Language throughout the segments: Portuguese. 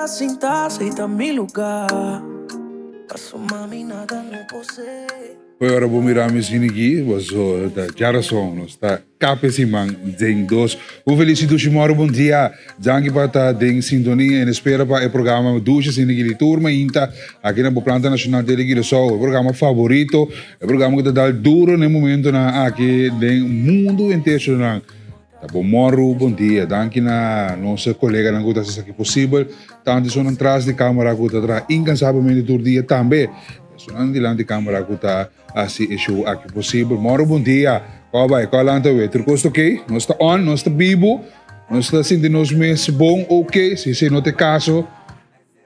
Cinta aceita mi lugar. Paso mami, nada no posee. Poi ora mirami sinigi, was da Jarason, sta Capesimang, ding dos. Hoe felicito tomorrow, bom dia. Danke para ding sintonia en espera para o programa Ducha Sinigi de Turma Inta, aqui na Planta Nacional de Ligue do Sol, o programa favorito, o programa que dá duro no momento na aqui no mundo inteiro. Tá bom, moro, bom dia. Danke na nossa colega na que está aqui possível. Tanto são atrás de câmera que está incansavelmente todo dia também. Sono dilante di camera che sta assim show aqui possível. Moro bom dia. Qual vai? Qual lanta we? Turcosto ok? Nós está on, nós está vivo. Nós está sentindo nos meses bom, ok? Se não tem caso,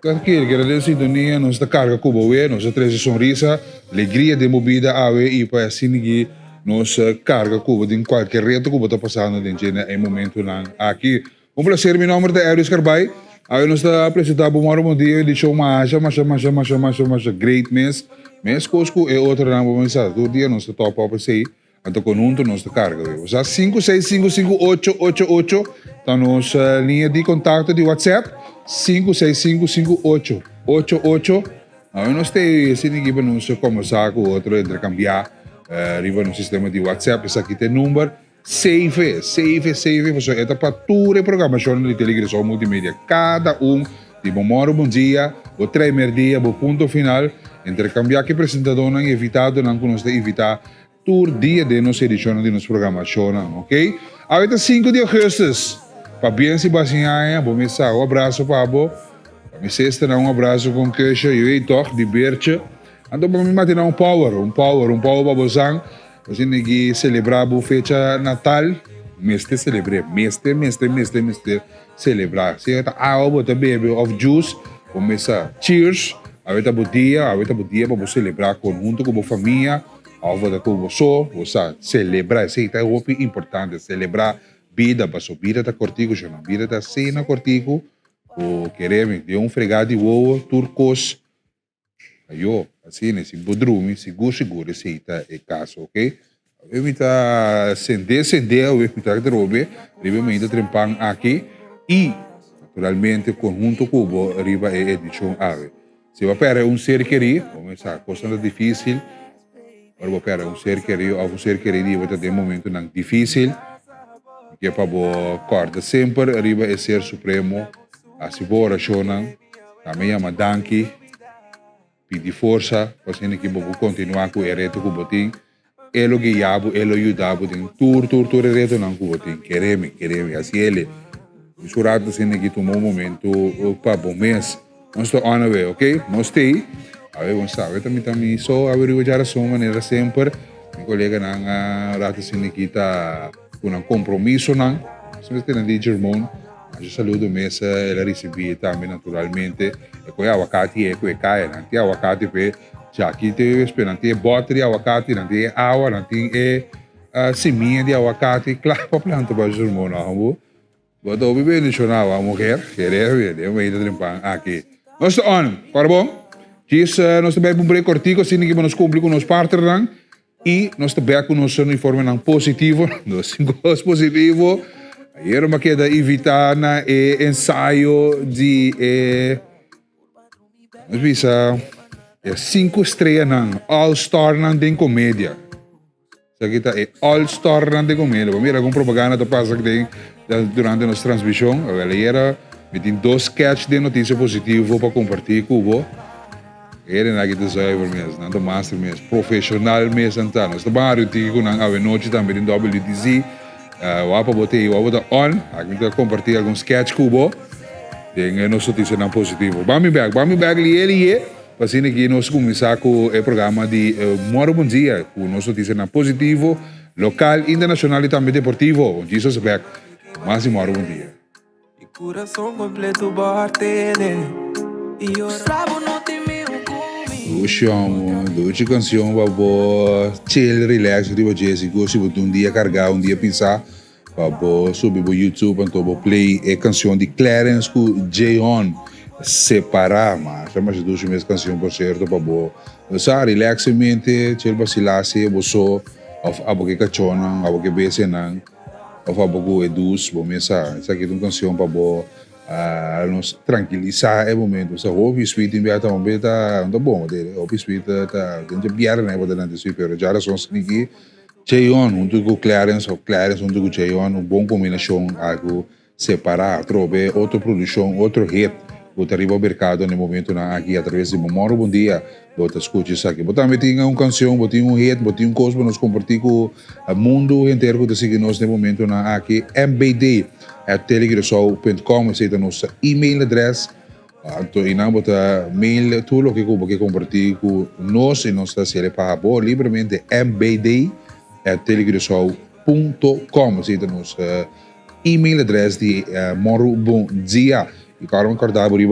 que a sintonia, nós está carga cubo we, nós está traz sonrisa, alegria de movida a we e para assim que nós carga cubo de qualquer reto que está passando dentro em momento lá aqui. Prazer, meu nome é Euris Carbay. Aí nós está apresentando bom dia de show mas great mês. Mês Cosco é outra não vamos pensar. Todo dia nós está top up aí. Então com um nós está carga. Ou seja, 5655888 tá nossa linha de contato de WhatsApp 5655888. Aí nós tem assim ninguém para nós conversar com outro intercambiar riba no sistema de WhatsApp. Esse aqui tem número save, você é para toda a programação de televisão multimédia. Cada de bom moro, bom dia, o tremer dia, o ponto final, intercambiar que apresentador não evitado, não nós evitar todo dia de nossa edição de nossa programação, ok? Agora 5 de agosto, para bem se basear, vou começar um abraço para você, para me sexta um abraço com queixa, eu toque de berche, então para me manter um power para você. Assim que celebrar a fecha Natal, mestre celebrar. Se está água, está bebe of juice, começa cheers, aveta bom dia para você celebrar conjunto com a família, aveta com você celebrar, isso é muito importante, celebrar vida, para sua vida está cortico, já não vida está cena cortico, o queremos de fregado de ovo, turcos, ayo, assim, se bodrumi, seguro, esse é caso, ok? Eu me tá acender, eu me tá de robe, riba me ainda trempang aqui e, naturalmente, conjunto cubo, riba é edição ave. Se vai para ser querido, começa a coisa difícil, agora vai para ser querido, vai ter momento não difícil, que é para boa corda sempre, riba é ser supremo, a se boa oração, também é danke, pedir força, para que vou continuar com o reto que eu tenho. Elo guiabo, elo ajudabo, tem tur reto não que eu tenho. Quereme, assim ele. O surado sendo que tomou momento para bom mês. Nós estamos on the way, ok? Nós estamos aí. Vamos saber também só averiguar a sua maneira sempre. Meu colega não rata sendo que está com um compromisso não. Se tem de Germão, eu saludo mesa, ela recebeu também naturalmente. E com a aguacate é com a caia, não tem aguacate pe. Já aqui tem esperante bota de aguacate, não tem água, não tem seminha de aguacate, claro para planta para os irmãos, não. Mas eu bem mencionava a mulher, querer ver, eu me ainda trempar aqui. Nós estamos on, para bom? Diz nós também um break cortico, assim que nos cumpre com os partners e nós também com nosso uniforme não positivo, nós gosto positivo. Aí uma queda evitar na ensaio de nós visa 5 estrelas não, All-Star não tem comédia. Isso aqui tá All-Star não tem comédia. Para mim era com propaganda que passa que tem durante a nossa transmissão. Agora era tem 2 sketches de notícia positiva para compartilhar com você. Era na que design mesmo, não do master mesmo, profissional mesmo então. Nós trabalhamos com a noite também em WTZ. O apa botei o apa on, aqui compartilhar alguns sketches com você. Tem nossa notícia não positiva. Vamos back ele assim que nós começamos com o programa de Moro Bom Dia, com nossa notícia não positivo, local, internacional e também deportivo. Jesus back. Mas Moro Bom Dia. E coração completo bartene. E eu sabo não tem meu comigo. Duas canções para chill, relax, tipo Jessica, se você um dia carregar, um dia pensar, para subir para o YouTube, então play a canção de Clarence com J-On. Separar, mas chama de duas minhas canções, por certo, para você relaxamente, chill vacilar-se, você, a boca cachona, a boca beijar, a boca eduz, vou pensar, essa aqui é uma canção para nos tranquilizar é momento. Se houve suíte em Beata, um beta, não bom, dele. Houve suíte, tá, gente biara né, pode não ter pero já era só assim que Cheyon, junto com Clarence, ou Clarence junto com Cheyon, uma boa combinação, algo separar, trobe, outra produção, outro hit, botar arriba ao mercado no momento na aqui através de Memória Bom Dia, botar escuta isso aqui. Botar meter uma canção, botar hit, botar coisa para nos compartilhar com o mundo inteiro que está nós no momento na aqui, mbd@telegrosol.com, esse é o nosso e-mail address. Então, e não botar mail, tudo o que você compartilhar com nós e nós está sendo para livremente mbd@telegrosol.com, esse é o nosso e-mail address de Moro Bom Dia. E claro, recordar por aí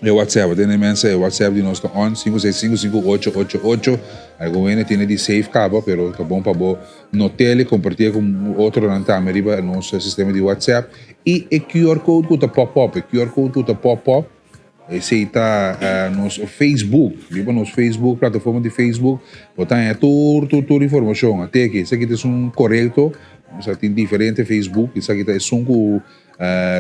é WhatsApp, tem imensa é WhatsApp de nós está on 5655888. Alguém tem de safe cabo, pero tá bom para bom no tele compartilhar com outro nantame riba nosso sistema de WhatsApp e o QR code que tá pop-up, QR code que tá pop-up. Esse está nosso Facebook, riba nosso Facebook, plataforma de Facebook, botar toda informação até aqui. Isso aqui é um correto. Tem diferente Facebook, isso aqui é um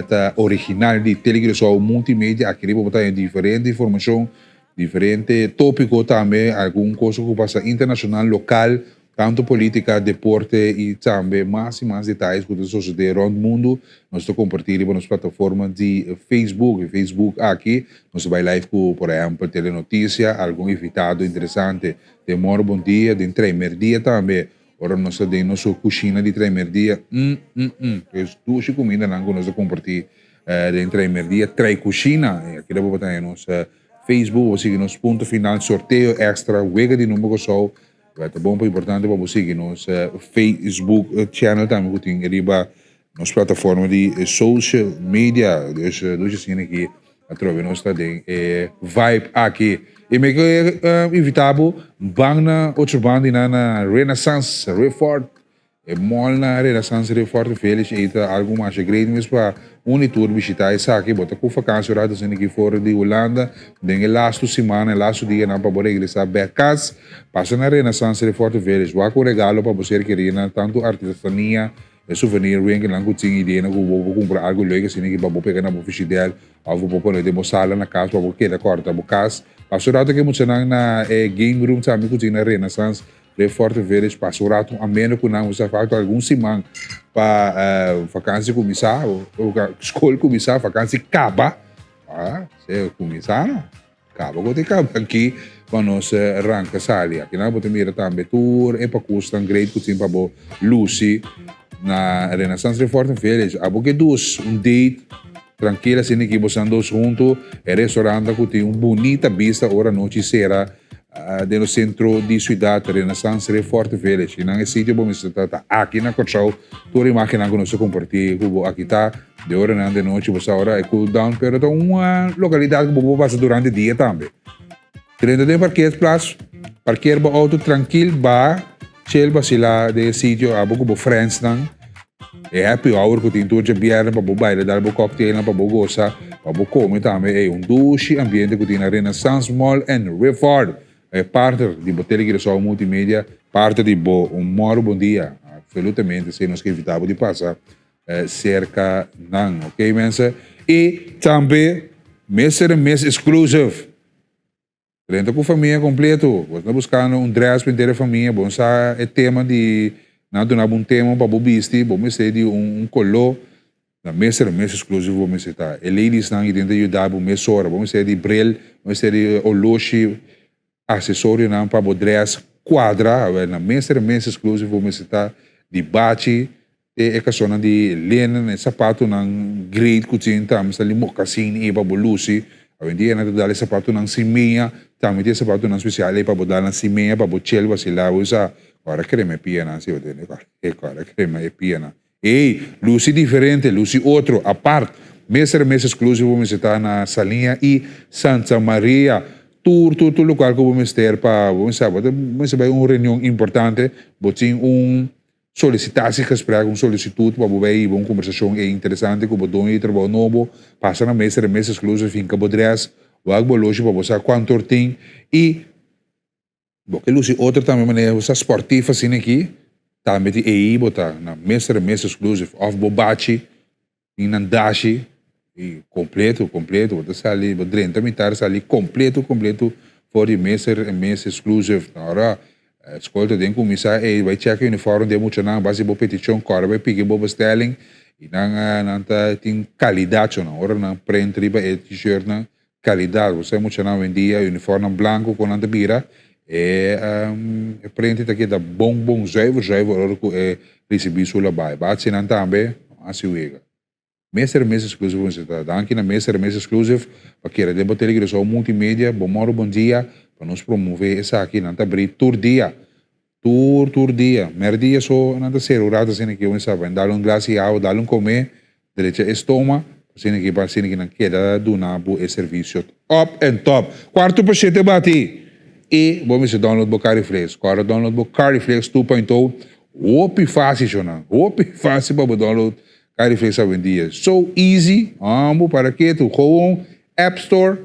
tá original de Telegrosol Multimédia, aqui vou botar diferente informação, diferente tópico também, algum coisa que passa internacional, local, tanto política, deporte e também mais e mais detalhes que suceder no mundo. Nós estamos compartilhando nas plataformas de Facebook. Facebook aqui, nós vai live com, por exemplo, telenotícia, algum invitado interessante, de Moro Bom Dia, de primeiro dia também. Ora nós temos nossa cozinha de primeiro dia. É duas comidas que nós compartilhamos de primeiro dia. Três cozinhas. Aqui vou botar no nosso Facebook, ou seja, nosso ponto final, sorteio extra, wega de número só. É bom para importante para você seguir nosso Facebook channel também que tem riba nossa plataforma de social media. Dois assim aqui através nós tem vibe aqui. E me invitado bang na outro band na Renaissance Refort. E mol na Renaissance Refort feliz e tá algo mais great mesmo para tour visitar essa aqui, bota com vacância rádio assim aqui fora de Holanda, den last semana, last dia na para poder regressar becas, passa na Renaissance Refort feliz, vai com regalo para você querer tanto artesania, souvenir, ring que não tinha ideia, não vou comprar algo legal assim que para pegar na oficina dela, ou vou pôr de mosala na casa para porque ele corta a casa. Pasurato que muito na game room também que na Renaissance Refort Village, pasurato a menos que não usa facto algum semana para vacância começar ou escola começar, vacância acaba, se começar não, acaba quando acaba aqui para nós arranca sali, aqui não pode mirar também tour e para custa great que tem para bo Lucy na Renaissance Refort Village, a porque duas date tranquila, assim que você andou junto, é restaurante que tem uma bonita vista, ora noite será no centro de cidade, Renaissance Refort Village. E nesse sítio, vamos estar aqui na Cochau, toda a máquina que nós compartilhamos, aqui está, de hora na de noite, você hora é cool down, pero é uma localidade que você passa durante o dia também. Tendo de parqueiro, parqueiro auto tranquilo, chill, lá de sítio, a pouco friends, não? É happy hour que tem tudo de biara para bailar, dar cocktail para gostar, para comer também. É duche ambiente que tem na Renaissance Mall and Refort. É parte de Telegrosol Multimédia, parte de Moro Bom Dia. Absolutamente, se nós que evitamos de passar cerca não, ok, mensa? E também, mês exclusive. Frente com a família completo. Você está buscando dress para inteira a família, bom, é tema de não tem um tema para bobiste, vamos ter de color, na mês exclusivo vamos estar. E ladies não identitam ajudar o mês hora, vamos ter de bril, vamos ter de oloshi, acessório não para o dress quadra, na mês exclusivo vamos estar de bate, e questão de linen, sapato não great que tinha, estamos ali mocassin e para o lucy, a vendia não dar sapato não cimeia, também tem sapato não especial para dar na cimeia para o chel vacilar usar. Agora crema é piena, se você agora crema é piena. E Lucy diferente, Lucy outro, a parte. Mês exclusivo, vamos estar na Salinha e Santa Maria. Tudo local que vamos ter para, vamos saber uma reunião importante, botar solicitação que espera uma solicitude para ver uma conversação interessante com o dono de trabalho novo, passa na mês exclusivo, fica bodrés, o agbo loja para você quanto tem e porque Lucy outra também maneira usa esportiva assim aqui, também tem aí botar na mês exclusive of bobachi, em Dashi, e completo, você sali, 30 militar sali completo, for de mês exclusive. Agora, a escolta tem começar, vai check o uniforme de muito não, base bo petição, cara, vai pegar bo bestelling, e não tem qualidade, não. Agora não prende riba t-shirt na qualidade. Você muito não vendia uniforme branco com anta bira, prende aqui da bom zuiver, agora que recebi sulla bai. Bate não também, assim o mês exclusive você tá dando aqui na mês exclusive para que a debater que só multimédia bom dia para nos promover essa aqui não tá abrir tour dia merdia só não tá ser urada assim que eu sabe dar glace água dar comer direito estômago assim que para assim que não queda do nabo e serviço up and top 4% bati e vamos se download bo Cariflex agora download bo Cariflex 2.0 opi fácil não opi fácil para download Cariflex hoje em dia. So easy, para que tu gewoon App Store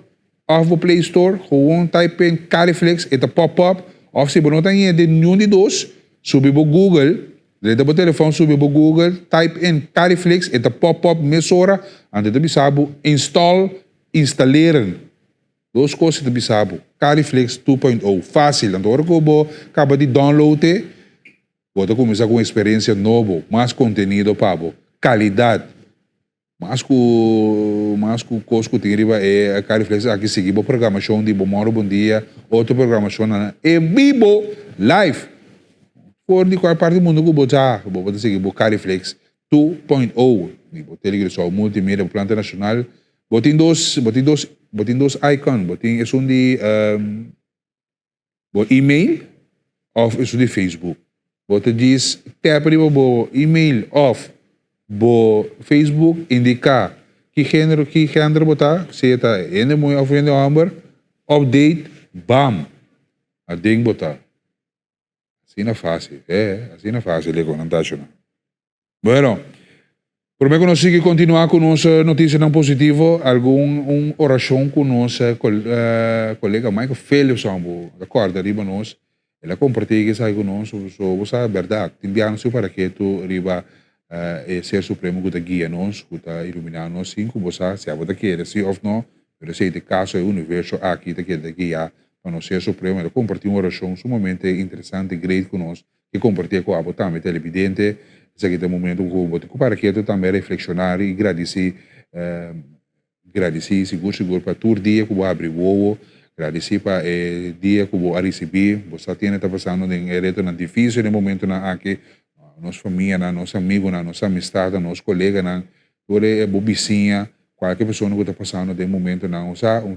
of Play Store, gewoon type in Cariflex, eta pop-up, of se não tem de nenhum de dois, subi bo Google, dentro do telefone subi bo Google, type in Cariflex, eta pop-up mesora, ante tu bisabo installeren. Duas coisas tu bisabo. Cariflex 2.0, fácil, então agora que eu acaba de download, vou começar com uma experiência nova, mais conteúdo para qualidade. Mas que o coisa que tem é a Cariflex aqui seguir a programação de bom dia, outra programação em vivo, live. Por de qual parte do mundo que vou seguir o Cariflex 2.0. Vou ter que só multimédia planta nacional. Botem dois icons, botem é um de e-mail ou é de Facebook. Botem diz tap o e-mail off bo Facebook indica que gênero botar, se tá ende muito of ende amber, update, bam, a ding botar. Assim é fácil, lego não tá achando. Bueno, por mim que nós seguimos continuar com nossa notícia não positiva, alguma oração com nossa colega Michael Phillips, acorda riba nós, ela compartilha isso aí com nós, você é verdade, enviando-se para que tu riba ser supremo que guia nós, que iluminar nós, sim, como você se a você quer, se ou não, mas se de caso é o universo aqui que guia para nós ser supremo, ela compartilha uma oração sumamente interessante, great com nós, que compartilha com a você também televidente, esse aqui é o momento que para que tu também reflexionar e agradecer, seguro para todo dia que você abre o ovo, agradecer para o dia que você receber, você está passando em reto difícil no momento aqui, nossa família, nosso amigo, nossa amistade, nosso colega, nossa vizinha, qualquer pessoa que está passando de momento,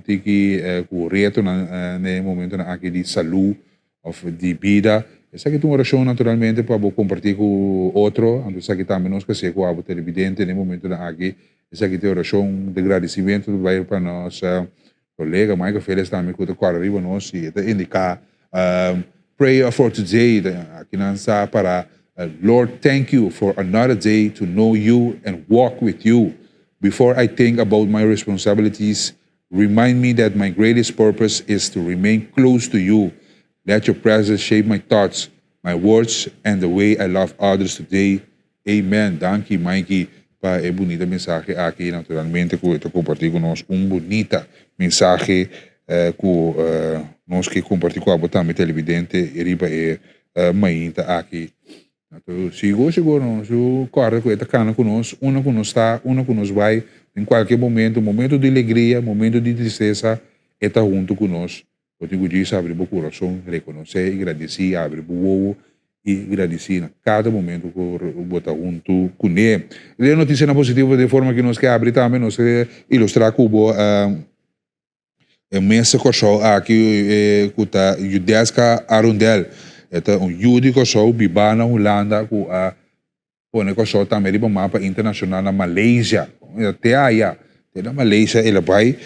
tique reto no momento aqui de saúde ou de vida. Essa aqui é uma oração naturalmente para compartilhar com outro, então essa aqui também nós que ser com o televidente no momento aqui. Essa aqui é uma oração de agradecimento para nossa colega Michael Félix também que está arriba nós e indicar prayer for today aqui nessa para Lord, thank you for another day to know you and walk with you. Before I think about my responsibilities, remind me that my greatest purpose is to remain close to you. Let your presence shape my thoughts, my words, and the way I love others today. Amen. Danke, Mikey, para a bonita mensagem aqui, naturalmente, que eu compartilho conosco. Bonita mensagem que nós que compartilhamos com a também televidente, e riba mainta aqui. Chegou, nós, corre com esta cana conosco, uma que nos está, uma que nos vai, em qualquer momento de alegria, momento de tristeza, está junto conosco. Eu digo disso, abre o coração, reconhecer, agradecer, abre o ovo e agradecer a cada momento que eu estou junto com ele. E a notícia positiva de forma que nós quer abrir também, nós quer ilustrar com o mês que eu aqui, que está Judeska Arundel. Ito ang Judy ko show, biba na Holanda, ko ko show também riba mapa internacional na Malaysia. Te aya, te na Malaysia ilabay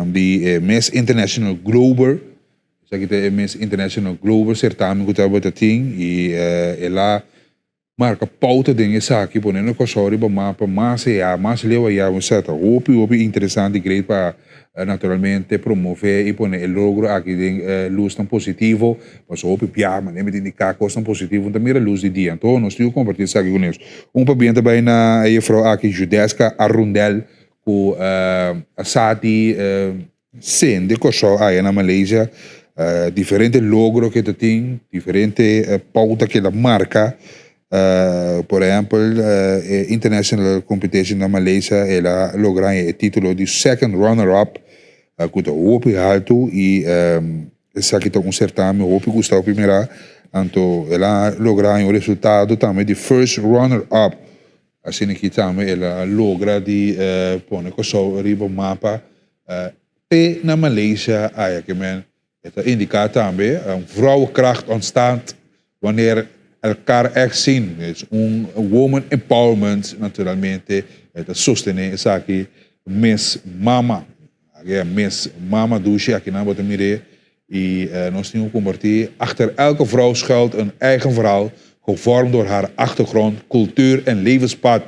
di Miss International Glober. Sa kita Miss International Glober certamen ko tabo tating e ela marca pauta dingen aqui ponendo com sorry para mapa mas leva já um certo hopi interessante great para naturalmente promover e poner el logro aqui de luz tão positivo mas hopi pia mas nem me indicar coisa tão positivo também a luz de dia então nós temos compartilhar isso aqui com eles bem também na Frau aqui Judeska Arundel com a Sati sende coisa aí na Malaysia diferente logro que tem diferente pauta que ela marca por exemplo, international competition na Malaysia, ela logra o título de second runner-up com o Hopi alto e essa aqui tem certame o Hopi Gustavo primeira, então ela logra o resultado também de first runner-up, assim que também ela logra de pôr com o riba mapa te na Malaysia, aí que men, het indica também vrouwenkracht ontstaat wanneer elkaar echt zien. Dus woman empowerment, naturalmente, het sostener is aqui Miss Mama. Miss Mama Douche, aqui na Botemire. E nós temos compartir. Achter elke vrouw schuilt een eigen verhaal, gevormd door haar achtergrond, cultuur en levenspad.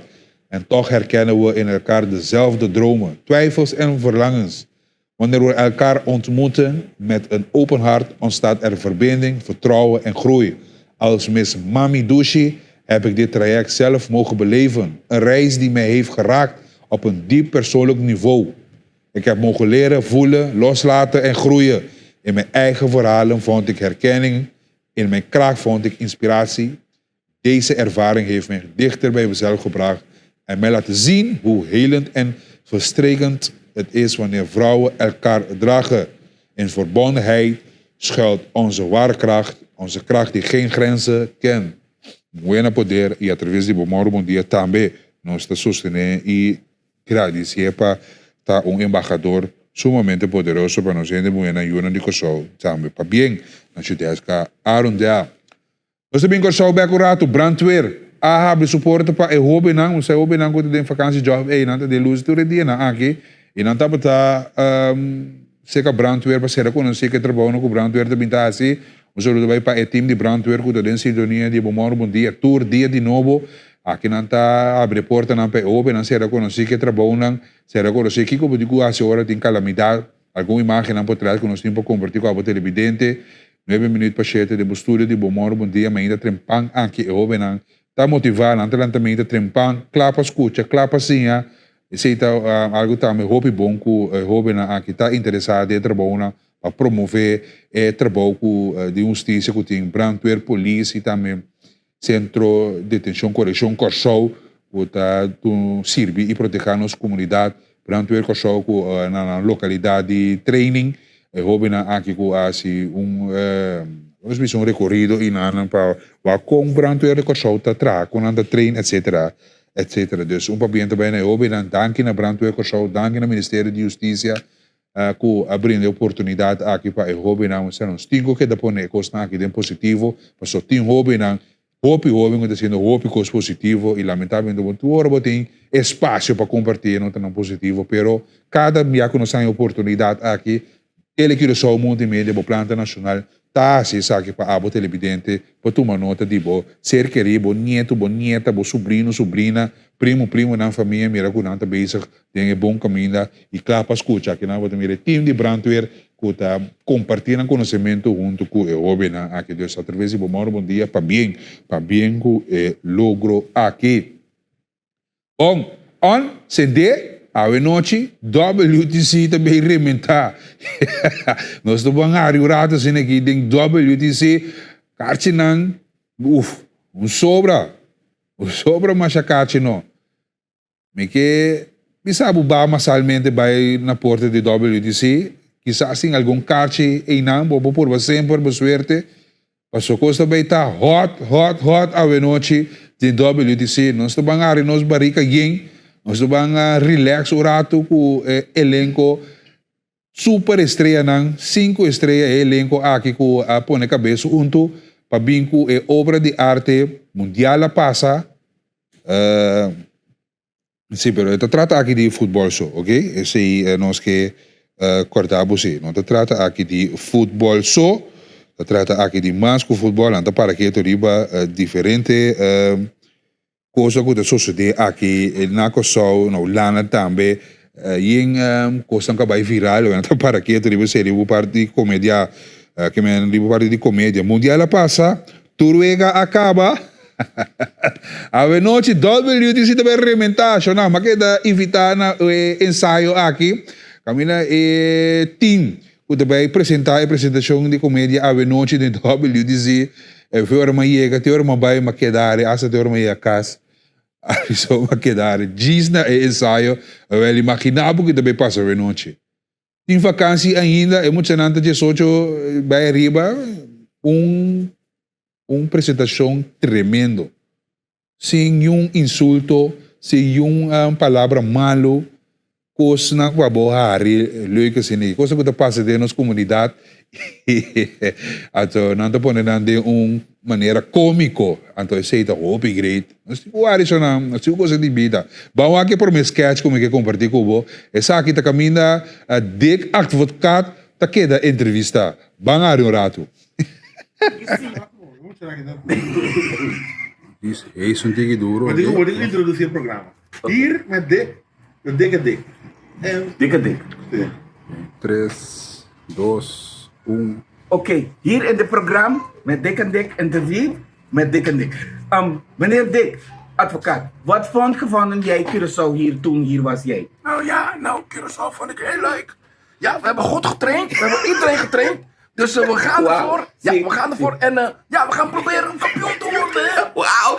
En toch herkennen we in elkaar dezelfde dromen, twijfels en verlangens. Wanneer we elkaar ontmoeten met een open hart, ontstaat er verbinding, vertrouwen en groei. Als Miss Mami Douche heb ik dit traject zelf mogen beleven. Een reis die mij heeft geraakt op een diep persoonlijk niveau. Ik heb mogen leren, voelen, loslaten en groeien. In mijn eigen verhalen vond ik herkenning. In mijn kracht vond ik inspiratie. Deze ervaring heeft mij dichter bij mezelf gebracht en mij laten zien hoe helend en verstrekend het is wanneer vrouwen elkaar dragen. In verbondenheid schuilt onze ware kracht, onze kracht die geen grenzen kent. Buena poder y a través de Bom Dia também nós está sostener y agradecer para un embajador sumamente poderoso para nós gente buena ayuda de Kosovo também para bien na Judeska Arundel. Nós também Kosovo bem rato brandweer abre suporte para o hobby nang o seu hobby nang quando tem vakansie job nanta de luz tu dia na aqui e nanta bata seca brandweer para ser com sei que trabalho com brandweer de bintasi o senhor vai para o time de brandweer com toda a sintonia de Bom Dia tour dia de novo aqui nanta abre porta na pe hobby na ser com sei que trabalho nang ser com sei que como digo a hora tem calamidade alguma imagem não pode trazer com nós tempo compartilhar com a televidente 9 minutos para 7 de estúdio de Bom Dia mas ainda trempang aqui hobby nang está motivado, naturalmente, trempando, clapa escuta, clapa assim, e se está algo também, hobby bom, que hobby que está interessado em trabalhar para promover trabalho de justiça, que tem brandweer, polícia e também centro de detenção, correção, Kosovo, que está serve e proteger a nossa comunidade, brandweer, Kosovo, na localidade de training, hobby aqui, que assim, nós temos um recorrido e nada para com brandweer Kosovo tra com anda trein etc. Dus papel também na hobby dan danke na brandweer Kosovo danke na Ministério de Justiça que abrindo oportunidade aqui para o hobby não ser uns cinco que depois né costa aqui de positivo mas só tem hobby não hobby que está sendo hobby coisa positivo e lamentavelmente muito hora tem espaço para compartilhar não tão positivo pero cada dia que nós tem oportunidade aqui ele que só o mundo media para planta nacional tá se sabe para abo televidente para tomar nota de bo ser querido nieto bo nieta bo sobrinho sobrina primo na família mira que não tá bezig tem bom caminho e claro para escutar que não vai ter time de brandweer que tá compartilhando conhecimento junto com o jovem aqui Deus através de Bom Dia para bem que logro aqui bom on CD a noite, WTC também rementar. Nós estamos a arriurado assim aqui, tem WTC, cartinang, sobra mas a cartino. Me que, sabe, Obama salmente vai na porta de WTC, quizás assim, algum carte e não, vou por sempre, por suerte, mas o custo vai estar hot, a noite de WTC. Nós estamos a arriurado, nós barrica gen. Nós vamos relax o rato com o elenco super estreia, 5 estrelas elenco aqui com a pôr na cabeça junto para vir com a obra de arte mundial a passa. Sim, pero se trata aqui de futebol só, ok? Esse é nós que cortamos aí. Não se trata aqui de futebol só, se trata aqui de mais que futebol, então para que tu riba diferente coisa que sucede aqui na Kosovo, na Holanda também, em coisa que vai viral, então para que tu seria uma parte de comédia, que me uma parte de comédia mundial passa, Noruega acaba, a noite WTC também rementar, não, mas que da invitar na ensaio aqui, camina team, que também apresentar a apresentação de comédia a noite de WTC. Voor me je teor me bij me kedare as teor me je kas so me kedare diz na ensaio eu imaginava que também passa a noite em vakansie ainda emocionante de socio bij arriba apresentação tremendo sem insulto sem palavra malo coisa na qua boa leuke assim coisa que passa de nossa comunidade então não te põe de maneira cômico então eu sei que é great o ar isso não é coisa de vida vamos aqui por meu sketch como que compartilhar com você essa aqui tá caminha dik advocado tá queda entrevista bangar rato isso não tem que duro mas eu vou introduzir o programa hier met dik de dikke dik Dikke dik. 3, 2 Oké, hier in het programma met Dick en Dick interview met Dick en Dick. Meneer Dick, advocaat, wat vonden jij Curaçao hier toen hier was jij? Nou, Curaçao vond ik heel leuk. Ja, we hebben goed getraind, we hebben iedereen getraind. Dus we gaan ervoor. Ja, we gaan ervoor en we gaan proberen een kampioen te worden. Wauw!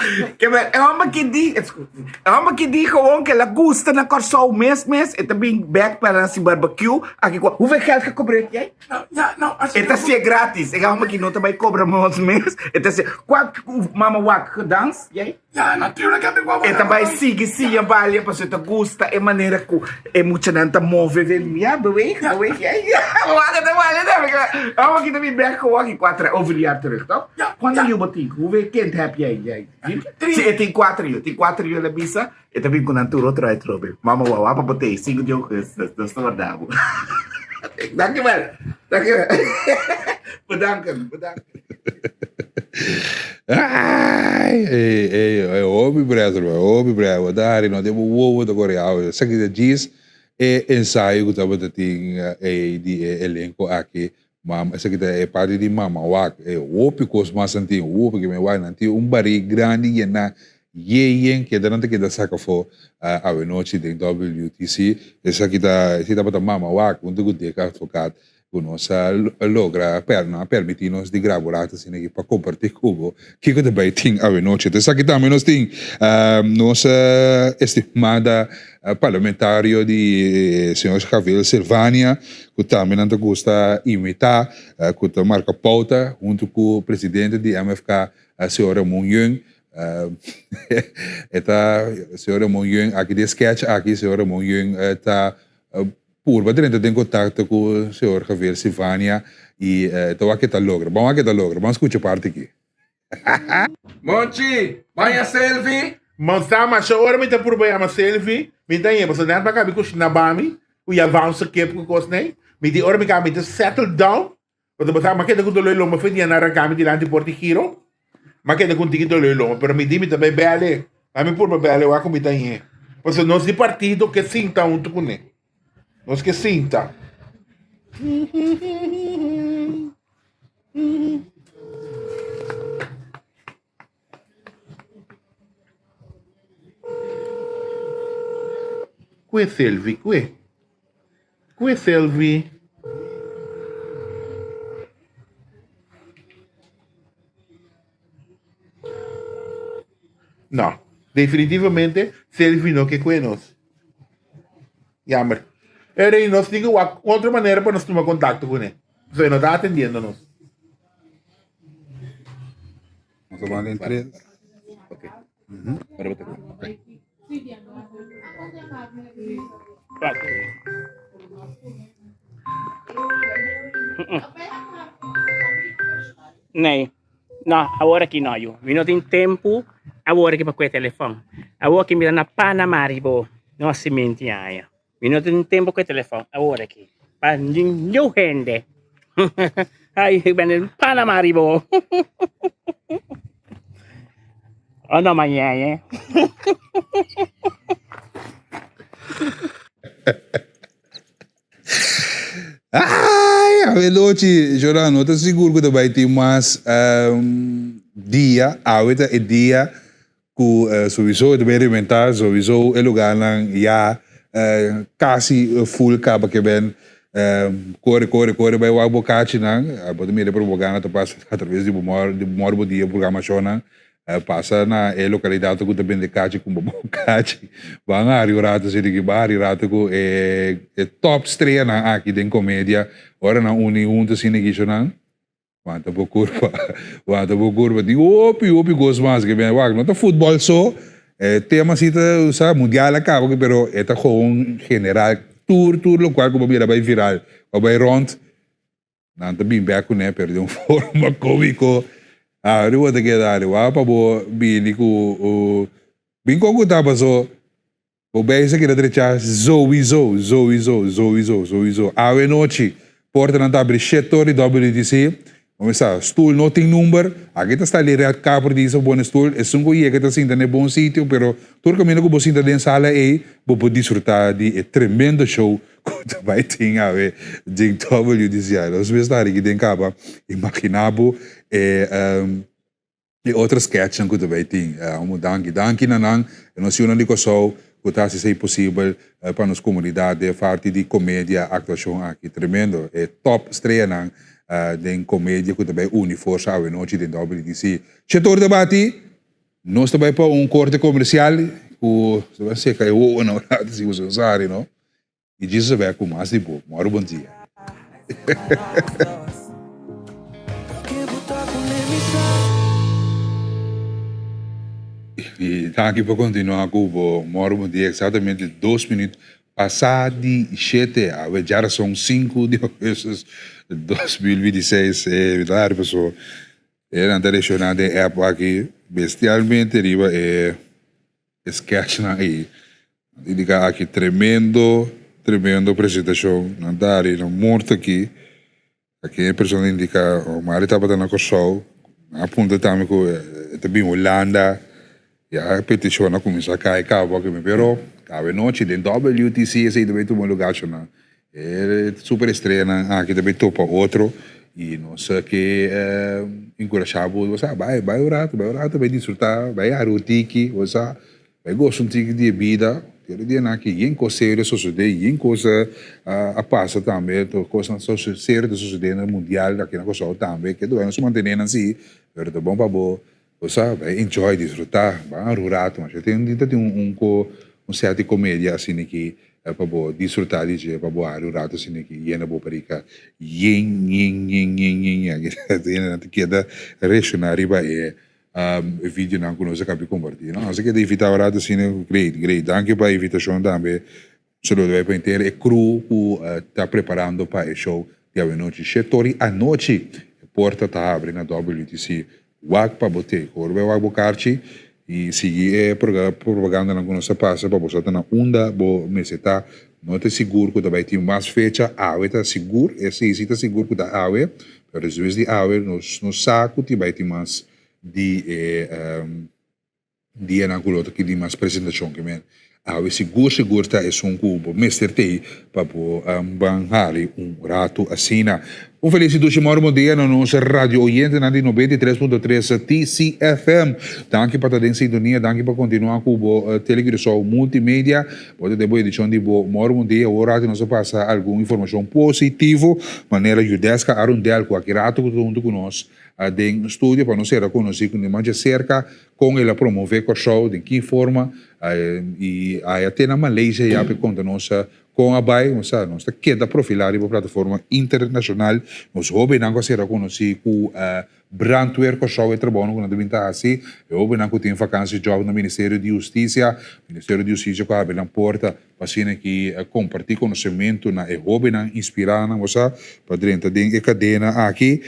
Hama die gewoon que la gusta na Curaçao mes. E também back para si barbecue. Aqui, hoeveel geld gekobreit jij? Nou, als je... Het is hier gratis. Ik hama não também cobra ons mes. Het is mama wak gedans, jij? Ja, natuurlijk heb ik wel wat. E também siga balia para se te gusta e maneira que é muito nanta move ja, beweeg jij? Wacht, hama que também back gewoon aqui 4 over jaar terug, toch? Ja. Quando je botiek, hoeveel kind heb jij? Sim, eu tenho 4 anos. Tenho 4 anos na missa. Eu também com Anturo outro aí, trobe. Mama, uau, apa botei? 5 dias, não estou dando. Dankjewel. Bedankt. Ai, obi bravo, dari no devo uovo da coreano. Sa che diz ensaio que tava tinha de elenco aqui. Mam, essa aqui é parte de mama, wak, opi cos mas antigo, opi que me vai nanti barriga grande e na yen que durante que da saca for a noite de WTC, essa aqui da se dá para mama wak, um do de advogado, que nós logra permitir-nos de gravar assim aqui para compartilhar com o que também tem a noite. Então essa aqui também nós tem nossa estimada parlamentário de senhor Javier Silvânia, que também não gosta de imitar, que marca pauta, junto com o presidente de MFK, a senhora Munhung. A senhora Munhung, aqui de sketch, aqui a senhora Munhung está por dentro tem contato com o senhor Javier Silvânia e então aqui está logra. Vamos escutar a parte aqui. Monchi, banha selfie. mas tá mas agora me tá por bem a selfie me tá aí você não vai caber com Shinabami o já vamos aqui com cosnei me di ora me cabe to settle down quando você mas que da com dole longa foi dia na cabe de lá de Portigiro mas que da com tiki dole longa pero me di me também bele a mim por bele o como tá aí você não se partido que sinta um tu com né nós que sinta Que selfie, que selfie. Não, definitivamente selfie não que nós. Jammer. Era aí nós temos outra maneira para nós tomar contato com ele. Você não está atendendo-nos. Vamos tomar em 3. Ok. Para botar. Nee, no, agora aqui não, eu não tenho tempo agora aqui para o telefone. Agora aqui me na Panamaribo, não se mente aí. Eu não tenho tempo com o telefone, agora aqui. Para não rende. Aí, eu venho em Panamaribo. Ano manhã, hein? Ai, a veloci, Jordan, não estou seguro que vai ter mais dia, é dia que sowieso de experimentar, sowieso é lugar lá já quase full capa que ben corre vai o abocate não, pode me provocar na passa através de bom dia programação não, passa na localidade que também de cate com abocate, vai na Rio Rato se que vai Rio Rato com top estreia na aqui de comédia, ora na junto assim que não. Wanta po curva, di opi gosmas que bem, wag, não tá futebol só, tema cita, sabe, mundial acaba, pero é gewoon general, tour local, como mira, vai viral, vai rond, não tá bem beco, né, perdeu forma cômico, eu vou ter que dar, pa bo, bini ko, bem como tava só, o bem se quer trecha, sowieso, a noite, porta não tá abrir, setor WTC, começar, stoel não tem número, aqui está ali real cá por isso, bom stoel, é só que está sendo em bom sítio, pero todo caminho que você está dentro sala aí, você desfrutar de tremendo show que vai ter a ver de WDC. Nós vamos estar aqui dentro capa, imaginabo e outras sketches que vai ter, danke nanang, nós não ligo só que está se possível para nossa comunidade, parte de comédia, atuação aqui tremendo, é top estreia nang. Den comédia que também une força a noite de WDC. Setor debate, nós também para corte comercial, que vai ser que eu vou na hora de se usar, não? E diz vai com mais de boa. Bom dia. E tá aqui para continuar com o bom dia, exatamente 2 minutos. Passar de 7 a já são 5 de 2026, verdade, pessoal. Era interessante a época aqui, bestialmente, riba sketch na aí. Diga aqui, tremendo apresentação, na Dari, na morte aqui. Aqui a pessoa indica, o Mari estava dando com show, a ponta também que também Holanda, e a petição começou a cair, pero cada noite, dentro do WTC, esse também tomou lugar, não. É super estreia, aqui também topa outro, e nós que encorajamos, vai orar, vai desfrutar, vai a rotiki, vai gostar de vida, quero dizer que nem coisa séria sucede, nem coisa a passa também, coisa séria sucede no mundial, aqui na coisa também, que nós mantemos assim, pero tá bom para bom, vai enjoy, desfrutar, vai orar, mas tem certo comédia assim que para bo desfrutar de para bo rato assim que iena bo perica yin que queda reaccionar riba vídeo não conosco capi compartilhar não assim que de invitar rato assim great danke para a invitação também solo deve para inteiro é cru tá preparando para o show de noite setor a noite porta tá abrindo na WTC wag para bote corbe wag bocarchi e seguir propaganda na nossa passa para você estar na onda bo meseta não é seguro que vai ter mais fecha está seguro está seguro que da pero às vezes de no saco te vai ter mais de dia na culota que de mais apresentação que men seguro está é um cubo mestre tei para banhar rato assina feliz bom dia na nossa rádio oyente na 93.3 TCFM. Danke para estar em sintonia, danke para continuar com o televisão multimédia. Pode ter boa edição de bom dia, hora de nós passar alguma informação positiva, maneira judesca, arundel, qualquer rato que junto com nós em estúdio para nós ser reconhecido de mais cerca com ele promover o show, de que forma e até na Malaysia já para conta nossa com a BAI, nós queda profilar para a plataforma internacional, nós roubamos ser reconhecido com brandwear que show é trabalho com a devida assim, eu vou que tem vacância de job no Ministério de Justiça que abre na porta para que compartilhar conhecimento na roubamos inspirar na moça para dentro de cadena aqui,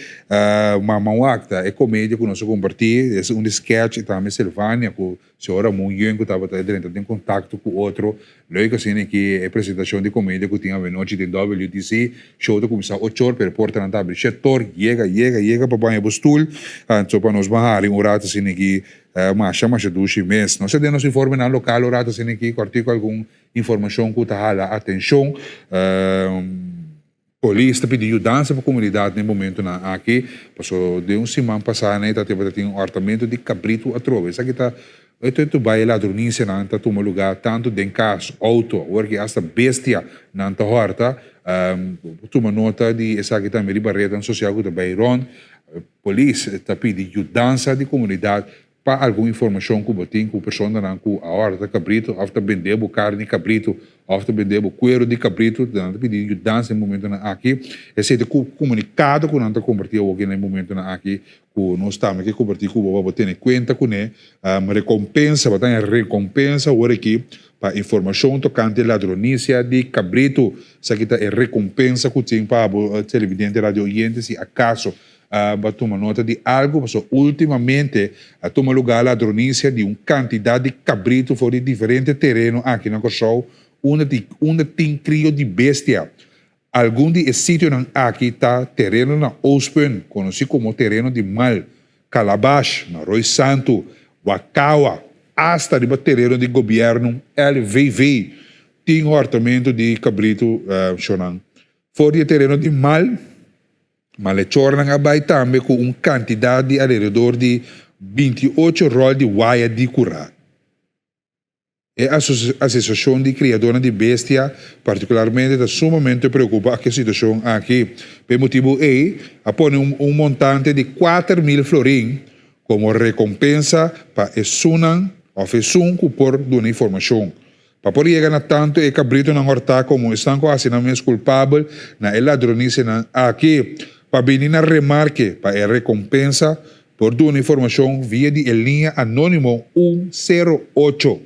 mamãoacta é comédia que nós compartilhamos, é sketch também Silvânia que senhora muito que estava dentro de contato com outro, leuk assim que é apresentação de comédia que tinha a noite de WTC, show de começar 8 horas, per porta na tabela, setor chega para banhar Sul, so para nós bahari orata siniki, mas dushi mes. Nós temos informe na local orata siniki, cortico algum informação que hala atenção. Polícia pediu dança para a comunidade no momento na aqui, passou de semana passada, né, tá tendo um ortamento de cabrito a trova. Isso aqui tá tu vai lá dormir na anta toma lugar tanto de caso auto, porque hasta bestia na anta horta, toma nota de essa aqui também de barreira social que vai ron, polícia tá pediu dança de comunidade para alguma informação que botem com pessoa na com a horta cabrito, after vender carne cabrito, after vender cuero de cabrito, dan pedir dança no momento na aqui, esse é comunicado com nanta convertir aqui no momento na aqui, com nós estamos aqui convertir com o botar em conta com né, recompensa, botar recompensa o aqui para informação tocante ladronícia de cabrito, isso aqui é recompensa que tem para televidente radio oyente se acaso toma nota de algo, mas ultimamente toma lugar a ladronícia de uma quantidade de cabrito fora de diferentes terrenos aqui na Corsol, onde tem crio de bestia. Algum de sítio aqui está terreno na Ospen, conhecido como terreno de mal, Calabash, na Roy Santo, Wakawa, hasta de terreno de governo LVV, tem orçamento de cabrito, fora de terreno de mal, malechor ng abay também com uma quantidade de alrededor de 28 rol de waia de cura. E a Associação de Criadora de Bestia particularmente está sumamente preocupada com a situação aqui. Por motivo põe um montante de 4.000 florim como recompensa para Esunan ou Esunco por dar informação. Para poder chegar a tanto e cabrito na horta como estão com assinamentos culpáveis na ladronice aqui. Para venir na remarque para a recompensa por dar informação via de linha anônimo 108. O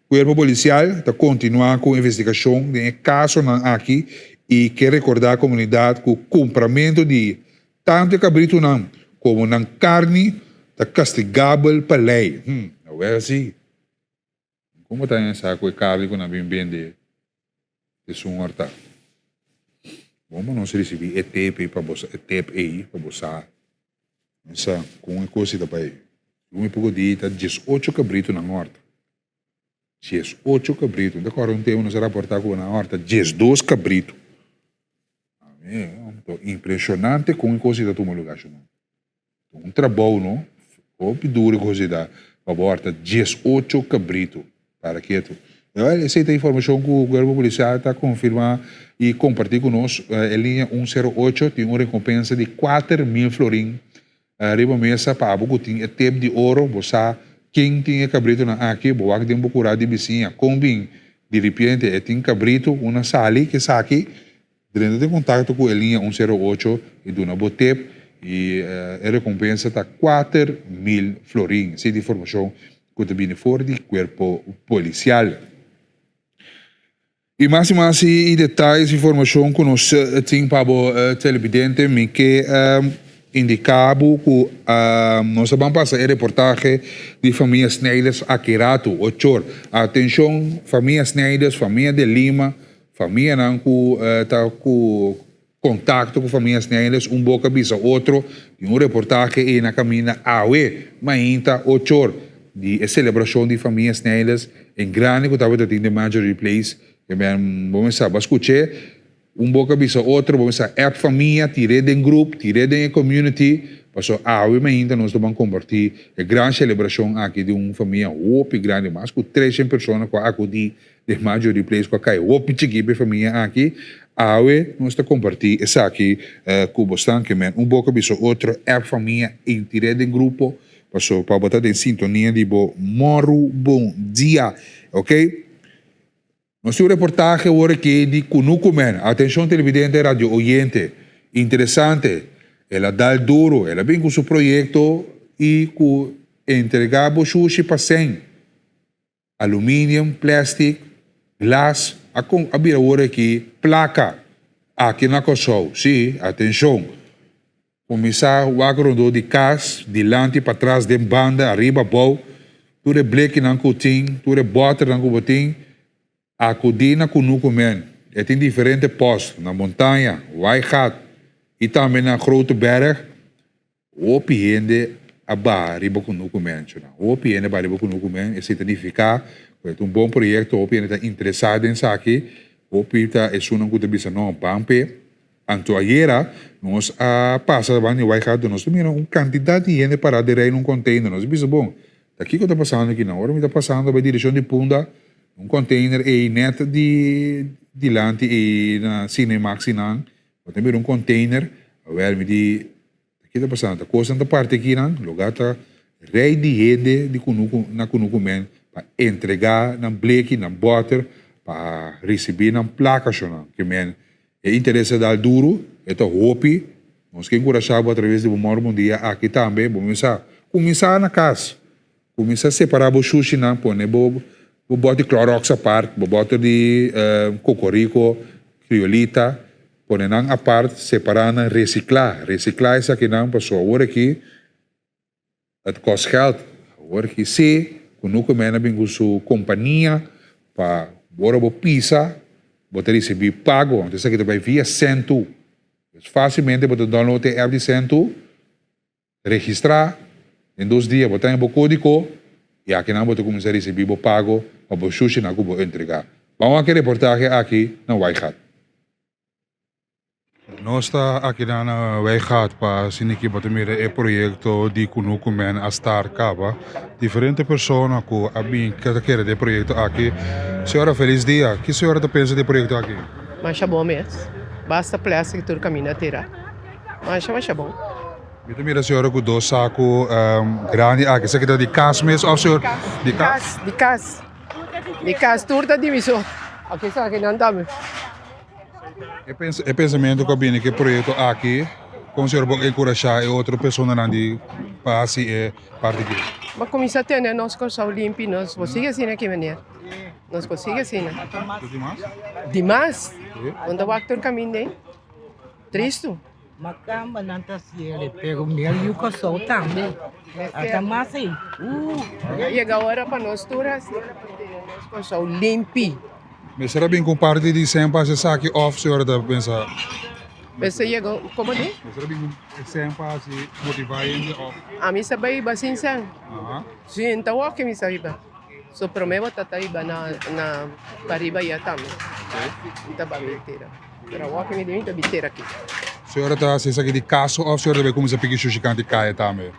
Corpo Policial está continuando com a investigação do caso aqui e quer recordar a comunidade que o compramento de tanto cabrito como na carne está castigável para a lei. Não é assim. Como está essa carne que não vem de sua horta? Vamos não se receber ETP para você, ETP aí para você. Essa com uma coisa da pai. Um pouco de 18 cabrito na horta. 18 cabrito. Da cor não tem um reportar com na horta 12 cabrito. Impressionante com uma coisa da tua lugar. Um trabalho não, ou duro coisa da para horta 18 cabrito para que tu. Essa é a informação que o Corpo Policial está confirmando e compartilhando conosco. A linha 108 tem uma recompensa de 4.000 florim. Arriba mesa para a tem tempo de ouro. Você, quem tem cabrito aqui, você tem procurado de vizinha. Combin, de repente, tem cabrito, uma sali que está aqui. Dentro de contato com a linha 108 e do Nabotep. E a recompensa está 4.000 florim. Essa é a informação que está fora do Corpo Policial. E mais e detalhes, informação que nós temos para o televidente, que indicava que nós vamos passar a reportagem de família Sneiders a Kerato, Ochor. Atenção, família Sneiders, família de Lima, família que está com contato com família Sneiders, boca bisa outro, e uma reportagem na caminho Aue, Mainta, Ochor, de celebração de família Sneiders, em grande que estava tendo Major Place. Vamos escutar boca bisa outro, vamos app família, tirei de grupo, tirei de community, passou ainda nós vamos compartilhar a grande celebração aqui de uma família opi grande, mais que 300 pessoas com acudir de Major Place com a cai opi chiquipe família aqui, nós estamos compartilhando essa aqui com bastante, boca bisa outro app família e tirei de grupo, passou para botar em sintonia de bom dia, ok? Nós temos reportagem agora aqui de Kunukumen. Atenção, televidente, radio oyente. Interessante. Ela dá duro. Ela vem com seu projeto e com entregava sushi para 100. Alumínio, plástico, glass. A vir agora aqui, placa. Aqui na Kosovo. Sim, atenção. Começar o agrodor de cas, de lante para trás, de banda, arriba, bom. Tu é black na cutim, tu é butter na cubatim. A Cudina Kunukumen, tem diferentes postos, na montanha, Waihat, e também na Grote Berg, Opiende a riba com documento. Opiende a riba com documento é significar que bom projeto, opiende está interessado em aqui, opiende é uma coisa que não pampe. Anto agora, nós passa bem vai cá, nós temos quantidade de gente para aderir num container. Nós pensamos, bom, daqui que está passando aqui, na hora que está passando para direção de Punda, container e net de lante e na Cinemax não, temos container, wel me di aqui está passando, coisa da parte aqui não, lugar tá rei de gente de kunuku na kunuku men para entregar na bleque na butter para receber na placa chona, que men é interesse dar duro, é to hopi, nós que encorajar através do bom dia aqui também, vamos começar na casa, começar a separar o sushi não, pôr o bote Clorox a parte, o bote de cocorico, criolita, pôr a parte, separar na reciclar. Reciclar isso aqui não, pessoal, agora aqui, het kost geld. Agora aqui, se, quando o menino vem com sua companhia, para agora o pisa, botar receber pago, então isso aqui também via cento. Facilmente, botar download a app de cento, registrar, em 2 dias, botar em o código, e aqui não botar começar a receber o pago, para o sushi na cubo entregar. Vamos aqui reportagem aqui na Wijngaard. Nós estamos aqui na Wijngaard para siniki batumira é projeto de kunuku men a estar cava. Diferente pessoas que abem cada queira de projeto aqui. Senhora, feliz dia. Que senhora pensa de projeto aqui? Mas é bom mesmo. Basta plástico que todo caminho a tirar. Mas é bom. Então, mira, senhora, com 2 sacos grandes aqui. Isso aqui é de casa mesmo? Ou senhor? De casa. De casa. De casa, turta de missão. Aqui está, aqui não está. É pensamento que eu que projeto aqui, como o senhor pode encorajar outra pessoa não de passe e parte aqui. Mas começa a ter, nós conseguimos limpar, nós conseguimos assim aqui, maneira. Nós conseguimos assim. Demais? Quando o actor caminha, triste. Makamba nantas ele pega o mel e o coçou também. Até mais aí. Chega a hora para nós turas, nós conseguimos limpar. Mas será bem com parte de sempre essa aqui off, senhora, da pensar? Mas chega, como diz? Mas será bem com sempre assim motivar ainda off? A mim sabe iba sinsan. Sim, então o que me sabe. So prometo tata iba na pariba ya também. Então vai meter. Pero o que me deu então meter aqui. Senhora está se aqui de caso ou senhora vai começar a pedir sushi cante caia também?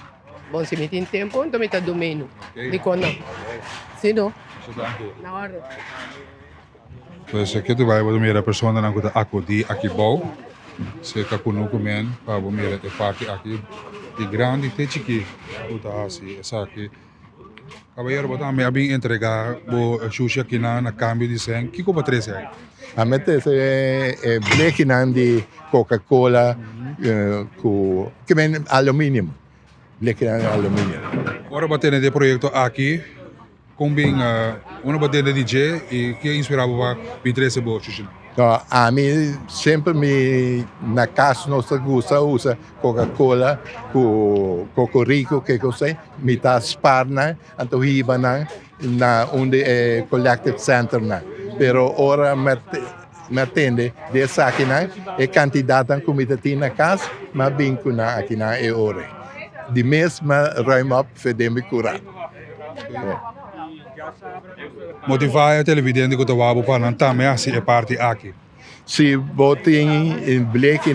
Bom, se me tem tempo, então me tá domingo. De quando? Sim, não? Na hora. Pues aqui tu vai ver a pessoa não que acudi aqui bom. Se que kunuku men para ver a parte aqui de grande te chiqui. Puta assim, essa aqui. Caballero, botar me abin entregar o sushi aqui na câmbio de 100. Que como 13 aí? A meta é bleque de Coca-Cola que vem alumínio. Bleque de alumínio. Agora batendo de projeto aqui, combin uma batendo de DJ e que inspirava para me trazer o sushi. Então, a mim sempre na casa nossa usa Coca-Cola com cocorico que eu sei, me tá sparna, então riba na onde é collective center na. Pero ora me atende dessa aqui na é quantidade que me tem na casa, mas bem que na aqui na é ora. De mesma ruim up para me curar. Motivar a televidente que estava para não também assim é parte aqui. Se botem em bleque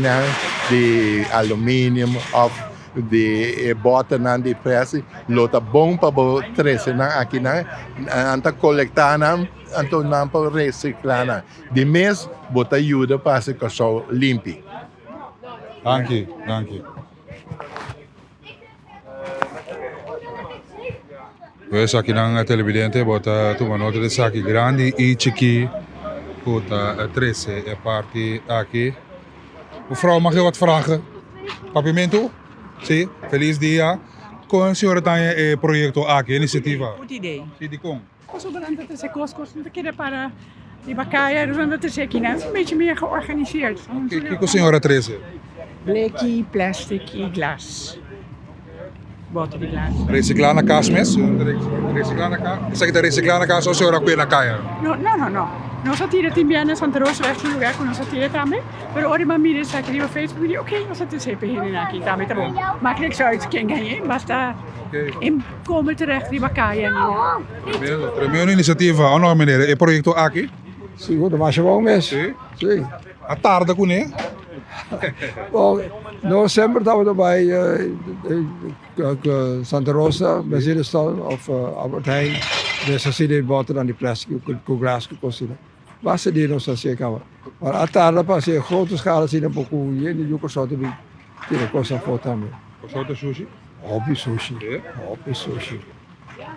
de alumínio ou de bota de pressa, lota bom para trazer aqui anta coletar então não para reciclar de mês bota ajuda para se caçar limpo. Danke, danke. Essa aqui na televidente bota uma nota de saque grande e chiqui, bota 13 é parte aqui. Mevrouw, mag je wat vragen? Papimento? Sim, feliz dia. Com a senhora tem projeto aqui, iniciativa? Goed idee. Sim, de com? Als we dan dat is kosten de kinderen para die bakaya, dus dan dat is aqui, né? Een beetje meer georganiseerd. O que a senhora 13? Blekie, plastic e glas. Boter de glas. Reciclar na casa mesmo? Reciclar na casa? Isso aqui está reciclar na casa ou a senhora põe na caia? No. Nosotros tira también en Santa Rosa, es un lugar que nosotros tira también. Pero ahora me mira esa que Facebook y ok, nosotros te beginnen aquí también. Maar ik zou iets kennen, basta. En komen terecht die bakaya. Tremendo iniciativa. Ano meneer, e proyecto aqui? Seguro, mas vamos mesmo. Sim. Sim. A tarde com ele? Bom, no sempre estava bij Santa Rosa, Mercedes-Stad of Albert Heijn. Dus ze zien het buiten dan die plastic, glas kosten. Wat ze die nog zo zeker. Maar à tarde pas in grote schade zien op koeien die ook zo te doen. Die kosten voor tammen. Kosten sushi? Hobby sushi. Hobby sushi.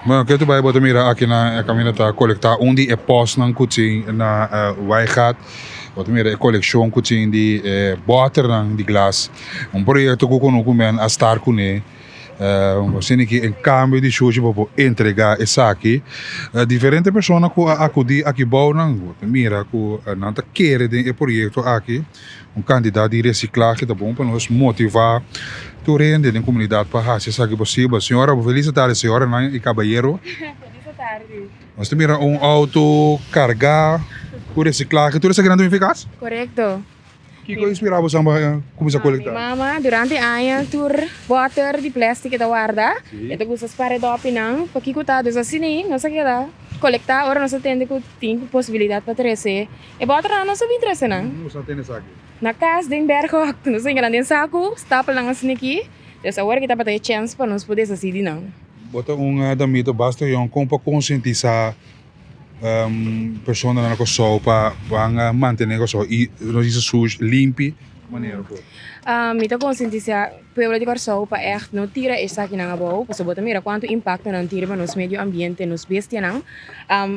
Maar kijk erbij wat mira aqui na caminho tá coletar onde é pós na cozinha na vai gaat. Wat mira é coleção cozinha de water na de glas. Projeto que eu comen a estar com ele. Você que em cambio de sushi para entregar essa aqui, diferentes pessoas que acudem aqui bouwen, mira que não tá querendo o projeto aqui, candidato de reciclagem tá bom para nos motivar, tu rende na comunidade para fazer isso aqui possível. Senhora, feliz tarde, senhora, e cabalheiro. Feliz tarde. Nós mira auto carregar, por reciclagem, tudo isso aqui não é eficaz? Correcto. O que inspirava você a começar a coletar? Mama, durante a ano, tour water de plástico da guarda. Ito gusto para do pinang, pakikuta do sa sini, nasa kita. Colectar, ora nós temos que ter possibilidade para trazer. E water na nossa vida trazer não? Nós temos isso aqui. Na casa de berco, nós temos que saco, stapel lang assim aqui. Então agora kita para ter chance para nós poder sair não. Bota damito basta yung kung pa conscientizar persona na ko para manter ko so e nós isso sujo limpo maneira po. Mita conscientizar pueblo de Corsou para echt não tira essa aqui na boa, porque bota mira quanto impacto não tira para nos meio ambiente, nos bestia não.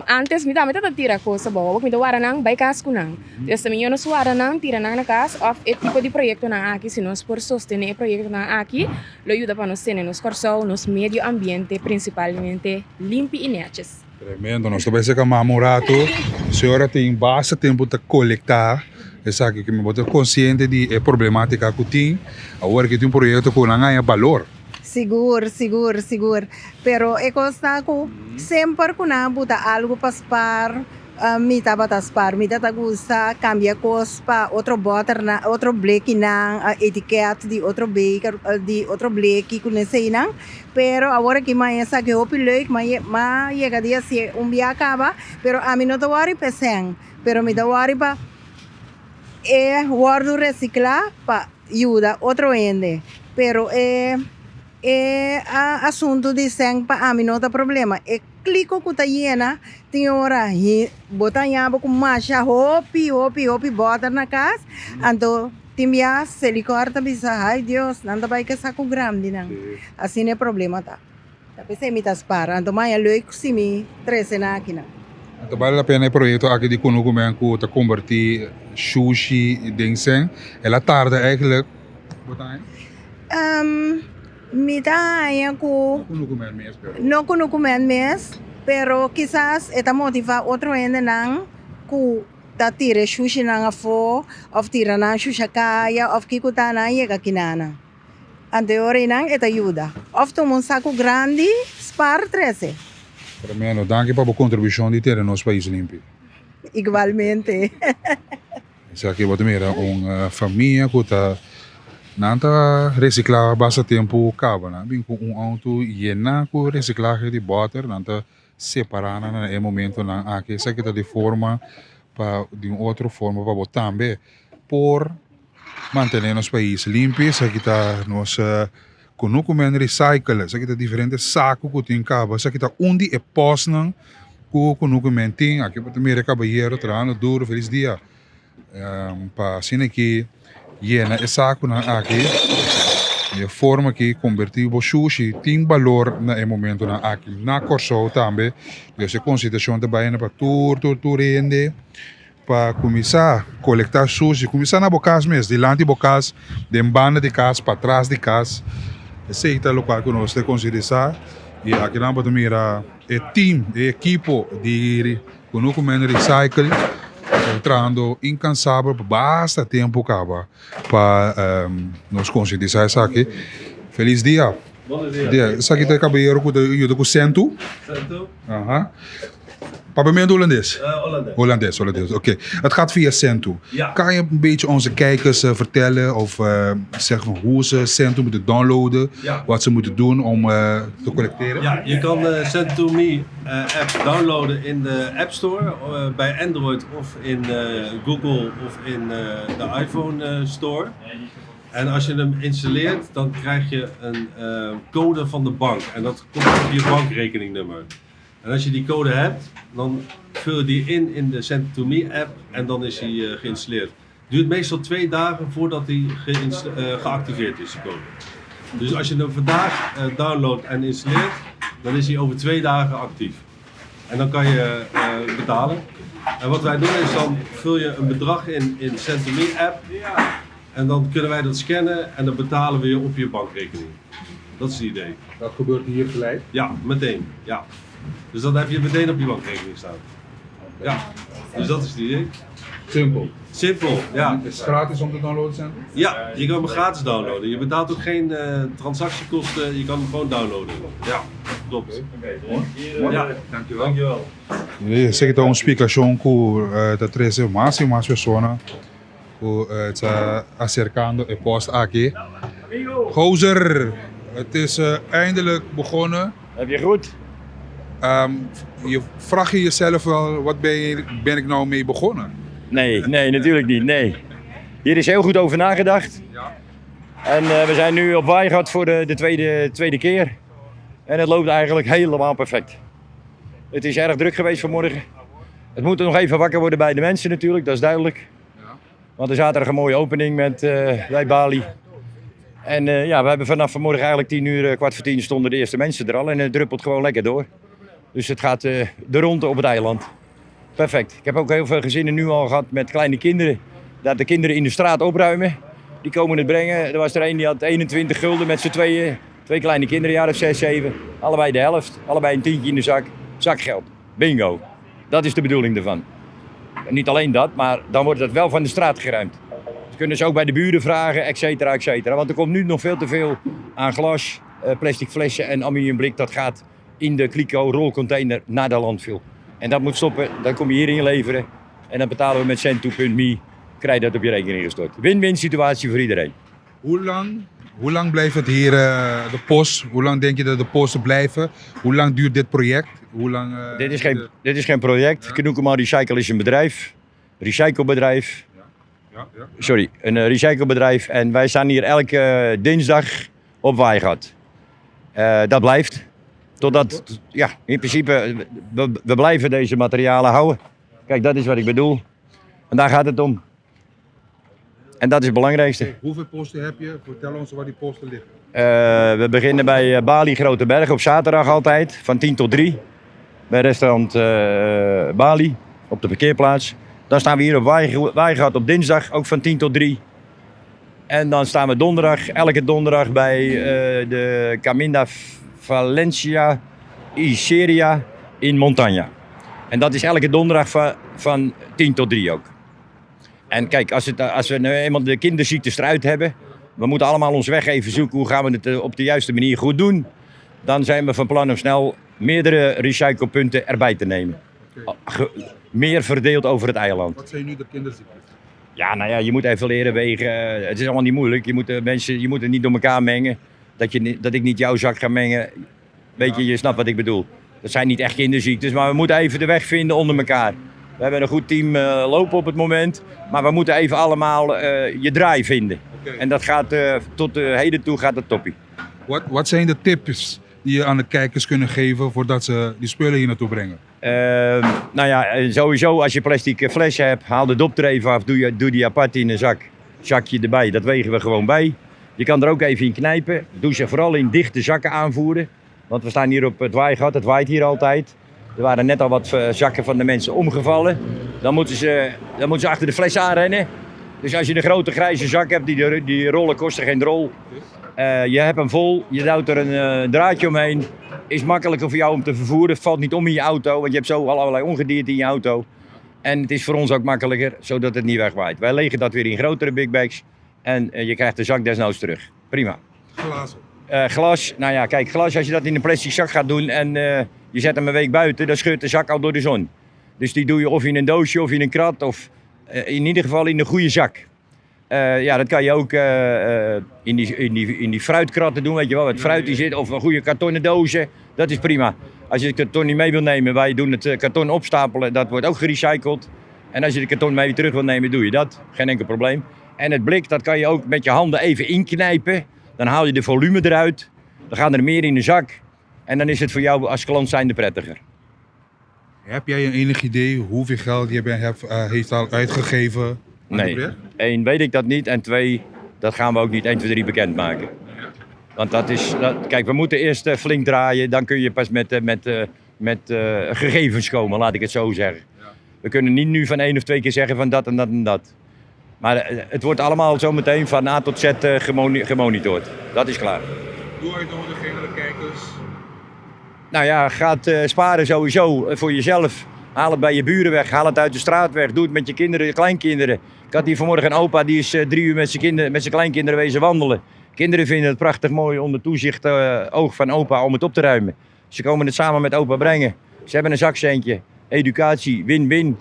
Antes mita tira coisa boa, mita wara nang by casco nang. Então também nos wara nang tira nang na casa of e tipo de projeto na aqui se nós por sostener o projeto na aqui, lo ajuda para nos ter nos Corsou, nos meio ambiente principalmente limpo e netes. Tremendo, nós também se mamorato, a senhora tem bastante tempo para coletar, essa aqui que me bota consciente de problemática que tem, agora que tem projeto que não ganha valor. Seguro. Pero é costa que sempre que não bota algo para spar, mita bata spar, mita ta gusta cambia coisa para outro bleque na etiqueta de outro bleque que não sei não. Pero agora que mais essa que eu pilei, mas chega dia se dia acaba, pero a mim não tô worry pesang, pero me tô worry para guardo reciclar para ajuda outro ende, pero assunto de sang para a mim não tá problema. Clico que tá llena, tem hora botar nhabo com macha, hopi, bota na casa, então timbia se lhe corta bisa, ai Deus, não dá para que saco grande não. Assim é problema tá. Tapi se me tá para, então mais leuk se me treze na aqui não. Então vale a pena o projeto aqui de Kunukumen que está convertir sushi dingsen. Ela tarde eigenlijk. Botar Me dá com não Kunukumen mesmo, pero quizás está motivar outro ainda não que tá tira sushi na fo, of tira na sushi kaya, of kikuta na yega kinana. Anterior não é ajuda. Of toma saco grande, spar 13. Tremendo, danke para a contribuição de ter nosso país limpo. Igualmente. Isso aqui bota mira uma família que está não tá reciclar bastante tempo acaba, né? Bem com auto llena com reciclagem de water, não tá separar no momento não aqui isso aqui tá de forma para de outra forma para botar também por manter nosso país limpo, isso aqui tá nossa Kunukumen recycle, isso aqui tá diferentes sacos que tem cabo, isso aqui tá onde é pós não que Kunukumen tem, aqui bota mira cabalheiro trano duro, feliz dia. Para assim aqui llena esse saco aqui de forma que convertir o sushi tem valor no momento aqui na Corsou também essa consideração também para tudo rende para começar a coletar sushi começar na bocas mesmo delante de bocas de banda de casa para trás de casa esse é o local que nós temos que considerar e aqui na bota mira é team é equipo de Kunukumen recycle entrando incansável por bastante tempo acaba para nos conscientizar isso aqui. Feliz dia. Bom dia. Isso aqui tem cabelo que ajuda com cento. Cento. Papa bent Hollandees? Hollandees. Hollandees, oké. Het gaat via Sento. Ja. Kan je een beetje onze kijkers vertellen of zeggen van hoe ze Sento moeten downloaden, wat ze moeten doen om te collecteren? Ja, je kan Send to Me app downloaden in de App Store bij Android of in Google of in de iPhone Store. En als je hem installeert, dan krijg je een code van de bank en dat komt op je bankrekeningnummer. En als je die code hebt, dan vul je die in de Send to Me app en dan is hij geïnstalleerd. Het duurt meestal 2 dagen voordat hij geactiveerd is, de code. Dus als je hem vandaag downloadt en installeert, dan is hij over 2 dagen actief. En dan kan je betalen. En wat wij doen is dan vul je een bedrag in Send to Me app. En dan kunnen wij dat scannen en dan betalen we je op je bankrekening. Dat is het idee. Dat gebeurt hier gelijk? Ja, meteen. Ja. Dus dan heb je meteen op je bankrekening staan. Ja, dus dat is het idee. Simpel. Simpel, ja. Het is gratis om te downloaden zijn? Ja, je kan hem gratis downloaden. Je betaalt ook geen transactiekosten, je kan hem gewoon downloaden. Ja, klopt. Ja, dankjewel. Sei que tem explicação que tá trazendo mais pessoas que está acercando e post aqui. Gozer, het is eindelijk begonnen. Heb je goed? Je vraagt je jezelf wel, wat ben ik nou mee begonnen? Nee, natuurlijk niet. Nee. Hier is heel goed over nagedacht. Ja. En we zijn nu op Waaijgat voor de tweede keer. En het loopt eigenlijk helemaal perfect. Het is erg druk geweest vanmorgen. Het moet er nog even wakker worden bij de mensen natuurlijk, dat is duidelijk. Ja. Want er zaterdag een mooie opening bij Bali. En we hebben vanaf vanmorgen eigenlijk 10 uur, 9:15 stonden de eerste mensen er al. En het druppelt gewoon lekker door. Dus het gaat de ronde op het eiland. Perfect. Ik heb ook heel veel gezinnen nu al gehad met kleine kinderen. Dat de kinderen in de straat opruimen. Die komen het brengen. Er was er een die had 21 gulden met z'n tweeën. 2 kleine kinderen, een jaar of 6, 7. Allebei de helft. Allebei een tientje in de zak. Zakgeld. Bingo. Dat is de bedoeling ervan. En niet alleen dat, maar dan wordt het wel van de straat geruimd. Dat kunnen ze ook bij de buren vragen, et cetera, et cetera. Want er komt nu nog veel te veel aan glas, plastic flessen en aluminiumblik. Dat gaat in de Kliko rolcontainer naar de landfill. En dat moet stoppen, dan kom je hier inleveren. En dan betalen we met Send2.me, krijg je dat op je rekening gestort. Win-win situatie voor iedereen. Hoe lang blijft het hier, de post? Hoe lang denk je dat de posten blijven? Hoe lang duurt dit project? Hoe lang, dit is geen project. Knoekema Recycle is een bedrijf. Recyclebedrijf. Ja. Sorry, een recyclebedrijf. En wij staan hier elke dinsdag op Waaijgat. Dat blijft. Totdat, in principe, we blijven deze materialen houden. Kijk, dat is wat ik bedoel. En daar gaat het om. En dat is het belangrijkste. Hoeveel posten heb je? Vertel ons waar die posten liggen. We beginnen bij Bali Grote Berg op zaterdag altijd, van 10 tot 3. Bij restaurant Bali, op de parkeerplaats. Dan staan we hier op Waaijgat op dinsdag, ook van 10 tot 3. En dan staan we elke donderdag bij de Caminda Valencia Iseria in Montaña. En dat is elke donderdag van 10 tot 3 ook. En kijk, als we nu eenmaal de kinderziektes eruit hebben, we moeten allemaal ons weg even zoeken, hoe gaan we het op de juiste manier goed doen, dan zijn we van plan om snel meerdere recyclepunten erbij te nemen. Meer verdeeld over het eiland. Wat zijn nu de kinderziektes? Ja, je moet even leren wegen. Het is allemaal niet moeilijk. Je moet het niet door elkaar mengen. Dat ik niet jouw zak ga mengen. Weet je snapt wat ik bedoel. Dat zijn niet echt kinderziektes, maar we moeten even de weg vinden onder elkaar. We hebben een goed team lopen op het moment, maar we moeten even allemaal je draai vinden. Okay. En dat gaat tot heden toe gaat het toppie. Wat zijn de tips die je aan de kijkers kunnen geven voordat ze die spullen hier naartoe brengen? Sowieso als je plastic flessen hebt, haal de dop er even af, doe die apart in een zakje erbij. Dat wegen we gewoon bij. Je kan er ook even in knijpen. Doe ze vooral in dichte zakken aanvoeren. Want we staan hier op het Waaijgat, het waait hier altijd. Er waren net al wat zakken van de mensen omgevallen. Dan moeten ze achter de fles aanrennen. Dus als je een grote grijze zak hebt, die rollen kosten geen rol. Je hebt hem vol, je duwt er een draadje omheen. Is makkelijker voor jou om te vervoeren. Het valt niet om in je auto, want je hebt zo allerlei ongedierte in je auto. En het is voor ons ook makkelijker, zodat het niet wegwaait. Wij legen dat weer in grotere big bags. En je krijgt de zak desnoods terug. Prima. Glazen. Glas, glas als je dat in een plastic zak gaat doen en je zet hem een week buiten, dan scheurt de zak al door de zon. Dus die doe je of in een doosje of in een krat of in ieder geval in een goede zak. Ja, dat kan je ook in die fruitkratten doen, weet je wel, wat fruit in zit. Of een goede kartonnen dozen, dat is prima. Als je het karton niet mee wil nemen, wij doen het karton opstapelen, dat wordt ook gerecycled. En als je de karton mee terug wil nemen, doe je dat. Geen enkel probleem. En het blik, dat kan je ook met je handen even inknijpen. Dan haal je de volume eruit. Dan gaan er meer in de zak. En dan is het voor jou als klant zijnde prettiger. Heb jij een enig idee hoeveel geld je heeft al uitgegeven? Nee. 1, weet ik dat niet. En 2, dat gaan we ook niet 1, 2, 3 bekendmaken. Want kijk, we moeten eerst flink draaien. Dan kun je pas met gegevens komen, laat ik het zo zeggen. We kunnen niet nu van 1 of 2 keer zeggen van dat en dat en dat. Maar het wordt allemaal zometeen van A tot Z gemonitord. Dat is klaar. Doe uitnodiging aan de kijkers. Nou ja, gaat sparen sowieso voor jezelf. Haal het bij je buren weg, haal het uit de straat weg. Doe het met je kinderen, je kleinkinderen. Ik had hier vanmorgen een opa, die is 3 uur met zijn kleinkinderen wezen wandelen. Kinderen vinden het prachtig mooi onder toezicht oog van opa om het op te ruimen. Ze komen het samen met opa brengen. Ze hebben een zakcentje. Educatie, win-win.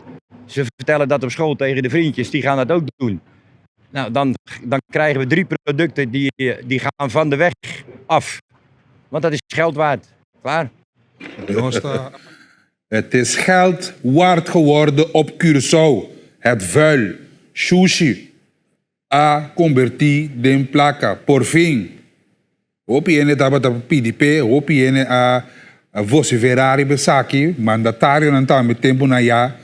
Ze vertellen dat op school tegen de vriendjes, die gaan dat ook doen. Nou, dan krijgen we 3 producten die gaan van de weg af. Want dat is geld waard. Klaar? Het is geld waard geworden op Curaçao. Het vuil, sushi, a converti den placa, por fin. Hopi ene tabata PDP, hopi ene a voce Ferrari besaki, mandatario nantam met tempo na ja.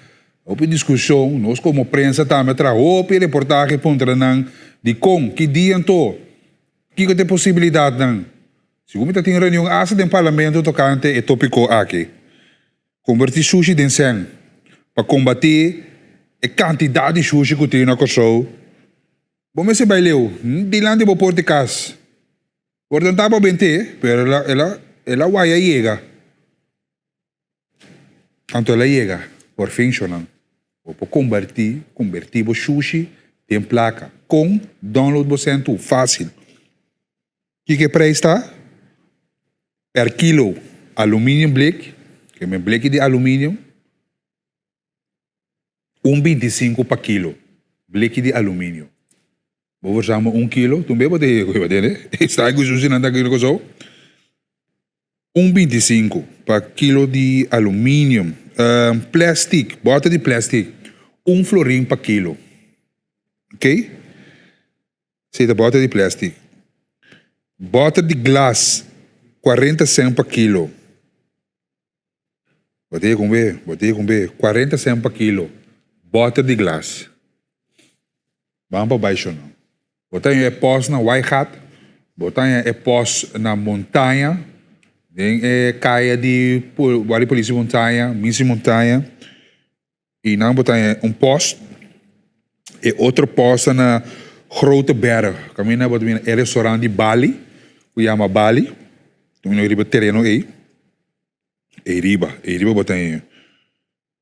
Hopi discussão, nós como prensa também tra hopi reportagem pontra nang di kong ki dianto. Kiko te possibilidade nang. Segundo tá tem reunião asa do parlamento tocante e tópico aqui. Convertir sushi den sen para combater a quantidade de sushi que tem na Curaçao. Bom, se baileu, de lá de bo porticas. Portanto, tá para bente, pero ela vai chega. Anto ela chega, por fim, chonan. Para convertir o sushi em placa com download bocento fácil. Que preço está? Per kilo alumínio blik, que é blik de alumínio, 1,25 per kilo, blik de alumínio. Vou chamar 1 kilo, tu bebo de né? Está aí com o sushi nanda kilo so. 1,25 per kilo de alumínio. Plastic, bota de plastic, 1 florim per kilo. Ok? Zet de bota de plastic. Bota de glas, 40 cent per kilo. Botei com B, 40 cent per kilo. Bota de glas. Vamos para baixo não. Botai é pós na Waigat, botai é pós na montanha, tem é caia de Wari Polícia Montanha, Missi Montanha, e não botai um posto, e outro posto na Grote Berg. Caminha botai é restaurante de Bali, que chama Bali, tu me riba terreno aí, e riba botai.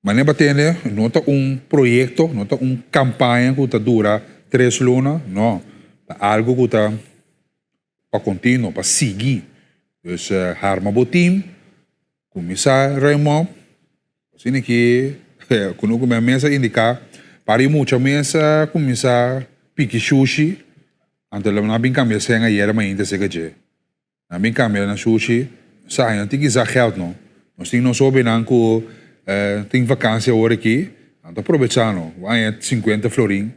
Mas não botai nota projeto, nota campanha que está dura 3 lunas, não. Algo que está para contínuo, para seguir. Dus Harma Botim, começar Raymond, assim que quando a mesa indicar, para muita mesa começar pique sushi, antes de não bem cambiar sem a era mais ainda se que não bem cambiar na sushi, sai não tem que usar geld não, nós temos não só bem que tem vacância agora aqui, então aproveitar não, vai 50 florim.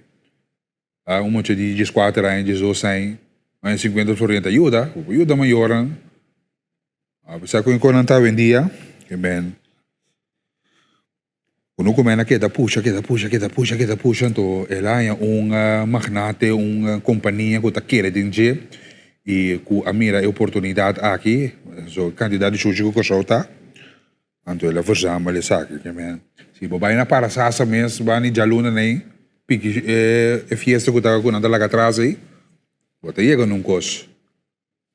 Monte de 4 anos, 18 anos, mas 50 florim ajuda maior. Apesar que eu não estava vendia, que bem, quando começa que puxa, então ela é magnate, companhia que está querendo dinheiro e que a mira oportunidade aqui, so candidato de sushi que eu tá, então ela versama ele sabe que bem, se vai na para sasa mesmo, vai na jaluna nem pique fiesta que está com nada lá atrás aí, bota chega num cos.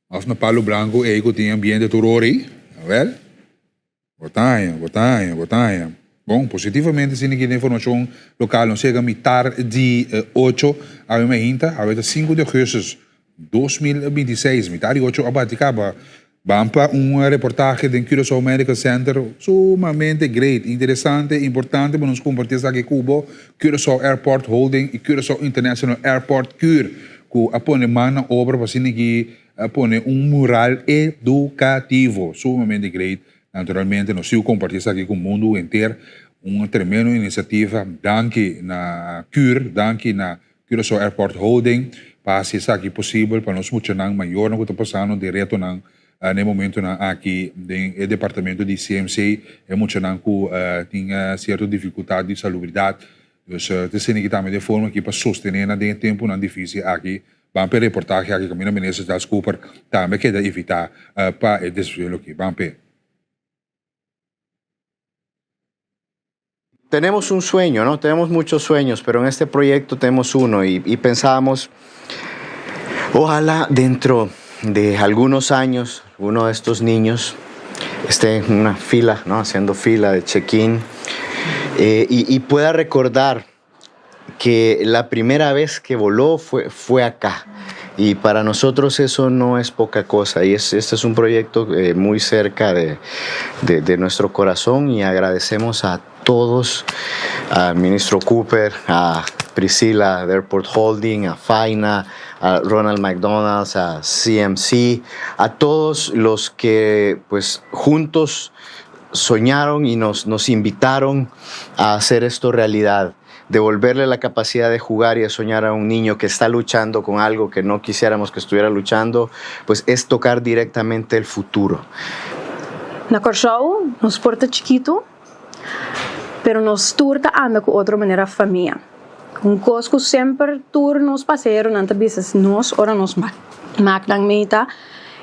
Of na Palo Branco aí que tem ambiente turori, a ver? Botanha. Bom, positivamente se ninguém informação local não chega a mitad de 8 a uma hinta, a 5 de agosto 2026, mitad de 8 abaticaba Vamos para reportaje de Curaçao Medical Center sumamente great, interessante, importante para nos compartir aqui Cuba, Curaçao Airport Holding e Curaçao International Airport Cure, que apone mana obra para que apone mural educativo, sumamente great. Naturalmente, nós vamos compartilhar aqui com o mundo inteiro tremenda iniciativa. Danke na Cure, danke na Curaçao Airport Holding, para se aqui possível para nós funcionar maior no que está passando direto no momento aqui no departamento de CMC é funcionando com tinha certa dificuldade de salubridade. Então, tem que também de forma que para sostener na tempo não difícil aqui. Vamos para reportagem aqui com a ministra das Cooper também que evitar para desvio aqui. Vamos para Tenemos un sueño, ¿no? Tenemos muchos sueños, pero en este proyecto tenemos uno y pensábamos, ojalá dentro de algunos años uno de estos niños esté en una fila, ¿no? Haciendo fila de check-in y pueda recordar que la primera vez que voló fue acá. Y para nosotros eso no es poca cosa. Y este es un proyecto muy cerca de nuestro corazón y agradecemos a todos, al ministro Cooper, a Priscilla de Airport Holding, a Faina, a Ronald McDonald's, a CMC, a todos los que pues juntos soñaron y nos invitaron a hacer esto realidad. Devolverle la capacidad de jugar y de soñar a un niño que está luchando con algo que no quisiéramos que estuviera luchando, pues es tocar directamente el futuro. Na Curaçao, nos porta chiquito, pero nos turta anda com outra maneira família. Um cosco sempre tur nos passeio, nanta bisas nos ora nos mak dang meta.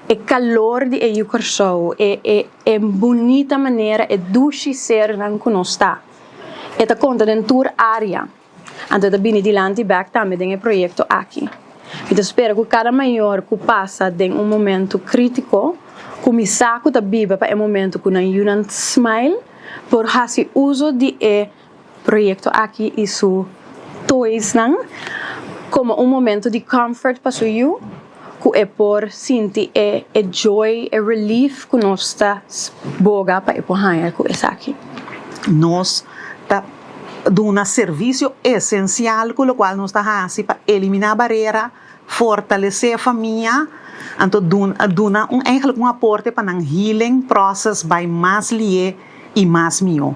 É calor de EU Curaçao, é bonita maneira, é duche ser nang conosta. Eta conta den tour área. Anto da bini di lanti back também tem projeto aqui. Então espero que cada maior que passa tem momento crítico, que me saco da biba para momento que não yunan smile, por hasi uso de projeto aqui e su toys nang como momento de comfort para su you, que é por sentir joy, relief que nós está boga para porranha que é aqui. Nós de um serviço essencial com o qual nós estamos para eliminar a barreira, fortalecer a família, então dar eigenlijk um aporte para um healing process by mais lié e mais mio.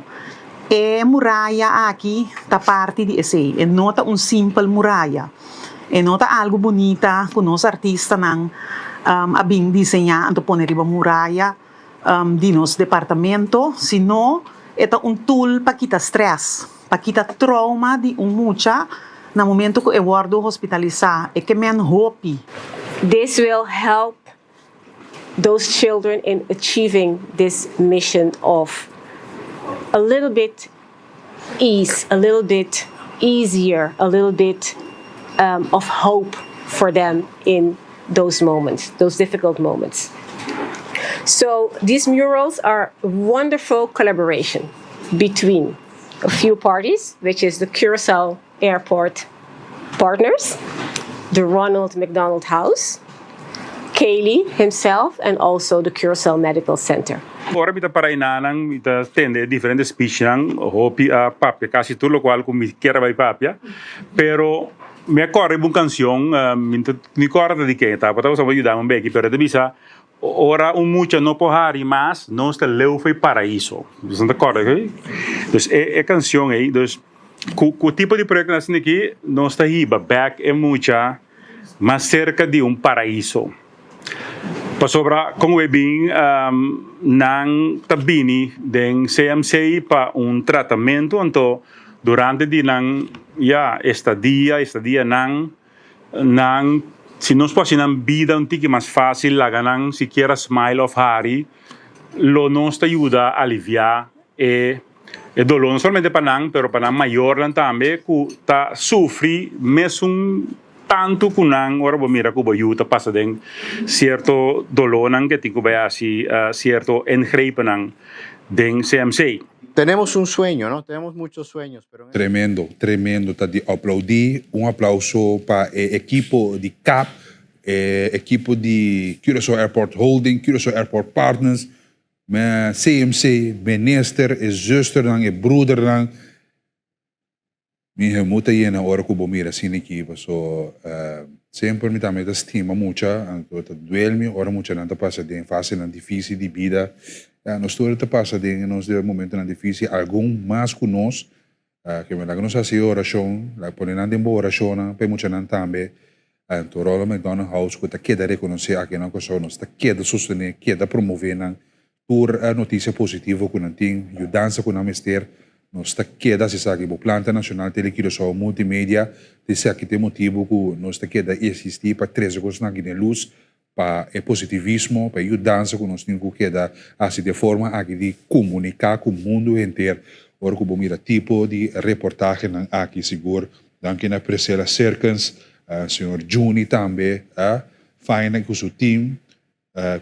Muralha aqui da parte de esse, nota simples muralha, nota algo bonita que nós artistas não abim desenhar, então pôr riba muralha de nosso departamento, senão é tool para quitar stress, para quitar trauma de mucha no momento que eu vou hospitalizar, é que me hope. This will help those children in achieving this mission of a little bit ease, a little bit easier, a little bit of hope for them in those moments, those difficult moments. So these murals are a wonderful collaboration between a few parties, which is the Curaçao Airport Partners, the Ronald McDonald House, Kaylee himself, and also the Curaçao Medical Center. Ora mita parainanang mita tende diferente speech nang hopi a papia casi tutto lo qual come chiara vai papia, pero me accorre un canción minta ni corda di che ta poteva só ajudar um bem pero te bisa ora mucha no pohari mas não está leu foi paraíso. Você não acorda, ok? Dus canção aí, dus o tipo de projeto assim aqui não está riba, back é mucha mas cerca de paraíso. Pa sobra como é bem nang tabini den CMC para tratamento então durante de nang estadia nang se nós possiamo vida tique mais fácil la ganan siquiera smile of Harry lo nos ayuda a aliviar dolor não somente para nang pero para nang maior também que tá sofre mesmo tanto que nang ora bo mira que bo yuta passa den certo dolor nang que tico vai assim certo engrepen nang den CMC. Tenemos un sueño, ¿no? Tenemos muchos sueños. Pero... Tremendo. Tá de aplaudir. Aplauso para o equipo de CAP, equipo de Curaçao Airport Holding, Curaçao Airport Partners, mijn CMC, mijn neester, mijn zuster, mijn broeder. Mi muita yena ora ku bomira sinikiba so sempre mi também estima mucho anto ta duelmi ora mucho nanta passa de fase na difícil de vida nos toda ta passa de nos de momento na difícil algum mais com nós que me la nos assim oração la ponen ande boa oração pe mucho nanta também anto rola McDonald House ku ta queda reconhecer aqui na coisa nos ta queda sostener queda promover na por a notícia positiva ku nanting ajudança ku na mister nós está queda se sabe o planta nacional Tele-Curaçao multimédia desse aqui tem motivo que nós está queda existir para trazer coisas na guiné luz para o positivismo para ajudança que nós temos que queda assim de forma aqui de comunicar com o mundo inteiro ora que o mira tipo de reportagem aqui seguro danke na Priscila Serkens senhor Juni também fine com o seu time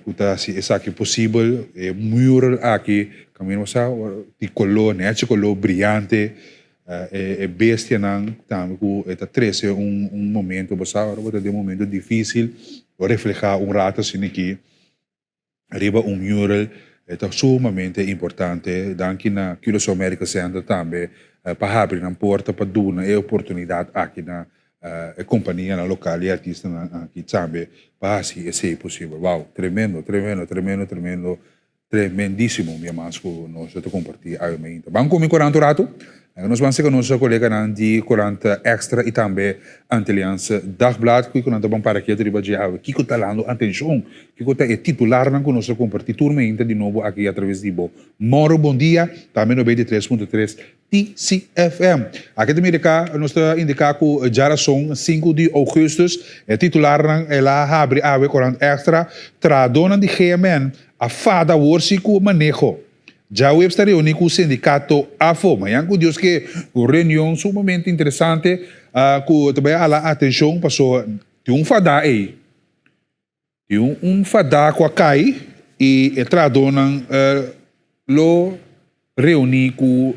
que está se é aqui possível mural aqui caminho sa de color net color brilhante bestia nang também que está trece momento você agora de momento difícil reflejar rato assim aqui arriba mural é sumamente importante danke na Curaçao America Center também para abrir uma porta para dar uma oportunidade aqui na companhia na local e artista aqui também para assim é possível wow tremendíssimo minha mãe que nós já compartilhamos a mim vamos comigo 40 rato nós vamos ser com nossa colega de 40 extra e também Antiliança Dagblad que nós vamos para aqui de Badia que está dando atenção que está titular na nossa compartilhar turma ainda de novo aqui através de Moro bom dia também no 93.3 TCFM. Aqui também nós indicar que já são 5 de agosto é titular ela abre a 40 extra tradona de GMN a fada worsi ku manejo. Já o está reunido com o sindicato AFO, mas é Deus que uma reunião sumamente interessante que também a atenção passou de fada aí. De fada com a cai e tradona lo reunir com o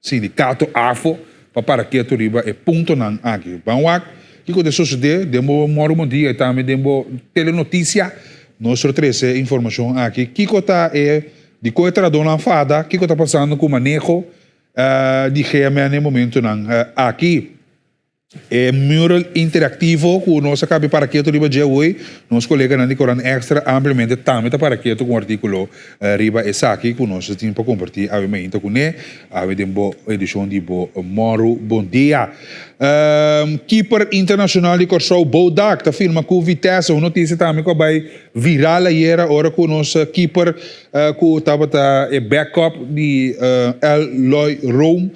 sindicato AFO para que a riba é ponto nan aqui. Vamos que o que sucede, demo moro bom dia também demo telenotícia nosso trazer informação aqui. Kiko está de coisa dona fada, Kiko está passando com o manejo de GMN no momento aqui. É mural interativo que nós acabamos para que riba dia hoje, nosso colega Nandi Coran Extra amplamente também está para que com o artículo riba essa aqui que nós temos para compartilhar a mim com né, a ver dembo edição de Moro bom dia. Keeper internacional de Curaçao Bodak está firma com Vitesse, uma notícia também que vai viral aí hora com nosso keeper que estava backup de Eloy Rome.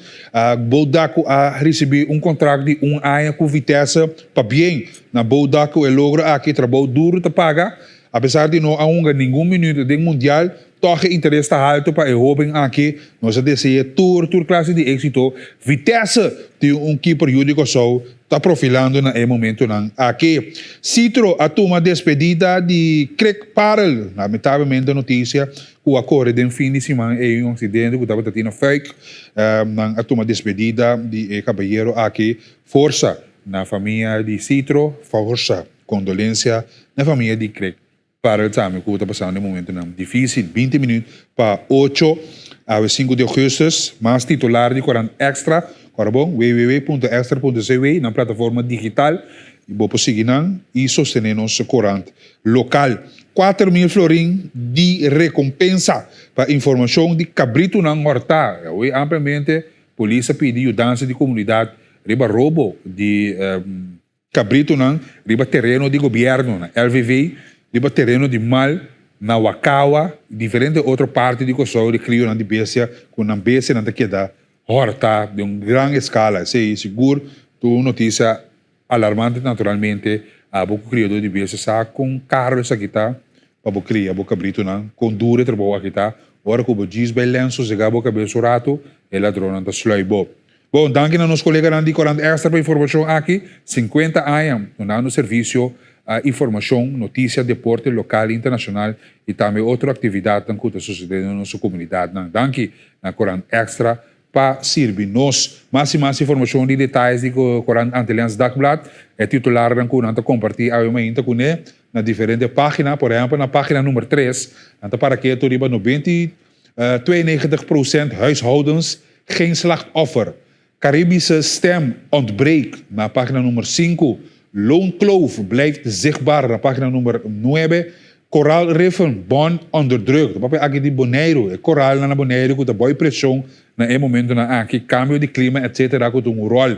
Bodak a receber contrato de ano com Vitesse para bem. Na Bodak ele logra aqui trabalho duro para pagar, apesar de não há nenhum minuto de mundial. Toch interesse está alto para o jovem aqui. Nós desejamos tour classe de êxito. Vitesse de keeper jurídico só está profilando no momento aqui. Citro a turma despedida de Craig Parel. Lamentavelmente a notícia que ocorre de fim de semana é acidente que estava tendo fake. A turma despedida de caballero aqui. Força na família de Citro. Força. Condolência na família de Craig para o exame que está passando no momento difícil, 20 minutos para 8 a 5 de agosto, mais titular de 40 extra, www.extra.cw na plataforma digital, e vou seguir e sostener nosso 40 local. 4.000 florim de recompensa para informação de cabrito na horta. Amplamente, polícia pediu dança de comunidade, riba roubo de cabrito na riba terreno de governo, na LVV, riba terreno de mal na Wakawa, diferente outra parte de Curaçao de crio na de bestia, com na bestia na queda horta de grande escala. Se seguro, tu notícia alarmante naturalmente, a boca criador de bestia sa com carros aqui tá, para boca cria, boca brito na com dure trabalho aqui tá, ora que o diz bem lenço, chega boca bem surato, e ladrão da sluibo. Bom, danke a nosso colega Nandi Coran Extra para informação aqui, 50 anos, no serviço a informação, notícia, deporte local e internacional e também outra atividade que está sucedendo na nossa comunidade. Danke na Coran Extra para servir nos. Mais informação de detalhes de Corante Antillianos Dagblad é titular dan ko nanta compartilhar ao momento com né na diferente página, por exemplo, na página número 3, nanta para que tu riba no 92% huishoudens geen slachtoffer. Caribische stem ontbreekt na página número 5. Loonkloof blijft zichtbaar na página número 9. Koraalriffen bond onderdrukt. Papai aqui de Bonaire, coral na Bonaire com a boa pressão na momento na aqui cambio de clima etc. com um rol.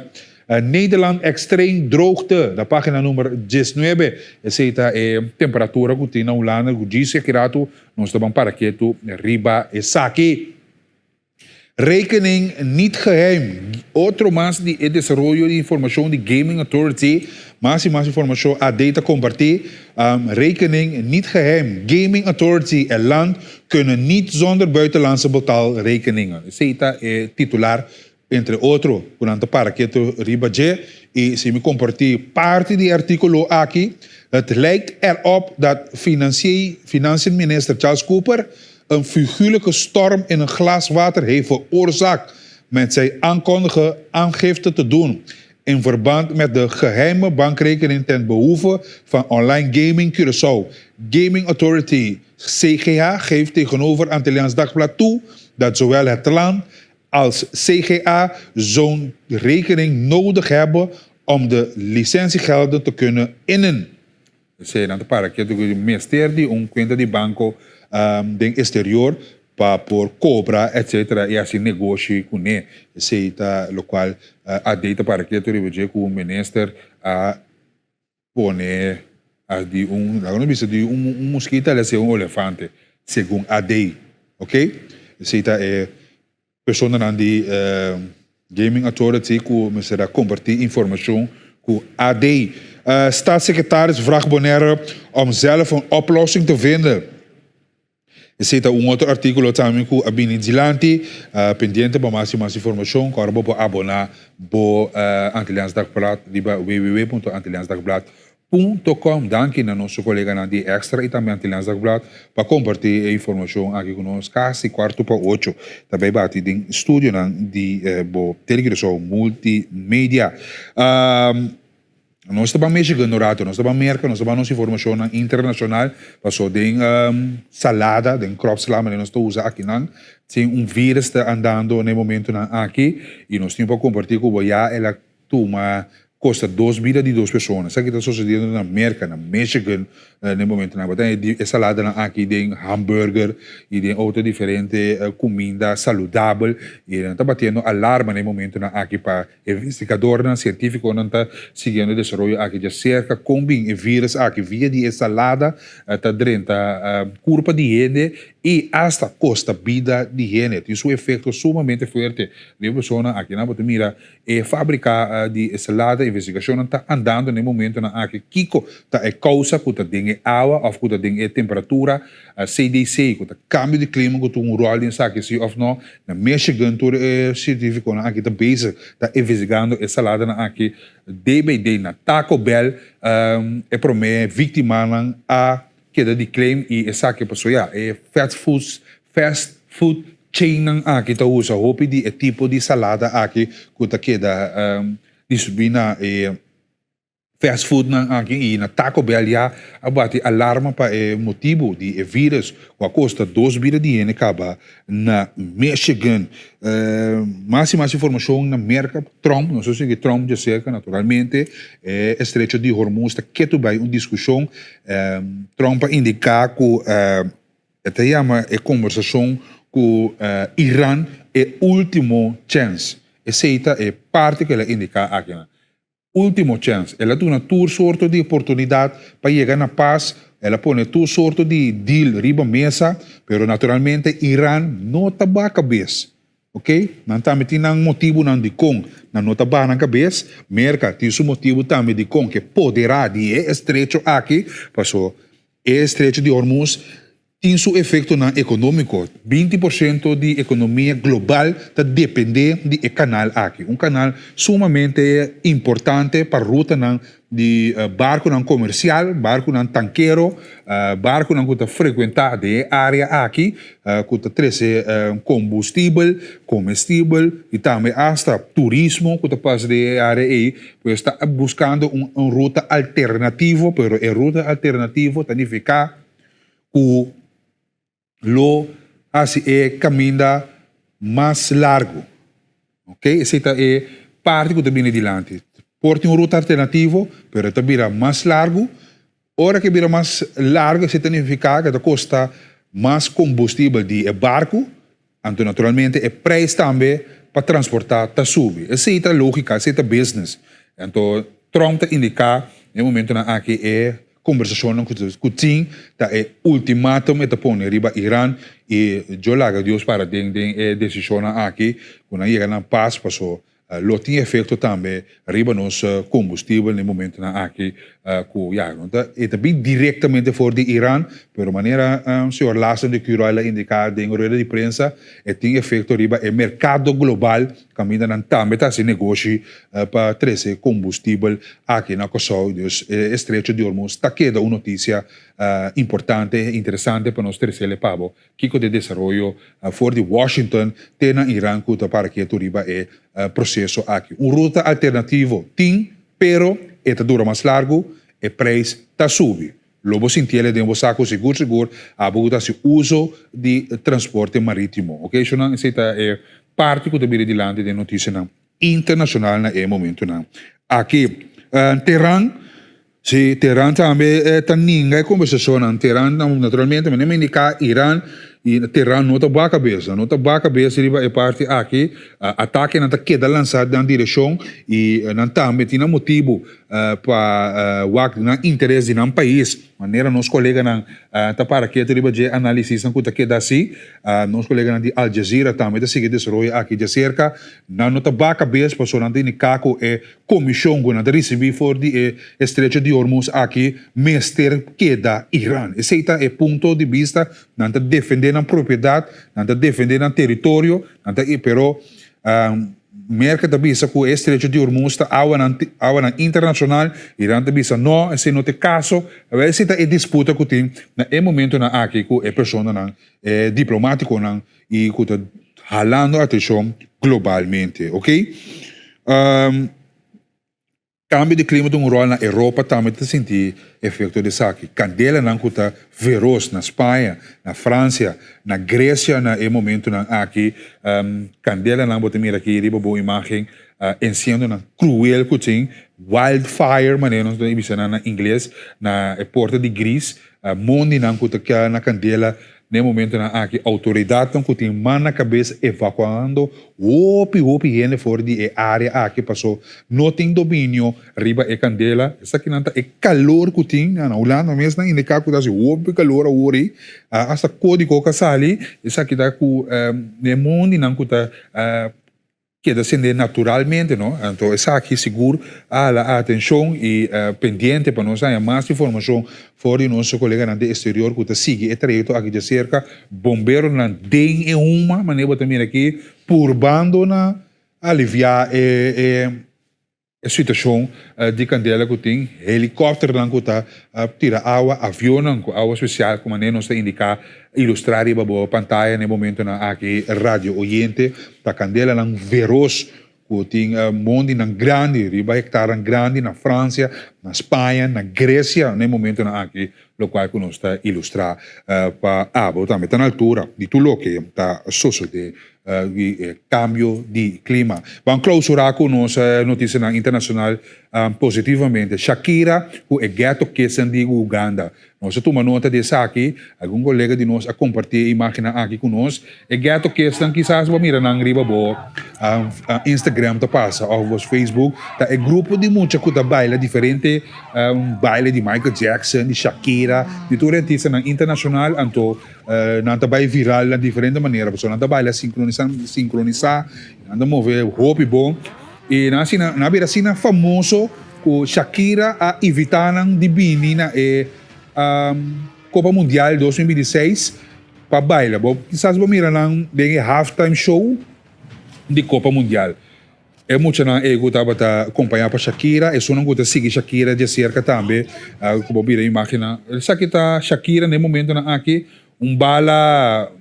Nederland extreem droogte, na página número 19. Essa é a temperatura que tem na Holanda, que diz que nós estamos para que tu riba e saque. Rekening niet geheim. Outro mais de desenvolvimento de informação de Gaming Authority. Mais informação a data compartilhar. Rekening niet geheim. Gaming Authority en land kunnen niet zonder buitenlandse betaalrekeningen. Zeta é titular, entre outros, durante para que tu ribaje. E se me compartilhar parte do artigo aqui. Het lijkt erop dat financiën minister Charles Cooper een figuurlijke storm in een glas water heeft veroorzaakt met zijn aankondige aangifte te doen in verband met de geheime bankrekening ten behoeve van online gaming Curaçao. Gaming Authority CGA geeft tegenover Antilliaans Dagblad toe dat zowel het land als CGA zo'n rekening nodig hebben om de licentiegelden te kunnen innen. Para que o Ministério de conta de banco den exterior para por cobrar, etc. E assim negócio com ele. Lo qual a data para que tu ribeje com o ministro a pone a de não bisa de mosquito ela ser elefante, segundo a day, ok? É pessoa na de Gaming Authority que será compartilhar informação com a day. Staatssecretaris vraagt Bonaire om zelf een oplossing te vinden. Er zit een ander artikel também com a Bini Dilanti, pendiente para mais informação, corbo para abonar bo Antilliaans Dagblad, liba www.antilliaansdagblad.com. Danke na nosso colega na die extra e também Antilliaans Dagblad para compartilhar a informação aqui conosco, quase 7:45. Também bate em estúdio na de bo televisão multimédia. Nós estamos mexendo no rato, nós estamos mercando, nós estamos nossa informação internacional, passou de salada, de cropsalada, nós estamos usando aqui não, tem vírus andando no momento aqui e nós temos para compartilhar com você, ela toma custa 2 vidas de 2 pessoas. Sabe que está sucedendo na América, na Michigan, no momento na batalha, a salada aqui tem hambúrguer e tem outra diferente comida saudável e está batendo alarma no momento aqui para investigador científico não está seguindo o desenvolvimento aqui de cerca combina vírus aqui via de salada está dentro curva de higiene e hasta custa vida de higiene. Tem um efeito sumamente forte. A pessoa aqui na Botemira é fábrica de salada, a investigação está andando no momento aqui. Kiko está é causa que está dentro água ou que está dentro temperatura, CDC, que está cambio de clima, que está rol em saque se ou não. Na Michigan, todo científico aqui está bezig, está investigando a salada aqui. DBD na Taco Bell é para mim vítima a queda de claim e essa que passou é fast food chain aqui tá usa hope de tipo de salada aqui que tá queda distribuída fast food aqui e na Taco Bell já abate alarma para motivo de vírus com a custa 2 vidas de acaba na Michigan. Mais informação na América, Trump, não sei se Trump já cerca naturalmente, estreito de Hormuz, está quieto by uma discussão, Trump indicar que até chama a conversação com Irã é último chance. Essa é parte que ela indica aqui. Último chance. Ela tem uma sorte de oportunidade para chegar na paz. Ela põe uma sorte de deal riba mesa, pero naturalmente Irã não está bem a cabeça. Ok? Não está metendo um motivo não de com, não está bem na cabeça. Merca tem um motivo também de com que poderá de estreito aqui, passou estreito de Hormuz. tem seu efeito na econômico. 20% da economia global está depende de canal aqui. Canal sumamente importante para a ruta de barco comercial, barco tanqueiro, barco que está frequentar de área aqui, que está trazer combustível, comestível e também hasta turismo que está passa de área aí, pues está buscando uma ruta alternativa, pero a ruta alternativa significa que lo hace caminho mais largo. Ok? Essa é parte que viene adiante. Porta uma ruta alternativa, pero também mais largo. Ora que vira mais largo, significa que custa mais combustível de barco, então naturalmente o preço também para transportar está sube. Essa é a lógica, essa é a business. Então, Trump indica no momento na aqui conversação que tem, é ultimatum está pondo riba Irã e eu lago Deus para den decisão aqui quando chega na paz passou lo tem efeito também riba nos combustível no momento na aqui que já é bem diretamente for de Irã pero maneira o senhor Lassen de Curala indicar em roda de prensa tem efeito riba é mercado global caminha na também tá se negocie para trazer combustível aqui na Kosovo dus estreito de Hormuz está queda uma notícia importante interessante para nós trazer pavo que de desenvolvimento for de Washington tem na Irã que para que tu riba processo aqui ruta alternativa tem pero dura mais largo e preço está sube. Lobo sentiele de um saco seguro a se uso de transporte marítimo. Ok? Isso não é parte que também de lande de notícia internacional na momento não. Aqui Tehran se Tehran também está ninguém conversação Tehran naturalmente mas nem indicar Irã e Tehran não está boa cabeça é parte aqui ataque não está queda lançado na direção e não também tem motivo para o interesse de um país maneira nos colegas não tá para que riba de análise não está queda assim nos colegas de Al Jazeera também está seguindo desenvolvimento aqui de cerca não está boa cabeça para só não tem caco comissão que não está receber for de estreito de Hormuz aqui mestre queda Irã esse é o ponto de vista não está defendendo a propriedade, não está defendendo o território, pero merca da bisa que o estreito de Hormuz está awa internacional, Irã da bisa não, esse não tem caso, a vezes está disputa que tem, no momento na aqui que é pessoa não, é diplomático não, e que está jalando a atenção globalmente, ok? Cambio de clima tem rol na Europa também está sentindo efeito desse aqui. Candela não está feroz na Espanha, na França, na Grécia, na momento na aqui. Candela não pode mirar aqui, riba boa imagem, incêndio na cruel que tem, wildfire, maneira não está na inglês, na porta de Gris, mundo não está na Candela. No momento na aqui autoridade não tem mão na cabeça evacuando opi gente fora de área aqui passou não tem domínio riba candela essa aqui não é calor que tem na Holanda mesmo ainda cá que dá se opi calor a ori hasta código que sali essa aqui dá com no mundo não que tá que descende naturalmente, não? Então, essa aqui seguro a atenção e pendente para nós, mais informação fora de nosso colega do exterior que sigue e trajeto aqui de cerca, bombeiro na tem uma maneira também aqui, por bando na aliviar a situação de Candela que tem, helicóptero que está tira água, avião água especial, como maneira nós indicar, ilustrar a boa pantalla no momento na aqui rádio oyente, da Candela não veroz, que tem mundo na grande, riba hectare grande na França, na Espanha, na Grécia, no momento na aqui, lo qual que nós está ilustrar para água também está na altura de tudo que está sucedendo cambio de clima. Vamos clausurar com nossa notícia internacional positivamente. Shakira, o gato que de Uganda. Nós tomamos nota desse aqui, algum colega de nós a compartilhar a imagem aqui conosco. O gato que estão quizás vão mirar na riba boa, Instagram tá passa, ou Facebook, tá é grupo de muita coisa baila diferente, baile de Michael Jackson, de Shakira, de tudo artista internacional, então não tá vai viral de diferente maneira, pessoal não tá baila sincronizar, não tá mover roupa bom e na beira assim famoso que Shakira a evitar de bini na Copa Mundial 2026 para baila. Quizás vamos mirar nang halftime show de Copa Mundial. É muito na ego tava acompanhar para Shakira, é só não gosta seguir Shakira de cerca também. Como vira imagina, essa que tá Shakira no momento na aqui bala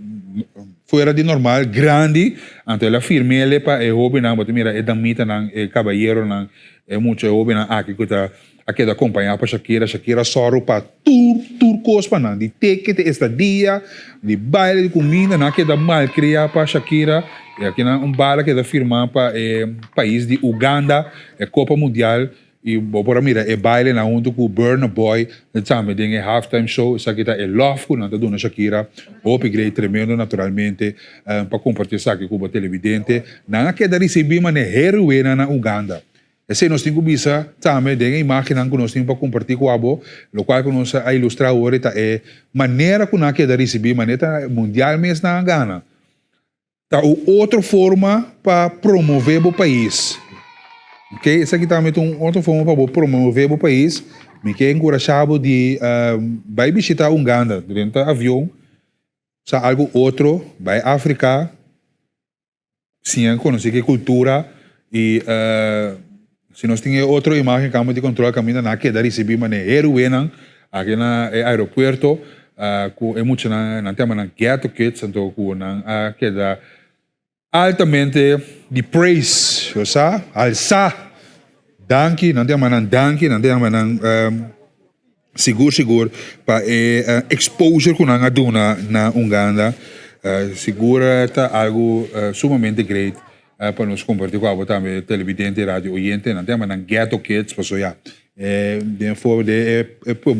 fora de normal, grande, então ela firme ele para é hobby não, mas mira é damita não, é caballeiro não, é muito hobby não aqui que tá aqui da acompanhar para Shakira soro para tour cospa não, de ticket estadia, de baile de comida, não que da mal criar para Shakira. E aqui na bala que da firma para país de Uganda, é Copa Mundial e por mira é baile na junto com Burna Boy, também tem halftime show, isso aqui tá é love com nada dona Shakira, upgrade tremendo naturalmente para compartilhar isso aqui com o televidente, não que da receber mas é heroína na Uganda. Esse nós temos bisa também tem imagem que nós temos para compartilhar com o abo, o qual que nós a ilustrar hoje tá é maneira que nós que da receber maneira mundial mesmo na Ghana. Tá outra forma para promover o país. Ok? Essa aqui também é uma outra forma para promover o país. Me quer encorajar de vai visitar Uganda dentro do avião. Se algo outro, vai África, sim, conhecer que cultura e se nós temos outra imagem que de controle caminho na que da receber maneira heroína aqui na aeroporto, é muito na tema na ghetto kids, então na que da altamente de praise, sabe? Alçar, danke, não tem mais danke, não tem mais seguro para exposure que nós dona na Uganda, seguro tá algo sumamente great para nós compartilhar com a também televidente, rádio, oyente, não tem mais ghetto kids, para já, de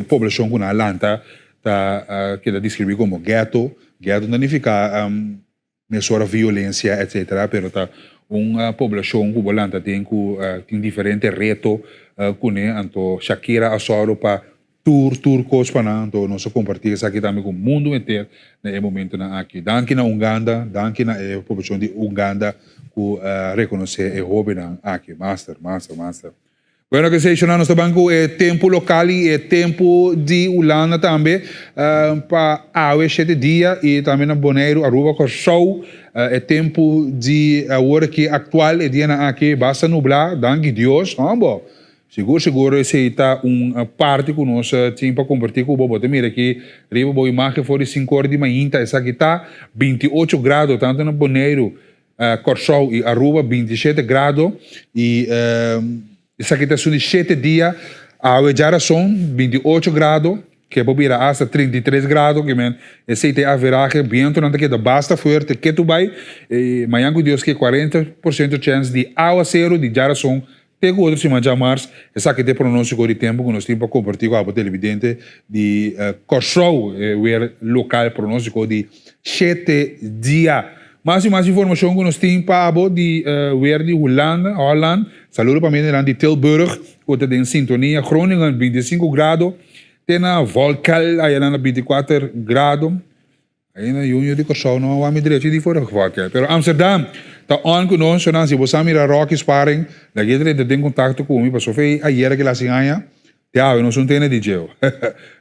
população que na Atlanta tá que da descrever como ghetto não significa nessa violência, etc. Pero tá uma população que volanta tem diferentes retos com então Shakira asoro para tour coisa para então nós compartilhar isso aqui também com o mundo inteiro no momento na aqui. Danke na Uganda, danke na população de Uganda que reconhecer é hobby na aqui, master. Bueno, que se no nosso banco é tempo local e é tempo de Holanda também para a 7 dias e também na Bonaire, Aruba, com show é tempo de agora que atual é dia aqui basta nublar, danke Deus, bom. Seguro esse está parte que nós temos para compartilhar com o Bobo. Mira aqui, riba boa imagem foi de 5 horas de manhã, essa aqui está 28 graus, tanto na Bonaire, Corsol e Aruba, 27 graus e essa aqui está de 7 dias, a já são 28 graus, que pode ir até 33 graus, que esse é a veragem, vento não tem que basta forte, que tu vai, amanhã com Deus que 40% de chance de aguacero de já são, tem outro cima de março, essa aqui tem pronóstico de tempo que nós temos para compartilhar com a televidente de Corsol, local pronóstico de 7 dias. Mais informação que nós temos para de weer de Holland. Saludo para mim de Tilburg, que está em sintonia. Groningen, 25 graus. Tem na Volkel, aí na 24 graus. Aí na junho de Corsol, não há me direito de fora Volkel. Pero Amsterdam, está on com nós, se você mirar Rocky Sparring, daqui ele tem contato comigo, para sofrer ayer que lá se ganha. Eu não sou DJ.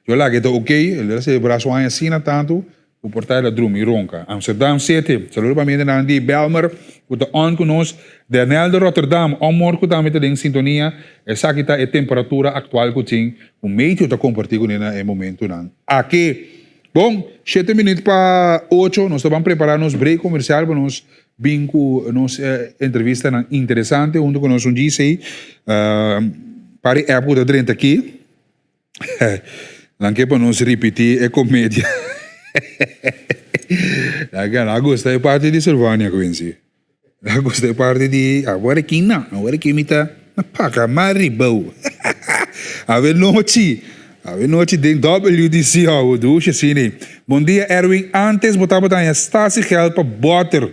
Eu lá que está ok, ele se braço ganha assim tanto. O portal da Drum e Ronca. Amsterdam City. Saludo para mim de Belmer. Que está on com nós. Daniel de Rotterdam. Amor que também está em sintonia. Essa aqui está a temperatura atual que tem. O meio está compartilhando no momento. Aqui. Bom, 7 minutos para 8. Nós estamos preparando nos break comercial para nós vir com nos entrevista interessante. Junto com nós disse para a época da 30 aqui. Não quer para nós repetir é comédia. Eu gostei parte de Silvânia, Quincy. Eu gostei parte de... Agora aqui não. Agora aqui me está... Paca, maribou. Ave noite de WDC, do Chessini. Bom dia, Erwin. Antes, botava em Stasi geld para butter.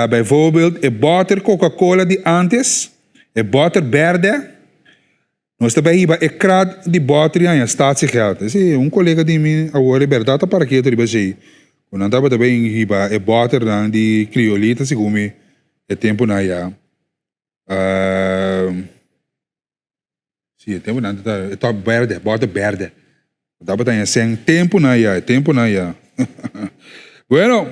Bijvoorbeeld, butter Coca-Cola de antes. Butter verde. Nós também iba krat de butter em Stasi geld. Esse colega de mim, agora, verdade, para que eu te diga quando andava também iba butter de criolita, segundo me, tempo na ya. Sim, tempo na tá verde, butter verde. Dapat tayo sem tempo na ya. Bueno,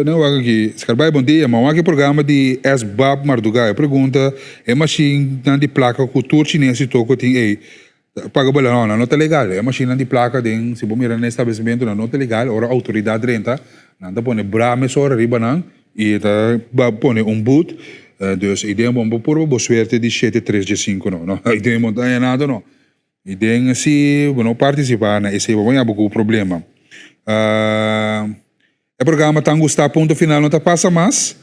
não é aqui. Escarbay, bom dia. Mas aqui programa de SBAB Marduga. Pergunta, é machine de placa cultura chinesa toco tem aí. Paga bola não tá legal. É machine de placa tem, se bom mirar no estabelecimento não tá legal. Ora autoridade renta, não tá põe brame só riba não e tá põe boot. Dus ideia bom por boa suerte de 7-3-5 não. Ideia não tá nada não. Ideia se não participar na esse bom é algum problema. O programa está gostado, ponto final não está passa mais.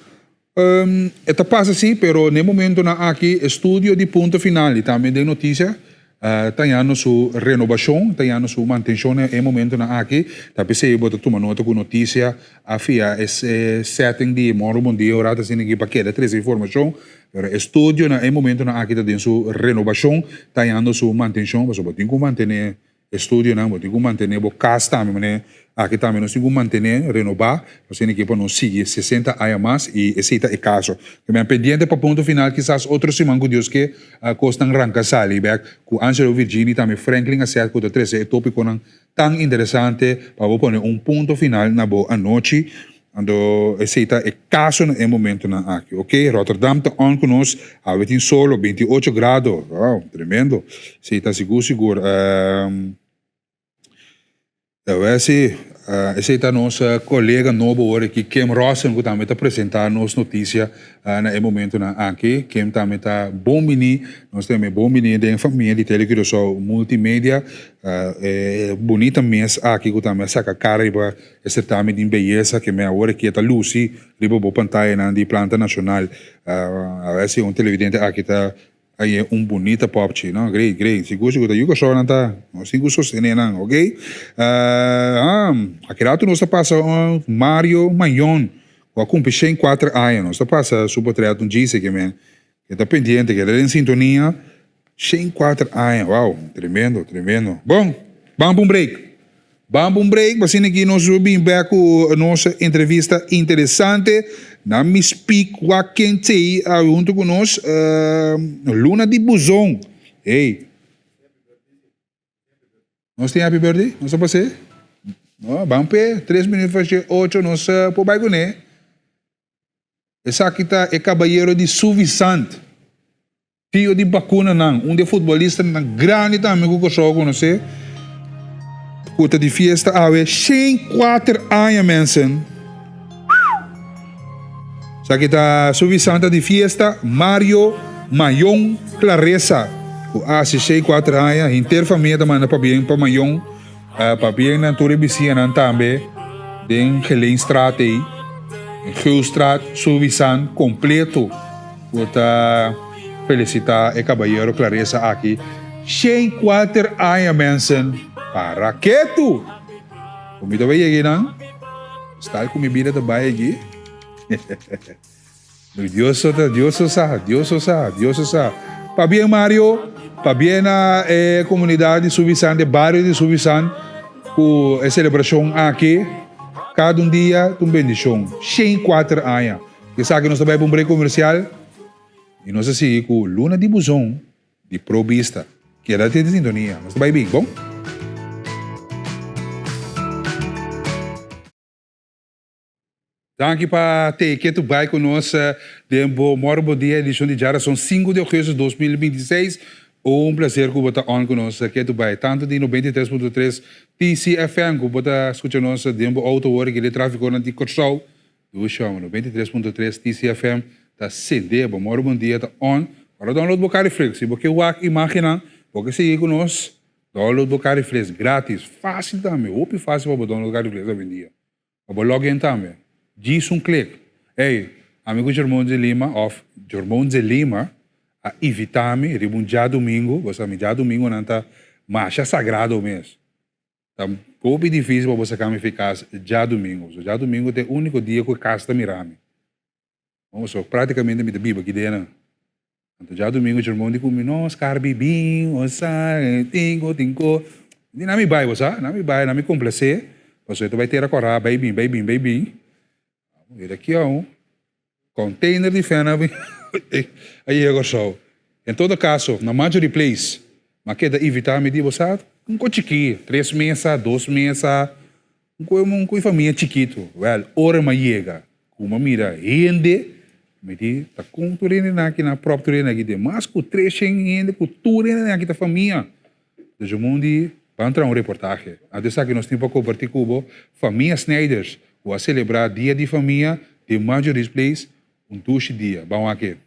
Está passa sim, pero no momento na aqui estúdio de ponto final e também de notícia está indo sua renovação, está indo sua manutenção no momento na aqui. Tá pensei botar tomar nota com notícia, afia esse setting de moro bom dia, ora tá sendo aqui para queda três informação. Pero estúdio no momento na aqui está dentro sua renovação, está indo sua manutenção, mas botar com manter estúdio não, botar com manter o cast também, né? Aqui também nós temos que manter, renovar, nós temos que não seguir 60 anos mais e esse é o caso. Também pendiente para o ponto final, quizás outro semana com Deus que costam arrancar sali, com Angelo Virginia também Franklin acerca com o 13 tópico tão interessante para pôr ponto final na boa noite. Ando esse é o caso no momento na aqui, ok? Rotterdam está on conosco, a ver solo 28 graus, wow, tremendo. Se está seguro. Esse é nosso colega novo hoje aqui, Kim Rossen, que também está apresentando as notícias no momento aqui. Kim também está bom menino, nós temos bom menino da família de televisão multimédia, bonita mês aqui, que também saca cara para esse também de beleza, que é agora que está Lucy, riba boa pantalla de planta nacional, esse é televidente aqui está aí é bonita pop, não? Great. Seguro que eu só não tá, seguro sostener não, ok? Aqui rato nós passa Mario Mayon, com a cumprir 4 anos, nós passa super treado disse que man, que tá pendente, que ele em sintonia, 4 anos, wow, tremendo. Bom, vamos um break. Mas aqui nós vamos back com a nossa entrevista interessante. Na me speak what can say junto com nós Luna de Buzon. Ei. Nós temos happy birthday? Nós vamos fazer? Vamos para 3 minutos fazer 8 nós por baixo né. Essa aqui tá é caballero de Suvisant. Tio de Bacuna não, de futebolista na grande também que eu só conhecer. Puta de fiesta, 4 anos, mensen. Aqui está Suvisanta de fiesta, Mario Mayon Clareza. Hace 4 anos, inteira família também para bem para Mayon, para bem na Torre Biciana também, den Gelenstraat aí, Geulstraat, Suvisant completo. Puta felicitar o caballero Clareza aqui. 4 anos, mensen. Para que tu? Comida vai aqui, não? Está com bebida também aqui. Deus sabe. Para bem Mario, para bem na comunidade de Suvisant, bairro de Suvisant, com a celebração aqui, cada dia tem bendição. 4 anos. Que sabe que nós também vamos para um break comercial e nós assim com Luna de Buzon, de Provista, que era de sintonia. Nós também bem, bom? Dank para ter que tu vai conosco de bom dia, edição de Jara, são 5 de agosto de 2026. prazer que você on conosco, que tu vai tanto de 93.3 TCFM, que você escuta nosso de auto hora que ele tráfico na de Corsol, do chão 93.3 TCFM, tá CD, bom dia, tá on. Para download o Cariflex, se você imagina, porque seguir conosco, download o Cariflex grátis, fácil também, fácil para download o Cariflex hoje em dia. Para login também. Diz clique. Ei, amigo Germão de Lima, a evitame, já domingo, você me já domingo não tá marcha sagrado mesmo. Tá pouco difícil para você ficar já domingo. Já domingo é o único dia que casta mirame. Vamos só, praticamente me biba aqui dentro. Então já domingo Germão de comer, nossa, carbibinho, tingo. Não me vai, não me complacer. Você vai ter a correr, baby. Ele aqui ó, container de fena, aí é só. Em todo caso, na major place, mas que da evitar me digo, sabe? um chiquito, 3 meses, 2 meses, com família chiquito. Well, hora mais chega, como mira, rende, me diz, tá com tu rende aqui na própria rende aqui, mas com 3 rende, com tu rende aqui da família. Dus o mundo vai entrar reportagem. Até que nós temos para compartilhar com família Sneijers, que vai celebrar dia de família de Marjorie's Place, 2 dias. Vamos aqui.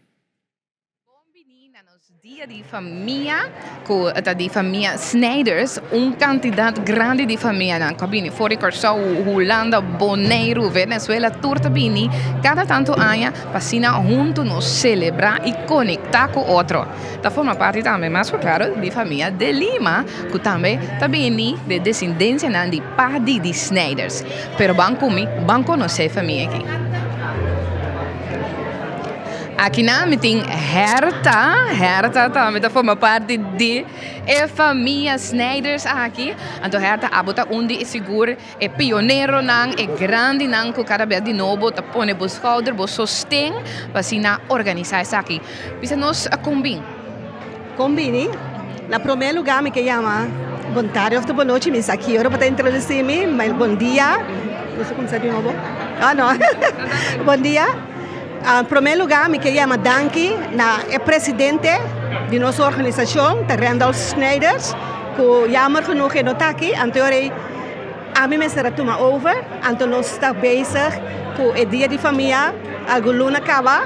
Dia de família, com a de família Sneijers, quantidade grande de família na cabine. Fora Corsau, Holanda, Bonaire, Venezuela, tudo bem. Cada tanto ano, passina junto nos celebrar e conectar com outro. Da forma parte também, mas claro, de família de Lima, que também de descendência de parte de Sneijers. Pero banco não sei família aqui. Aqui na tem Herta também forma parte de família Sneijers aqui. Então Herta abota onde é seguro, é pioneiro não, é grande não, que cada vez de novo tá põe o schouder, o sostém, para assim organizar isso aqui. Pisa nós Combini. Na primeiro lugar me chama bom tarde ou boa noite, me aqui ora para introduzir-me, mas bom dia. Deixa eu começar de novo. Não. Bom dia. Em primeiro lugar, me chamo Danke, é presidente de nossa organização, de Randall Sneijers, que jammer genoeg não está aqui. Então, a mim me será tomar over. Então, nós estamos bezig com o dia de família, algo luna acaba.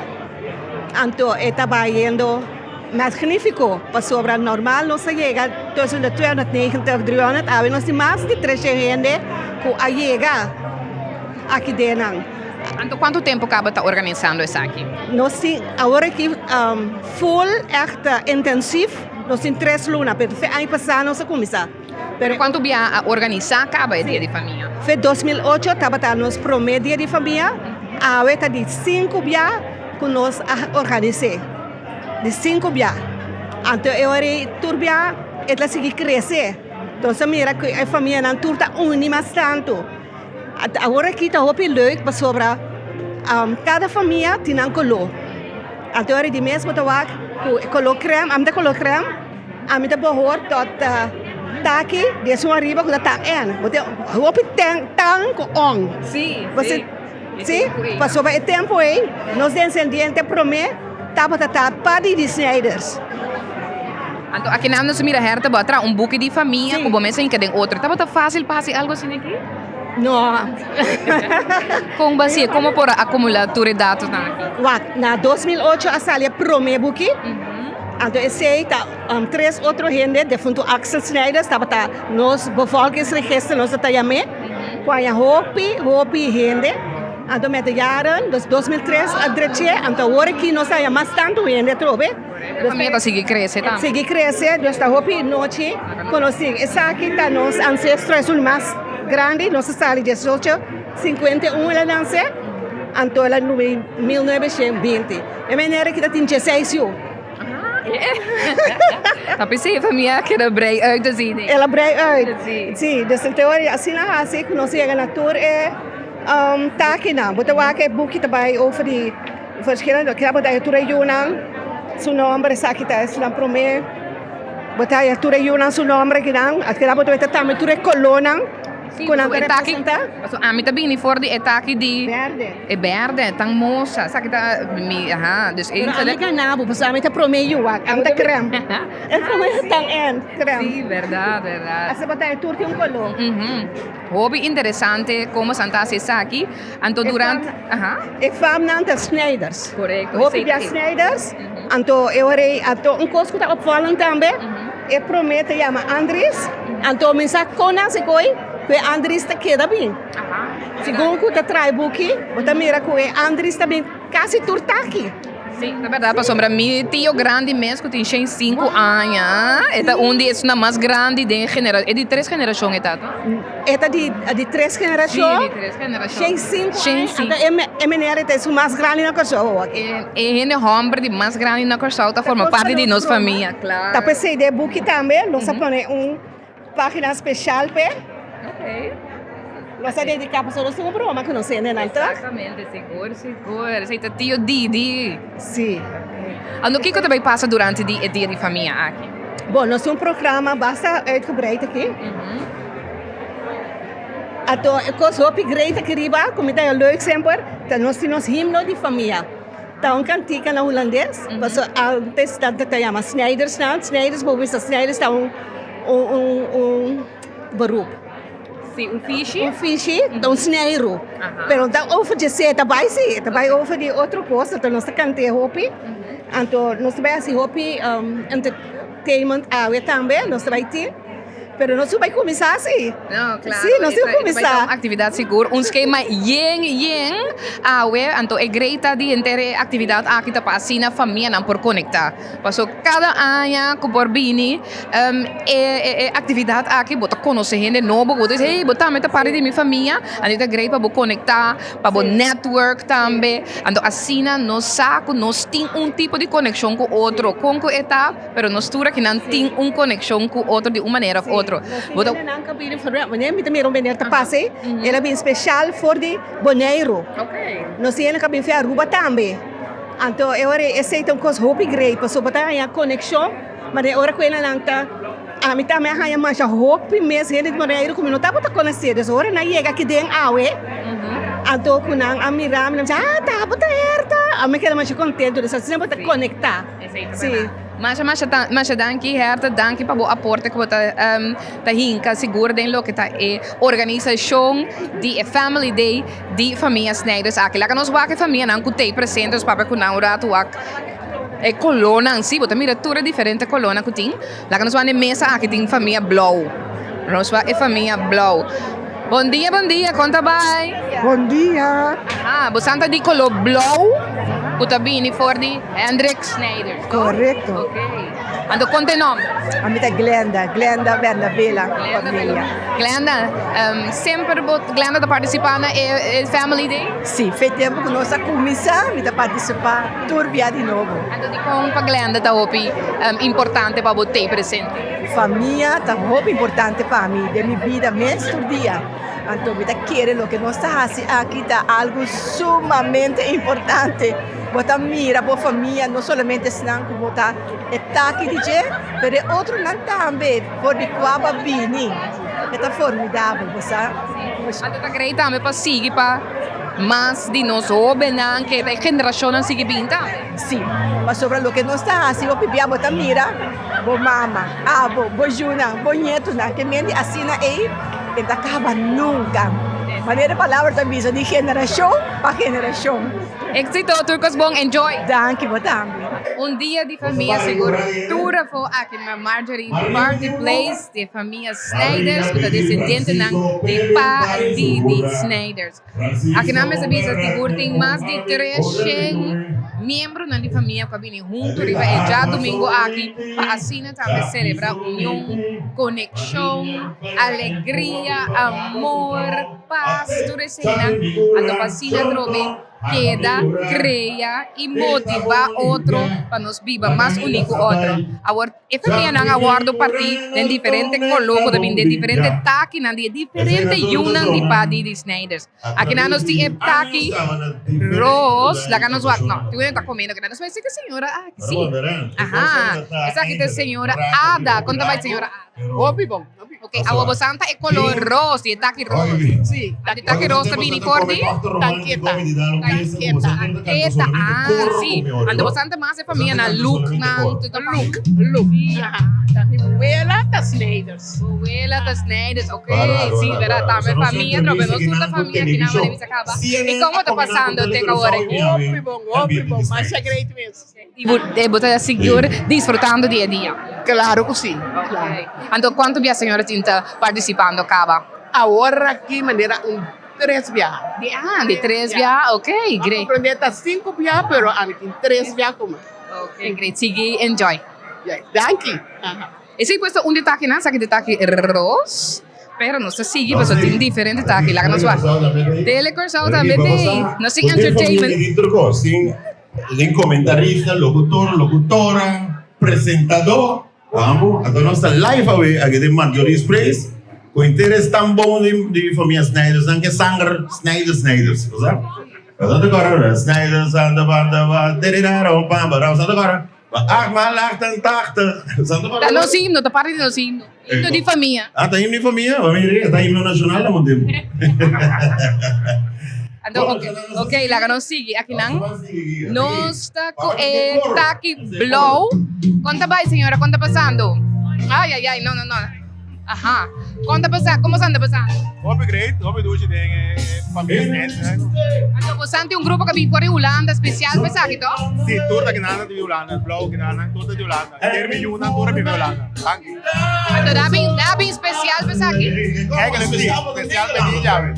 Então, está trabalhando magnífico. Para sobra normal, nós chega tussen de 290 e 300. Aí nós temos mais de 300 gente que chega aqui dentro. Então, quanto tempo acaba está organizando isso aqui? Nós temos agora aqui full, echt intensivo. Nós temos 3 lunas, mas foi ano passado nós começamos. Pero quanto dia organizar acaba o dia de família? Foi 2008, estava nosso primeiro dia de família. Agora está de 5 dias que nós organizamos. De 5 dias. Então, agora turbia, ela segue crescer. Então, se mira que a família não turta unima tanto. Agora aqui está muito leuk, para sobra cada família tem um color. Então, de mesmo que color creme, a minha color creme, a minha borror tot tá aqui, desce uma riba que está en. Você hope tang com on. Sim. Você sim, para sobra o tempo aí, nós descendentes promet, tá para de Sneijers. Então, aqui não se mira Herta, bota buque de família, como começa em cada outro. Tá fácil fazer algo assim aqui? Não. Com base, como por acumular dados aqui? Na 2008 a sala primeiro buque. Então esse tá 3 outros gente de fundo Axel Sneijers estava nos bevolkingsregister nós tá chamando. Quando hopi gente. Então met de jaren, dus 2003 adretje, então agora aqui nós tá mais tanto gente, trobe? A família sigue crescendo também. Sigue crescendo, dus tá hopi noite, conheci. Essa aqui tá nos ancestrais mais grande, nossa sala de 1851 ela nasceu, então ela no 1920. A maneira que tem 16 anos. Tapi sim, a família que era brei uit te zien. Ela brei uit. Sim, dus in teorie, assim na assim que nós chega na tour é tá aqui não. Bota lá que book também over die verschillende, que bota a tour Yunnan, seu nome está aqui tá, na primeira. Bota a tour Yunnan seu nome aqui não, aqui bota também tour Colonan. Sim, o etaki, a mim também for de etaki de verde, tão moça, sabe que tá dus één keer na, bu pasame tá promeio, am tá creme. É promeio tão creme. Sim, verdade. Essa batalha turque color. Hobby interessante como Santa Cesa aqui, então durante, Ik kwam naar de Sneijers. Correcto. Hobby de Sneijers. Então eu orei, então coisa que tá opvallend também. Eu prometo chama Andries. Então mensa conas koi. Que Andries está aqui também. Segundo que está trai aqui, você mira que Andries também quase tudo está aqui. Sim, na verdade, para sombra, meu tio grande mesmo, tem 5 anos. É onde é mais grande de geração. É de 3 gerações, é de 3 gerações? Sim, de 3 gerações. Tem 5 anos. É menina é o mais grande na Corsau. É o homem de mais grande na Corsau, forma parte de nossa família, claro. Tá pensei de book também, nós põe página especial para. Ok. Nós dedicamos a nosso programa que não sei, né, Exatamente, seguro. Aceita tio Didi. Sim. O que também passa durante o dia de família aqui? Bom, nós temos programa basta uitgebreid aqui. Então, ik was hoop ik great aqui riba, como está leuk sempre, dan nós temos himno de família. Então, cantica na holandês, mas antes da chama Snijders não, Snijders, bom, Snijders está beroep. Sim, fiche? Fiche, então snijden. Pero dan over de ser daarbij zie, daarbij over die outro coisa, então nós cantamos hopi, então nós também assim hopi entertainment também, nós também tem. Pero nós vai começar assim. Não, claro. Sim, nós vamos começar. Atividade segura. Um esquema yen, então é greita de inteira atividade aqui tá passando a família não por conectar. Passou cada ano com por bini atividade aqui bota conhecer gente novo, bota hey, bota meta parte de minha família, então é greita para conectar, para network também. Então assim nós saco, nós tem tipo de conexão com outro, com o etapa, pero nós tura que não tem conexão com outro de uma maneira ou outra. Wanneer met meer om beneden te passen, ela bem especial voor de Bonaire. Nós temos que bem ver Aruba também. Então, eu aceito coisa hopi great, para botar a conexão, mas é hora que ela não tá a mim também há mais hopi mesmo ele de Bonaire como não tá para conhecer, das hora na chega aqui dentro awe. Então, quando a mirar, me diz, tá, bota erta. A mim quero mais contente, dessa sempre tá conectar. Sim. Mas danke herta, danke para o aporte que você tá hinca segura den lo que tá organização de family day de família Snijders aqui lá que nós vai que família não cutei presente os papai com não rato colona sim, bota mira tudo diferente colona que tem lá que nós vai na mesa aqui tem família Blow nós vai família Blow. Bom dia, conta bem. Bom dia. Você anda de color Blow? Puta bini for di Hendrik Snijders. Correcto. Ok. Ando conta nome? A mim é Glenda Bernabela. Glenda, sempre Glenda tá participando na Family Day? Sim, faz tempo que nós começamos a participar, turbia de novo. Ando di como para Glenda tá hopi importante para você presente. Família tá hopi importante para mim, de minha vida mês todo dia. Então, me querer lo que nós estamos aqui está algo sumamente importante. Bota mira para a família, não somente senão que botar está aqui de je, mas outro não também, por de quaba bini. É formidável, você. Ando tá great também para seguir para mas de nós obenan que a geração não sigue pinta. Sim, mas sobre lo que nós está assim, o pipi bota mira, bo mama, bo juna, bo neto, que mente assina aí. Não acaba nunca. Maneira palavra também, de geração para geração. Éxito, turcos bom, enjoy. Danke, também. Dia de família segura. Tura foi aqui na Marjorie Party Place de família Snijders, o descendente de Snijders. Aqui na mesa bisa segura tem mais de 300 membros da família que vêm juntos, e já domingo aqui para assim também celebrar união, conexão, alegria, amor, paz, tudo isso aí. Então, assim, queda, cria e motiva outro para nos viva mais único outro. Agora, a família não aguarda partir de diferente coloco, de diferente taque, de diferente unan de padi de Snijders. Aqui nós temos taque, ros, lá que nós vamos, não, tu não está comendo, que nós vamos dizer que senhora, que sim. Essa aqui é a senhora Ada, conta mais senhora Ada. Hopi bom. Ok, a uovo santa è color rosso, e tacchi rossi. Sì. La tacchi rossa vieni forti? Tanchetta. Sì. Ando santa ma se famiglia na look na look. Buela da Snijders. Buela da Snijders, ok. Sì, vera, tame famiglia, troppe non tutta famiglia che nama devi sacaba. E come sta passando te agora aqui? Hopi bom, mas é great mesmo. E você seguir desfrutando dia a dia? Claro que sim. Ok. Então, quanto a senhora está participando, Cava? Agora aqui, maneira 3 viajes. De 3 viajes, ok, great. Aprender 5 viajes, pero aqui 3 viajes como. Ok, great. Sigue, enjoy. Thank you. E se questo un detalle, non sa che detalle rosso, pero non sa sigue, perché sono differenti detalle, la che non so. Dele corso também tem, non si entertainment. Tem comentarista, locutora, apresentador. Vamos, então nós estamos live aqui de Marjorie Place, com interesse tão bom de família Snijders, que sangue Snijders, sabe? Então agora, Snijders, agora, 8 88. Tá nos himno, tá parte nos himno. Himno de família. Ah, tá himno de família? Vamos ver, tá himno nacional, não temos. Então, ok, lá não sigue. Aqui não. Nós tá aqui blow. Conta vai, senhora, conta passando. Ai, não. Aha. Conta passando, como anda passando? Hobby great, hobby doce tem família. Então, você tem grupo que vem por Holanda especial para aqui, to? Sim, toda que nada de Holanda, blow que nada, toda de Holanda. Termi Juna, toda de Holanda. Então, dá bem especial para aqui? É que sim, especial para mim já.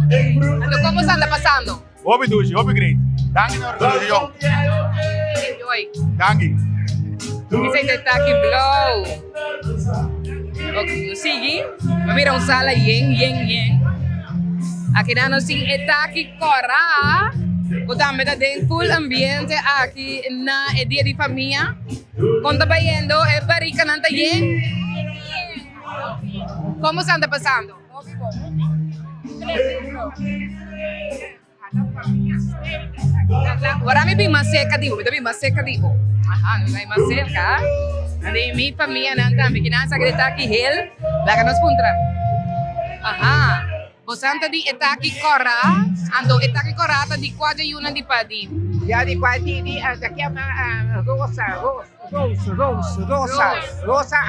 Então, como anda passando? Hobby doce, hobby great. Danke na organização. Enjoy. Danke. Esse é aqui blow. Ok, sigue. Mira um sala yen. Aqui na nós tem aqui cora. Botamos também full ambiente aqui na dia de família. Quando vai indo é barica nanta yen. Como se anda passando? Agora me bem mais seca dibo. Aha, não vai mais seca. Andi mi família nanta bikinan sa aqui hel, laga nos puntra. Aha. Bosanta di etaki kora, ando etaki kora ta di quasi yuna di padi. Ya di quasi di da chiama Rosa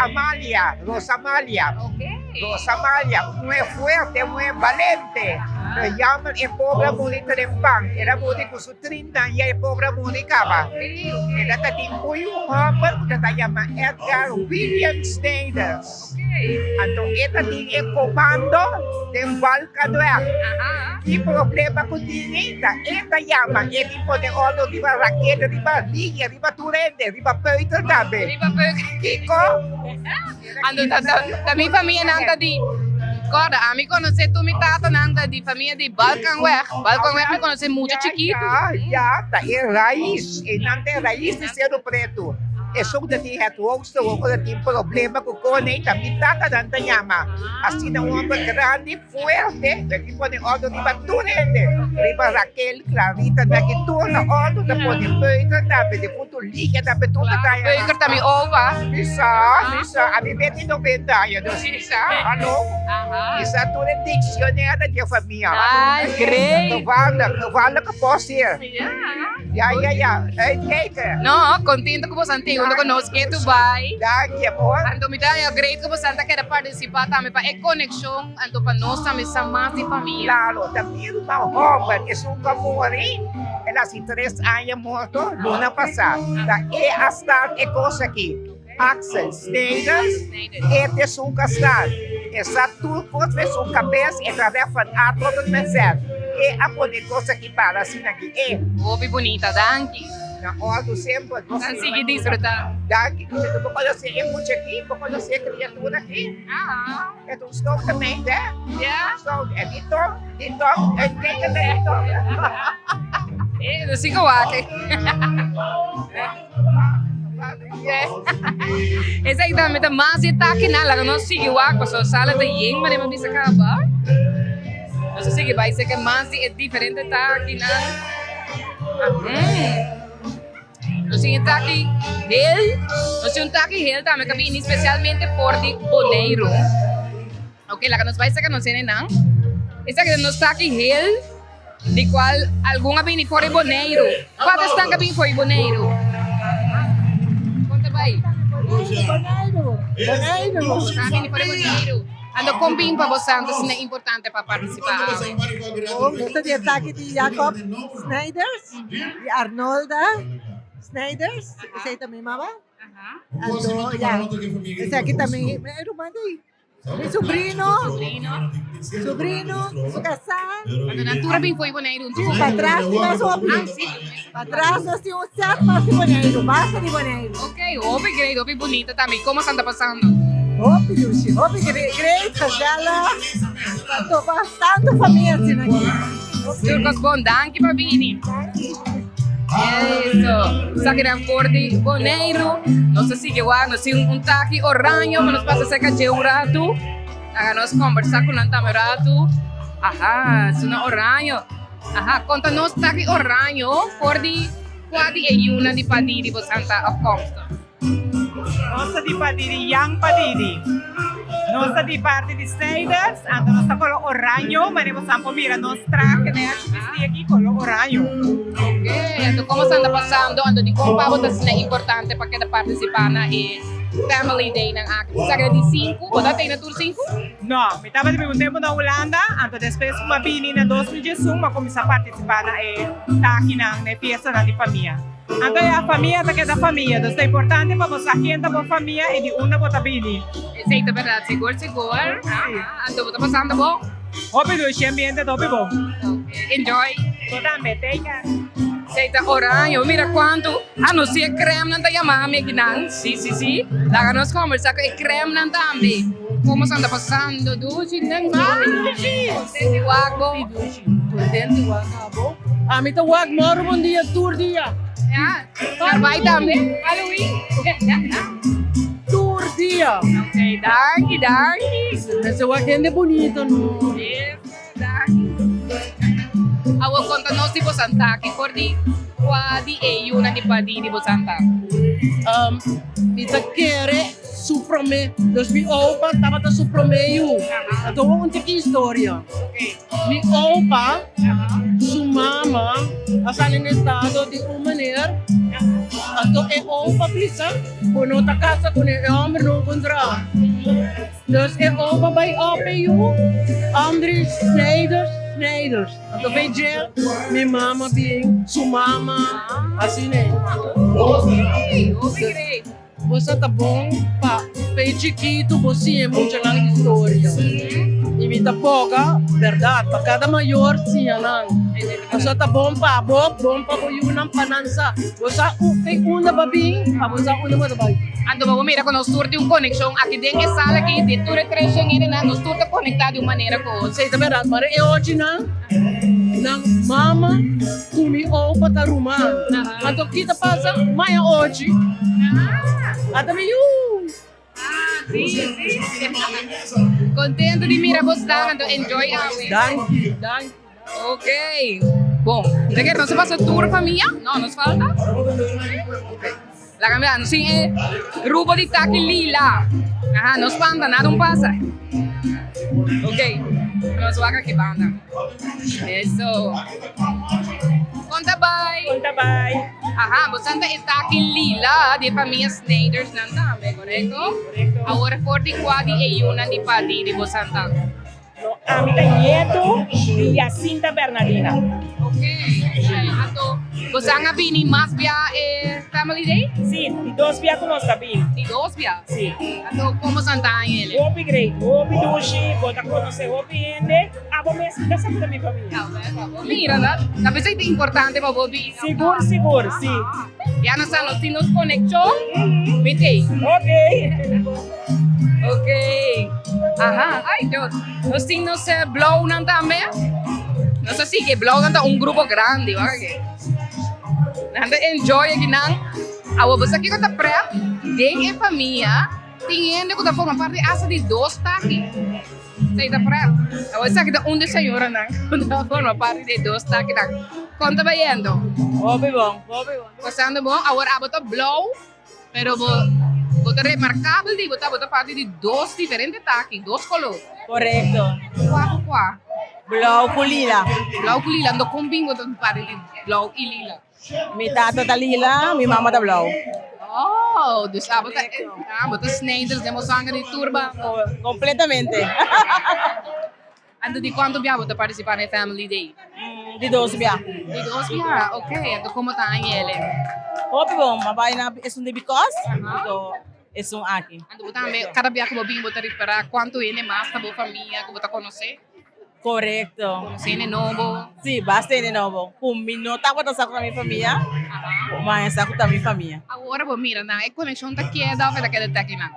Amalia. Rosa Amalia, muy fuerte, muy valiente. Nos llaman el pobre bonito de pan. Era bonito con su 30 años, el pobre bonito. Era tiempo y un hombre que se llama Edgar William Snyders. Entonces, esta tiene el comando de Valcador. ¿Qué problema con dinita? Esta llama el tipo de oro de Raquel, de Ligia, de Turende, de Peter también. Kiko? Ando da minha família nanta di Corda, a mim conhece tu me tata nanta di família de Balkanweg. Balkanweg me conhece muito chiquito. Já, tá é raiz, e não tem raiz de Cerro Preto. É só que tem retrosto, ou tem problema com o conecta, me tata nanta llama. Assim é homem grande, forte, de tipo de ordem de Baturende. Riba Raquel, Clarita, daqui turno, ordem de Peter também, de Fundo Liga, também tudo tá aí. Peter também ova. Misa, a mim vem de 90 anos, Misa, alô? Misa, tudo é dicionário de família. Ai, great. Cavalo que posso ir. Ya. No, contento com você antigo, não conosco que tu vai. Daqui, amor. Então, me dá great que você quer participar também para a conexão, então para nós também ser mais de família. Claro, também uma roupa que nunca morri. Ela se 3 anos morto, luna passada. E hasta é coisa aqui. Axel Snyders, este é um casal. Essa tudo pode ver sua cabeça e tarefa a todo o mercado. E a poder coisa que para assim aqui. Roupa bonita, danke. Na hora sempre. Consegui desfrutar. Danke. Você não conhece muito aqui, não conhece a criatura aqui. É um estou também, né? Estou, é Vitor, é quem também Vitor. Não sei o que esse aí também tá mais aqui na lá não sigue o aqua só sala de yen mas não bisa acabar não sei que vai ser que mais é diferente tá aqui na não sei tá aqui ele também que vem especialmente por de Boneiro ok lá que nos vai ser que não sei não esse aqui não está aqui ele de qual alguma vem por de Boneiro quantas estão que vem por de Boneiro Boneiro. Ando com bem para você, então é importante para participar. Gosto de estar aqui de Jacob Snyders, de Arnolda Snyders, esse aí também mama. Esse aqui também é irmã dele. Mi sobrino, su casal. Quando na natura bem foi Boneiro. Para trás tem mais homem. Para trás nós temos um certo mais de Boneiro, basta de Boneiro. Ok, hobby great, hobby bonita também. Como está passando? Hobby, Lucy, hobby great, casala. Estou bastante família assim aqui. Turcos bom, danke Babini. Isso, saqueira cor de Boneiro. Não sei se eu não sei taqui oranho, mas nos passa cerca de rato. Nós conversar com o rato. Aha, isso não oranho. Aha, conta-nos taqui oranho, cor de quadi e una di padiri po Santa afkomsten. Nossa di Padiri, Young Padiri. Nossa di parte di Snyders, anto nossa color oranho, mas nós estamos mira nostra que nem a vestir aqui color oranho. Ok, então como você anda passando, ando di compavo das é importante para cada participante e Family Day ng akin. Sagra di 5, wala tayo na tour 5? No, mi tava di un tempo na Holanda, anto depois uma bini na 2011, ma começar a participar na taki na fiesta na di família. Anto a família tá que da família, então é importante para você aqui entrar com a família e de uma bota bini. Essa é verdade, seguro. Anto você passando bom? Hope do ambiente top bom. Enjoy. Totalmente, take care. Seita oranho, mira quanto anuncia creme nanta yamame ginan. Sí. Laga nos conversa com creme nanta ambi. Como se anda passando duchi nang duchi. Contente wagbo. Contente wagbo. Ami ta wag moro bom dia tour dia. Vai também. Halloween. Tour dia. Ok, darky. Esse wag é bonito no. Yes, darky. Awo conta nos tipo Santa que por di quadi e una di padini di Santa. Mita quere suprome, dos mi opa tava ta supromeio. Ato un tiki história. Mi opa, su mama, asan en estado de uma maneira. Ato e opa pisa, quando ta casa com o homem não encontrar. Dus e opa by OPU, André Snyders. Ato veja, mi mama bem, su mama, assim né. Ok. Você tá bom pa fez chiquito, você é muito na história. E me tá pouca, verdade, para cada maior tinha não. Você tá bom pa bom pa o não panança. Você tem uma babinha, você uma babinha. Ando vamos mira quando nos turte conexão aqui dentro da sala aqui de tour crescendo ainda na nos turte conectado de uma maneira com. Sei tá verdade, mas é hoje não. Nang mama kumi opa ta rumah. Atau kita pasa maya hoje. Até meio. Sim. Contento de mirar você, então enjoy a Danke. Ok. Bom, daqui não se passa tour família? Não, nos falta? La cambiamos, sim, grupo de taki lila. Ajá, nos banda, nada pasa. Ok, nos vaca que banda. Eso. Conta bye. Ajá, você anda taki lila de família Snyders nanda, correto? Agora 44 e una di padi de você anda. A mi nieto di Jacinta Bernardina. Ok. Então, você anda bem mais via Family Day? Sim, de 2 via conosco bem. De 2 via? Sim. Então, como você anda ele? Hopi great, hopi dushi, bota conhecer hopi ende, abo mesmo da saúde da minha família. Mira, né? Talvez é importante para você. Seguro, sim. Já nós temos conexão? Vete. Ok. Ajá. Ai, Deus. Nós temos blow também. Não sei se blow é grupo grande, ok? Nanda enjoy aqui não. Awa você aqui com a praia, tem a família, tem ainda que forma parte asa de 2 taki. Sei da praia. Awa você aqui da senhora não, forma parte de 2 taki não. Conta vendo? Obi bom. Passando bom, agora abota blow, pero bota remarcável de bota parte de 2 diferentes taki, 2 colores. Correto. Qual? Blau com lila. Blau com lila, não combina bota parte de blau e lila. Mi tata tá lila, mi mama tá blau. Oh, dus bota Snyders, demos sangue de turba. Completamente. Ando di quanto abbiamo da partecipare nel Family Day? Di 2 via. Di 2 via, ok. Ando como tá ele? Hopi bom, mas na é um de bicos, então é um aqui. Ando também, cada via como bem botar reparar quanto ele mais tá boa família, que botar conhecer. Correto. Conhecer novo. Sim, bastante novo. Não estava dançando com a minha família, mas está com a minha família. Agora, mira, na é conexão da queda, vai daquela técnica.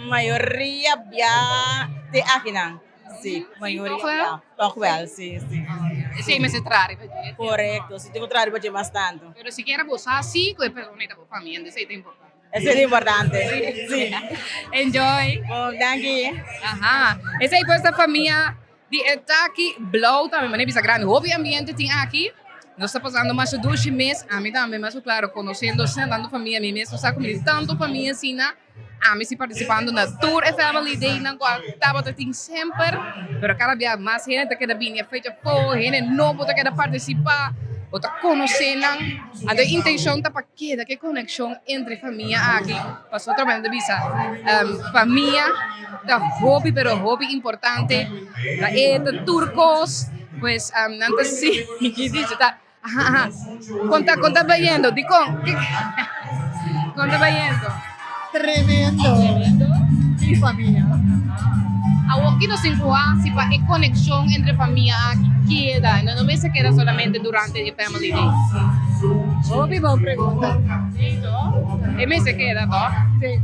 Maioria via de aqui não. Sim, maioria. Tokwell, sim. Sim, mas se trare. Correto, se tem trare para bastante. Pero si quieres vos así, con el personita por familia, eso es importante. Eso es importante. Sí. Enjoy. Oh, thank you. Ajá. Essa aí foi essa família de Etaki Blow também, mas bisa grande. Hobby ambiente tem aqui. no está pasando más de 2 meses, a mí también, más claro, conociendo tanto familia, a mí mismo está con tanto familia, assim, a mí sí participando en la Tour e Family Day, na qual estaba sempre, pero cada vez más gente que viene a fecha for, gente novo que quer participar, ou tá conhecendo, a intenção tá para que conexão entre família aqui, passou trabalhando visa, família, tá hobby, pero hobby importante, tá turcos, pues, antes sí, que dice, tá, conta vendo, di conta vendo. Tremendo. Mi familia. Aquí no se encuentra si para conexión entre familia que queda, no me se queda solamente durante el Family Day. Oh, mi buona pregunta. Sí, ¿no? E me se queda, ¿no? Sí.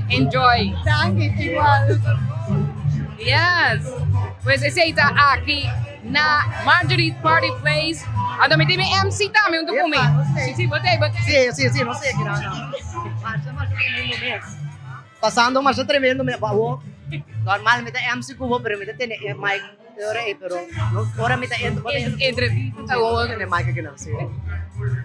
Enjoy. Danke, igual. Yes. Pues ese está aquí na Marjorie Party Place. Ando me tiene MC também untuk kami. Sí, botei. Sì, non sei che no. Marcha tremendo mesmo. Passando marcha tremendo mesmo. Normalmente MC cubo, pero me tiene mic pero ora me entrevista tiene mic que não, sim.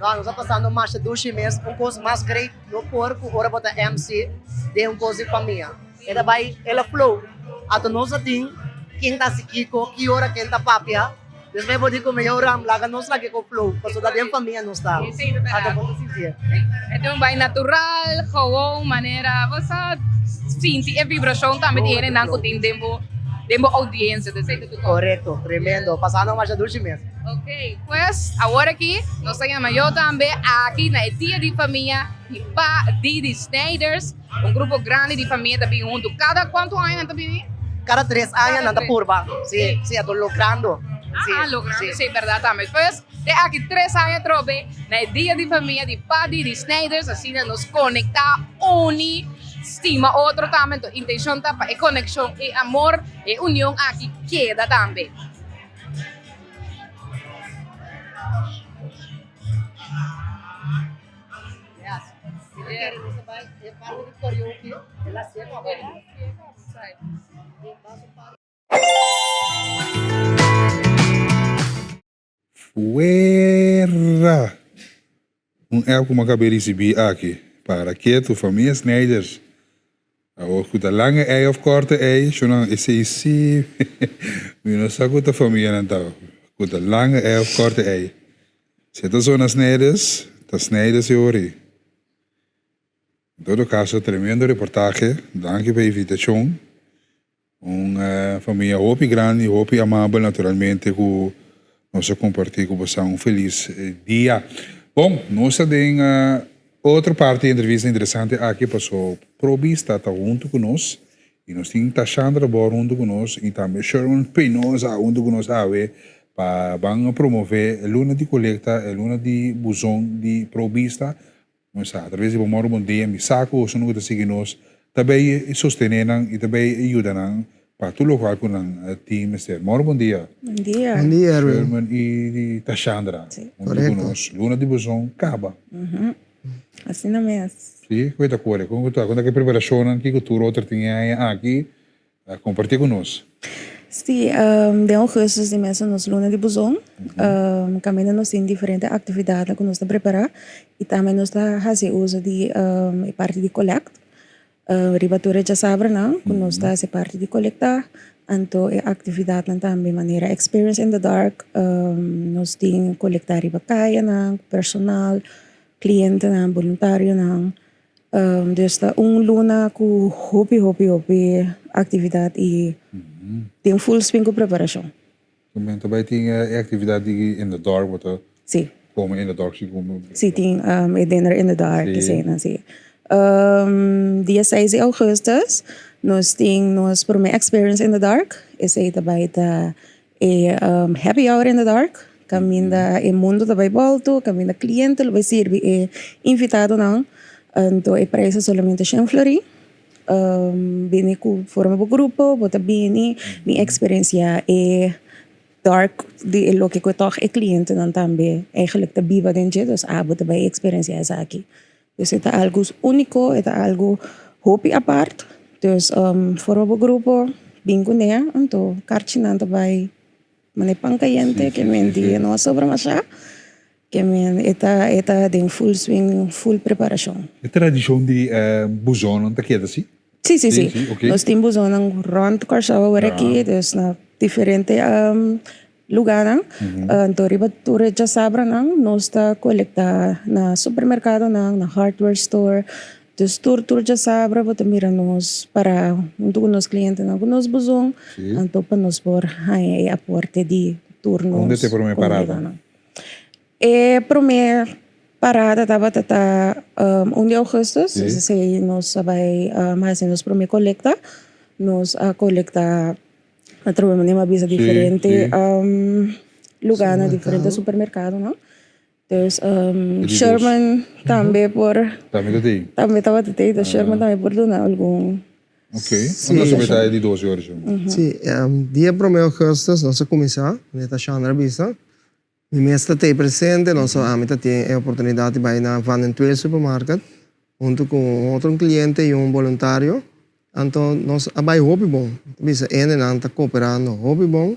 Nós estamos passando marcha 2 meses, coisa mais great no porco, ora bota MC de coisa de família. Ela vai, ela flow. Ato nós assim, quem tá se Kiko, que hora quem tá papia. Después vou dizer melhor laga nos lagi ko flow, porque da minha família não está. Ato bota se é um bem natural, gewoon, maneira, você sente a vibração também tem na que tem tempo audiência, correto, tremendo, passando mais de 2 meses. Ok, pues agora aqui nós temos eu também aqui na Dia de Família de Snyders, grupo grande de família também junto. Cada quanto anos também? Cada 3 anos anda curva, sim, estou logrando. Logrando, sí, verdad también. Pues, de aquí 3 años trove, na Dia de Família de Paddy de Snyders, assim nos conecta, une, estima outro também, então intenção tá para conexão e amor e união aqui queda também. Fuera! É como acabei de receber aqui. Para que tu família Snyders. Ook goed, een lange ei of korte ei. Zo'n esse. We não sabe goed de família não tá. Goed, een lange ei of korte ei. Zet zo naar Snyders. Dat Snyders hoor. In todo caso, tremendo reportaje. Dank je voor de invitação. Família hopi grande, hopi amável, naturalmente, com nós compartilhar com você feliz dia. Bom, nós temos outra parte da entrevista interessante aqui, passou Probista está junto conosco, e nós temos Tashandra Bor junto conosco, e também Sherman Penosa junto conosco, para promover a luna de coleta, a luna de busão de Probista. Mas através de bom dia, me saco, o sono que está seguindo também sostenendo e também ajudando para tudo o com o time. Bom dia. Bom dia. Bom dia, Sherman e Tashandra. Sim. Conosco. Luna de busão, Caba. Assim não é. Sim, qual é a coisa? Quando é a preparação, que tu outra tinha aqui, compartilha conosco. Sim, de augustus de mês nós luna de busão, também nós temos diferentes atividades que nós estamos preparando e também nós estamos fazendo uso de parte de coleta. Ribatura já sabe, não? Que nós estamos fazendo parte de coleta, então a atividade também de maneira experience in the dark, nós temos coletar ribacaia, personal, cliente, voluntário, dus está luna com hobby atividade e tem full swing com preparação. Também tem atividade in the dark, wat sim. Komen in the dark, sim, tem dinner in the dark, sim. Dia 6 de augustus, nós temos por minha experience in the dark, esse aí também tá happy hour in the dark, caminha o mundo também volto, caminha cliente, vai servir invitado não. Então, é para isso solamente Flori. Vim com forma do grupo, bota bem, minha experiência é dark, de lo que eu toco é cliente não também, eigenlijk de viva dentro, então, bota bem experiência essa aqui. Então, é algo único, é algo hobby à parte, então, forma do grupo, bem com ela, então, cartinando vai Mane pancayente, que men die no sobra masha, que men eta den full swing, full preparação. A tradição de buzón, não está quieta assim? Sim. Okay. Nós temos buzón rond Curaçao agora aqui, dus na diferente lugares. Então, riba ture já sabra nós está coleta na supermercado na hardware store. Dus tur já sabra, bota mira nós para junto com os clientes na nós buzón. Então para nós por aí aporte de turnos. Onde te promete parada? Promete parada estava 1 de agosto, se nós vai mas nós promete coleta, nós coleta através de uma visa diferente lugar na diferente supermercado, não? Dus Sherman também por também estava tendo Sherman também por donar algum. Ok. Onde você vai de 12 horas? Sim, dia 1 de agosto nós começar, nesta Chandra Bisa. Mi mestre tem presente, nós tem a oportunidade de ir na Van Tweel supermarket, junto com outro cliente e voluntário. Então, nós vai hobby bom. Bisa ene nanta cooperando hobby bom.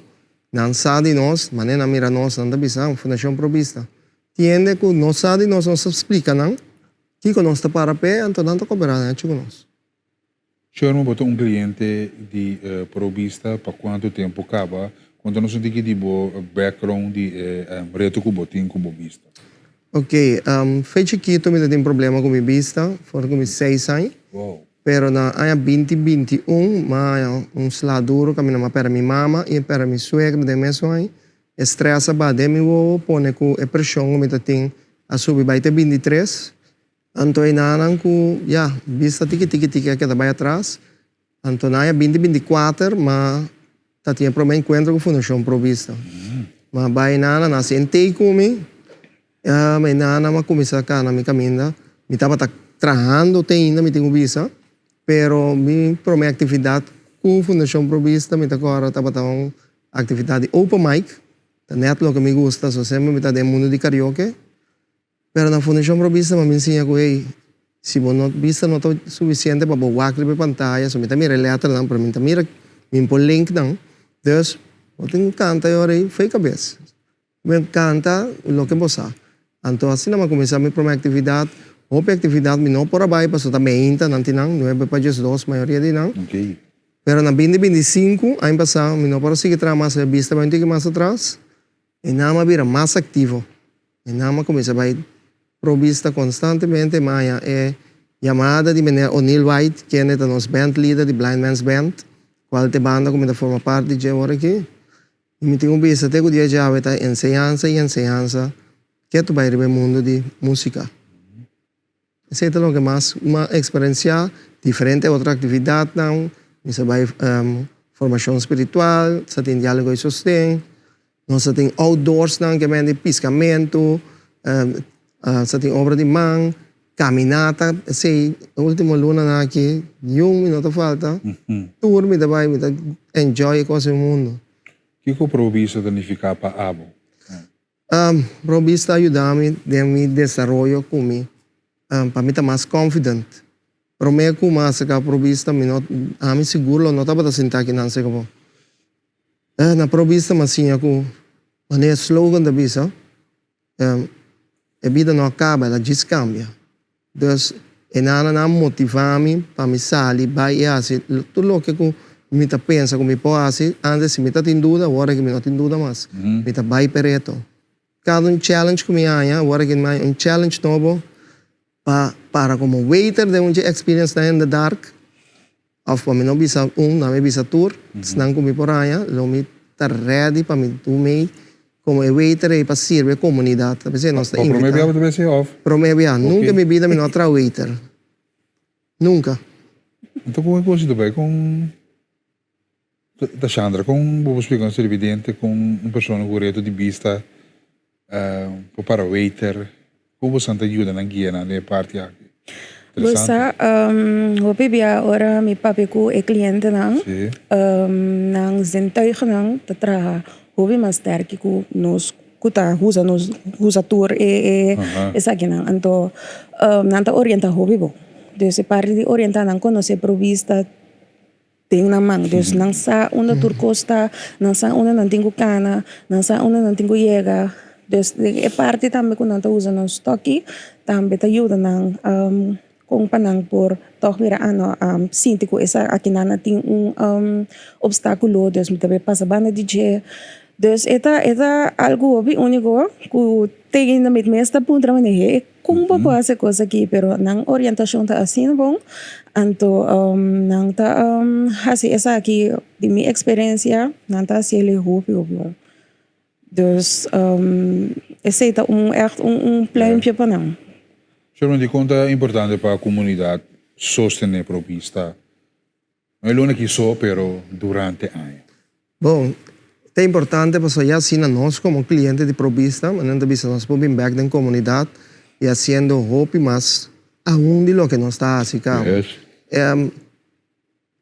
Nan sabe nós, maneira mira nós nanta bisa Fundação Provista. Tiende que nós sabe nós explica não. Que nós está para pé, então nanta cooperando com nós. Sherman botou cliente de Provista para quanto tempo acaba? Quando nós temos que background de reto que botin como vista. Ok, foi chiquito, me tem problema com minha vista, foi com 6 anos. Wow. Pero na ano 2021, mas duro que me para minha mama e para minha suegra de mesmo aí. Estressa ba de mi wo pone com a pressão me tem a subir vai ter 23. Então aí com vista tiki que vai atrás. Então na 2024, mas tá tinha problema encontro com Fundação Provista. Mas vai na sentei comigo. Mas mas começar a na minha caminha. Me tava trabalhando ainda me tenho visa. Pero mi primeira atividade com Fundação Provista, me agora estava uma atividade open mic. Net lo que me gusta, so sempre me está dentro mundo de karaoke. Pero na Fundação Provista me ensina que se você não vista não é suficiente para botar a pantalla, so me está mira letra não, para mim tá mira me põe link não. Dus eu tenho canta e ora foi cabeça. Me canta o que você. Então assim não começar minha primeira atividade. Outra atividade, não por abaixo, mas também ainda não tem 9 para 2, maioria de não. Ok. Pero na 2025, ano passado, não para seguir mais a vista, vai ter mais atrás. E nada vira mais ativo. E nada começa a provista constantemente, mas é chamada de maneira O'Neill White, que é o nosso band leader de Blind Man's Band, qual te banda como forma parte de agora aqui. E me tenho visto até que o dia já vai estar ensinança, que tu vai ver o mundo de música. Essa é o que mais uma experiência diferente, outra atividade não, você vai formação espiritual, você tem diálogo e sustento, você tem outdoors não, que é de piscamento, você tem obra de mão, caminata, esse último luna aqui, 1 minuto falta, tour me vai enjoy com o mundo. O que o Provista significa para Abo? Provista ajuda-me a me desenvolver comigo. Para mim estar mais confident. Para mim, como mais a provista, a mim seguro, não estava a sentar aqui não sei como. Na provista, mas sim, com maneira slogan da visa, a vida não acaba, ela descambia. Então, ela motiva-me para me sair, vai assim, tudo o que me pensa, como me pode, antes me está em dúvida, agora que me não tem dúvida mais, me está vai perto. Cada challenge que me há, agora que me challenge novo. Para como waiter de uma experience in the dark, of para mim não bisa não me bisa tour, senão como por aí, lo me tá ready para me tu me como waiter e para servir a comunidade, tá pensando nós tá invitado. Para mim deve ser off. Para mim nunca me vida me não tra waiter, nunca. Então como é que você vai com da Chandra, com vou explicar um servidente com uma pessoa com reto de vista para waiter. Como você ajuda na guia na parte aqui? Você, o bebê agora me papi com o cliente não, nang zentuig nang tatra hobi master que nos kuta usa tour essa aqui não, então nanta orienta hobi bo, desse parte de orientar não conhece provista ting namang. Dus nang sa una turcosta, nang sa una nang tingo cana, nang sa una nang tingo yega. Dus é parte também quando nós usamos estoque, também te ajuda nang kung panang por toch weer ano sinti ko esa aqui na tem obstáculo, dus também passa bana DJ. Dus eta algo obi único que tem na mesma ponta maneira como pode fazer coisa aqui, pero nang orientação tá assim bom. Anto nang ta hasi esa aqui de minha experiência, nang ta se ele hoop op. Dus esse é echt pluimpje para não. Só de conta é importante para a comunidade sostener propista. Não é único que só, pero durante anos. Bom, é importante para já assim nós como cliente de propista, mas não também nós podemos back na comunidade e fazendo hope mais aún de lo que nós está assim, cara.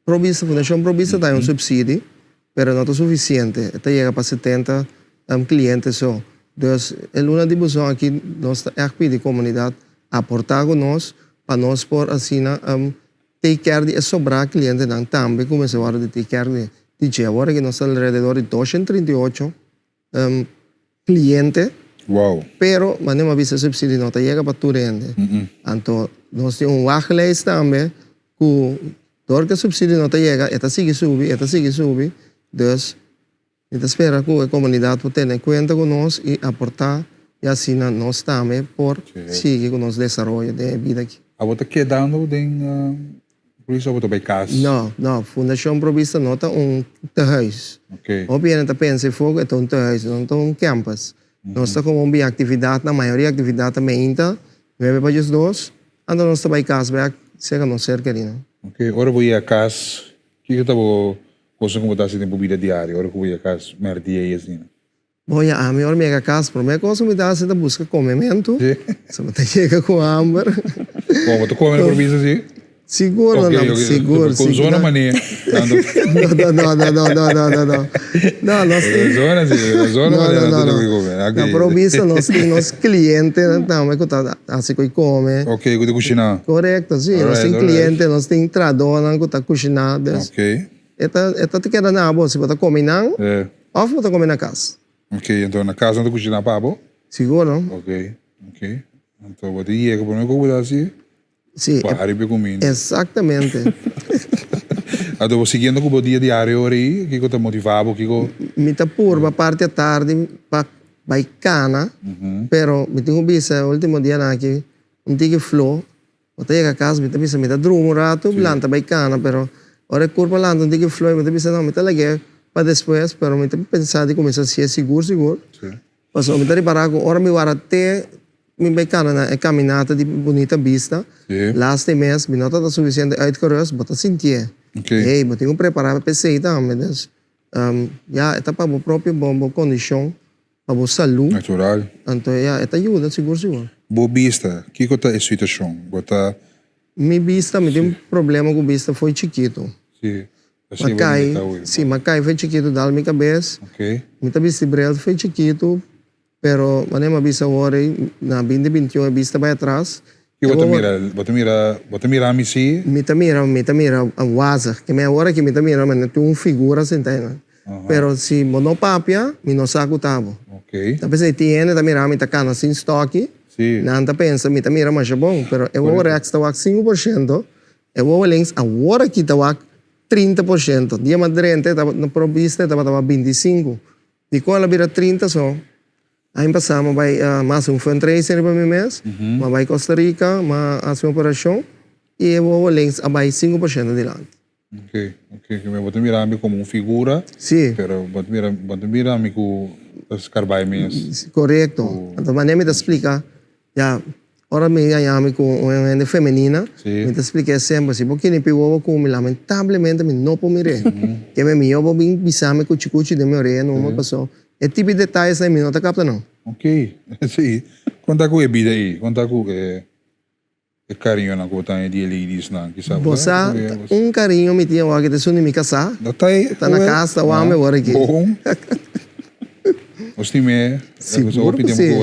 Propista, Fundação Propista dá subsídio, pero não é suficiente. Até chega para 70 clientes só. Dus é uma divisão aqui nós echt de comunidade aportar conosco para nós por assim take care de sobrar clientes não também começar a take care de DJ. Agora que nós temos alrededor de 238 clientes. Wow. Pero mas não avisa subsídio não chega para tudo ainda. Então nós temos wachtlijst também que door que subsídio não chega, esta sigue subir. Dus eu espero que a comunidade possa ter em conta conosco e aportar e assim nós também por seguir com o nosso desenvolvimento de vida aqui. A você quedando por isso você vai casa? Não, Fundação Propista não está terreiro. Obviamente pensa fogo é terreiro, não está campus. Nós está com uma atividade, na maioria atividade também ainda, vai para os dois, então nós está vai casa, vai chega não cerca ali. Ok, agora vou ir a casa, que eu estava coisa como está sendo vida diária, agora que vou ir a casa, mer dia e assim. Bom, a melhor mega casa, para mim, coisa me dá se busca comimento, se você chega com hambre. Bom, tu come por isso assim? Seguro, okay, seguro. Com zona mania. Não, zona mania. Na provista, nós temos clientes, também que está assim que come. Ok, que está cozinhando. Correto, sim. Nós temos clientes, nós temos tradona que está cozinhando. Ok. Esta te queda na boa, se você come não, ou você come na casa. Ok, então na casa não está cozinhando para boa? Seguro. Ok. Então você chega para mim como está assim? Sim. Exatamente. Então, seguindo com o dia diário aí, que está motivado, que me está purba parte da tarde para baicana, pero me tenho visto o último dia aqui tige flow, até chega a casa me está drumo rato, planta baicana, pero ora curva lá não tige flow, me está não me está legal para depois, pero me está pensando de começar a ser seguro. Passou me está reparar com hora me vai até me baicana na caminhada de bonita vista. Last mês me não está suficiente uitgerust, bota sentir. Hey, eu tenho que preparar para PC também, já está para a própria boa condição, para a saúde. Natural. Então, já está ajuda, seguro. Boa vista, que é a situação? Minha vista, me tem problema com a vista, foi chiquito. Sim, Macai foi chiquito da minha cabeça. Minha vista breve foi chiquito, pero a vista agora, na 2021, a vista vai atrás. E você mira a mim sim? Me mira a waza, que me agora que me mira, mas tem uma figura sentada. Pero se monopapia, me não saco tabo. Talvez ele tenha, tá mira, me tá cana sem estoque. Não tá pensa, me mira mais bom, pero eu vou extra 5%, eu vou links agora que tá 30%. Dia madrente tá na provista tá 25. De quando ela vira 30 só. Aí passamos vai mais fundraiser para mim mês, mas vai Costa Rica, mas a sua operação e eu vou links a vai 5% de lá. Ok. Me vou mirar como figura. Sim. Pero vou mirar como as carbaimes. Correto. Então, mas me explica, já, ora me llama com uma feminina, me explica sempre assim, porque nem pegou com lamentavelmente me não pode mirar. Que me eu vou bem bisame com chicuchi de meu orelha, não passou. É tipo de detalhes aí, não está captando não. Ok, sim. Conta com a vida aí, conta com o carinho na conta de ladies na, que sabe? Você carinho me tinha aqui de suni me casar. Tá na casa, o homem agora aqui. Bom. Os time, seguro que sim.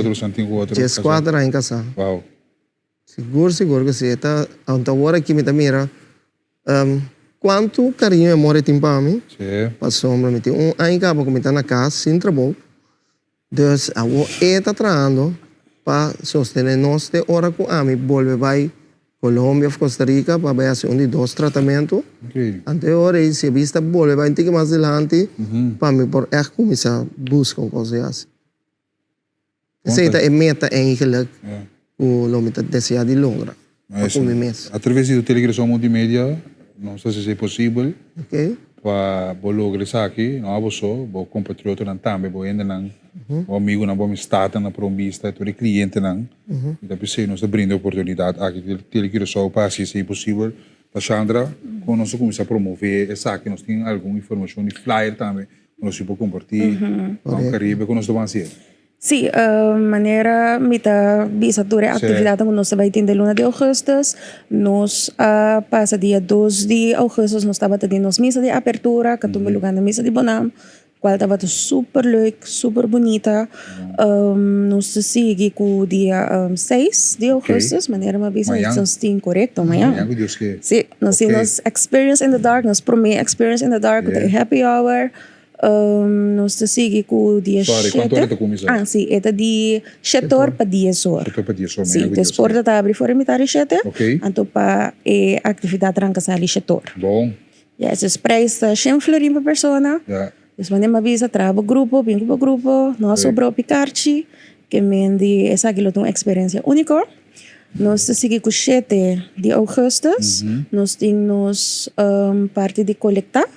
Just 4 em casa. Wow. Seguro que sim. Tá agora aqui me tá mira. quanto carinho e amor tem para mim. Sim. Passou para mim. Aí acaba como está na casa, sem trabalho. Dus a wo está trabalhando para sostener nós de hora com a mim. Volve vai Colômbia, Costa Rica, para fazer um de 2 tratamentos. Okay. Anterior, se vista volve vai ter que mais adiante, para mim por começar a buscar coisas assim. Essa é a meta eigenlijk. O nome está desejado de longra. Através do telegressão multimédia, não sei se é possível. Ok. Para lograr isso aqui, não é só, o compatriota não também, o ainda não, o amigo não, o estado não prombista, o cliente não. E da pessoa nos brinda a oportunidade aqui de telegressão para se é possível. A Sandra, quando nós começamos a promover isso aqui, nós temos alguma informação de flyer também, nós podemos compartilhar com o Caribe, com nós vamos fazer. Sim, maneira mita bisatura atividade que nós vai ter de luna de agosto, nós passa dia 2 de agosto nós estava tendo nossa missa de apertura, que tomou lugar na missa de Bonam, qual estava super leuk, super bonita. Nós seguimos com o dia 6 de agosto, maneira uma bisa nós temos correto amanhã. Sim, nós temos experience in the dark, nós promete experience in the dark, com happy hour. Nós seguimos com o dia 7. Quanto hora está começando? Sim, é de 7 horas para 10 horas. 7 para 10 horas. Sim, depois porta abre fora metade de 7. Então, para a atividade tranca ali 7 horas. Bom. E esses preços está 100 florim para pessoa. Depois, quando me avisa, trabalha grupo, vem para grupo, nós sobrou picarchi, que me diz, essa aqui é uma experiência única. Nós seguimos com 7 de agosto, nós temos parte de coletar.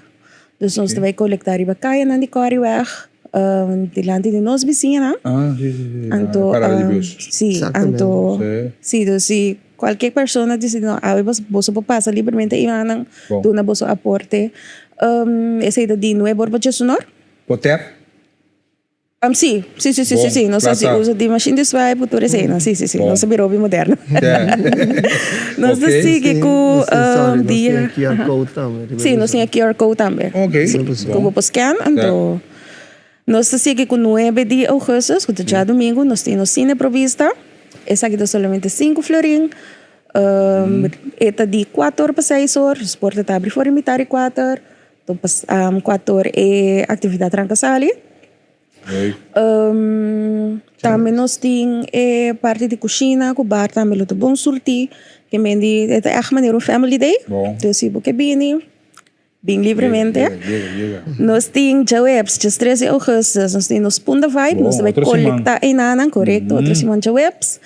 Dus nós vai coletar e vai na de Coriweg, delante de nós vizinhos. Então, sim, então, sim, então se qualquer pessoa decide, não, você pode passar livremente e não do na bolsa aporte. Essa ideia de novo para o sonor? Poter? Sim, nós usa de machine de swipe por cena, sim, nós virou bem moderno. Nós seguimos com dia. QR Code também. Sim, nós temos QR Code também. Como para scan, então nós seguimos com 9 de agosto, que já domingo, nós temos cine provista. Essa aqui é somente 5 florim. Esta de 4 horas para 6 horas, porta está abre fora metade 4. Então 4 horas é atividade tranca-sali. Também nós temos parte de cozinha, com bar também é bom sortir, que me diz é a maneira family day, então se você bem livremente. Nós temos já webs, já 13 de agosto, nós temos Punda Vibe, nós vamos coletar em Nanan, correto, outra semana já webs.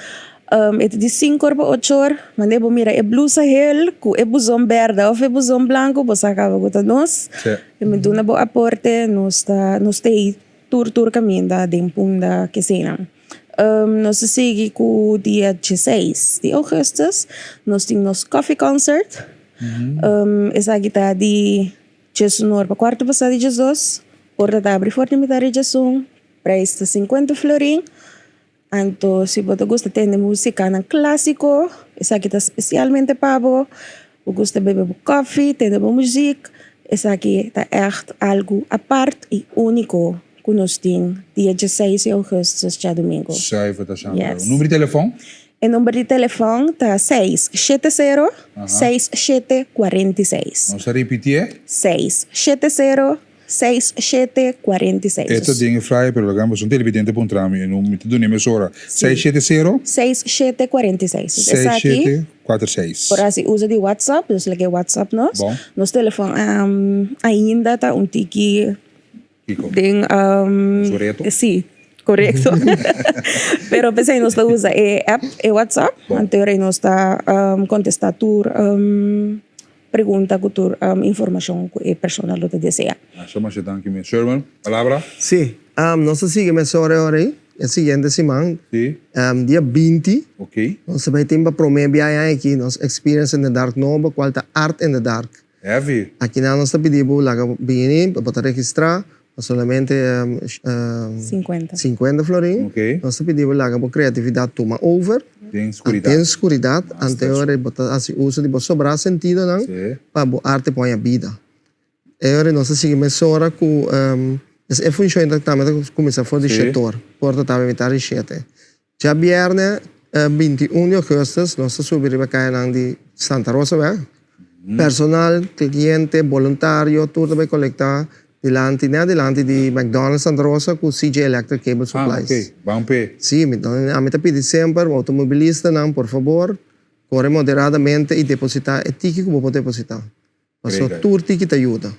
É de 5 horas para 8 horas, mas eu mira é blusa hel, com é blusão verde ou é blusão branco, você acaba com nós. E me dá uma boa aporte, nós temos tour caminho da Punda que cena. Nós seguimos com o dia 16 de agosto, nós temos coffee concert. Essa aqui está de 19 para 4 para 7 de Jesus, porta está abre forte metade de Jesus, preço 50 florim. Então, se você gosta de música clássico, essa aqui está especialmente para você. Você gosta de beber coffee, ter boa música, essa aqui está echt algo à parte e único. Que nós temos dia 16 de agosto, já domingo. O número de telefone? O número de telefone está 670-6746. Vamos repetir? 670-6746. Esta tem flyer, pero lagamos um televidente para entrar, no do emissora. 670-6746. 6746. Por assim, usa de WhatsApp, nós liguei WhatsApp nós. Nosso telefone ainda está tiki. Sim, correto. Pero pensei nós usa app e WhatsApp. Anterior nós está contestar pergunta com informação que a pessoa lo deseja. Chamamos então aqui, Sherman, palavra? Sim, nós seguimos agora aí, a seguinte semana, dia 20. Nós vai ter para promover aqui, nossa Experience in the Dark nova, qual é Art in the Dark. Aqui nós pedimos lá para registrar. Solamente 50 florim. Nós pedimos lá que a criatividade toma over. Tem escuridade. Anterior, assim, uso de sobrar sentido para a arte põe a vida. Agora nós seguimos agora com essa função também começa a fazer setor. Porta também metade 7. Já viernes 21 de agosto nós subimos para cá de Santa Rosa, Personal, cliente, voluntário, tudo vai coletar delante de McDonald's Santa Rosa com CJ Electric Cable Supplies. Ok. Vamos ver. Sim, a mim pedi sempre, o automobilista, não, por favor, corre moderadamente e depositar. É ticket que eu vou depositar. Mas só tudo ticket te ajuda.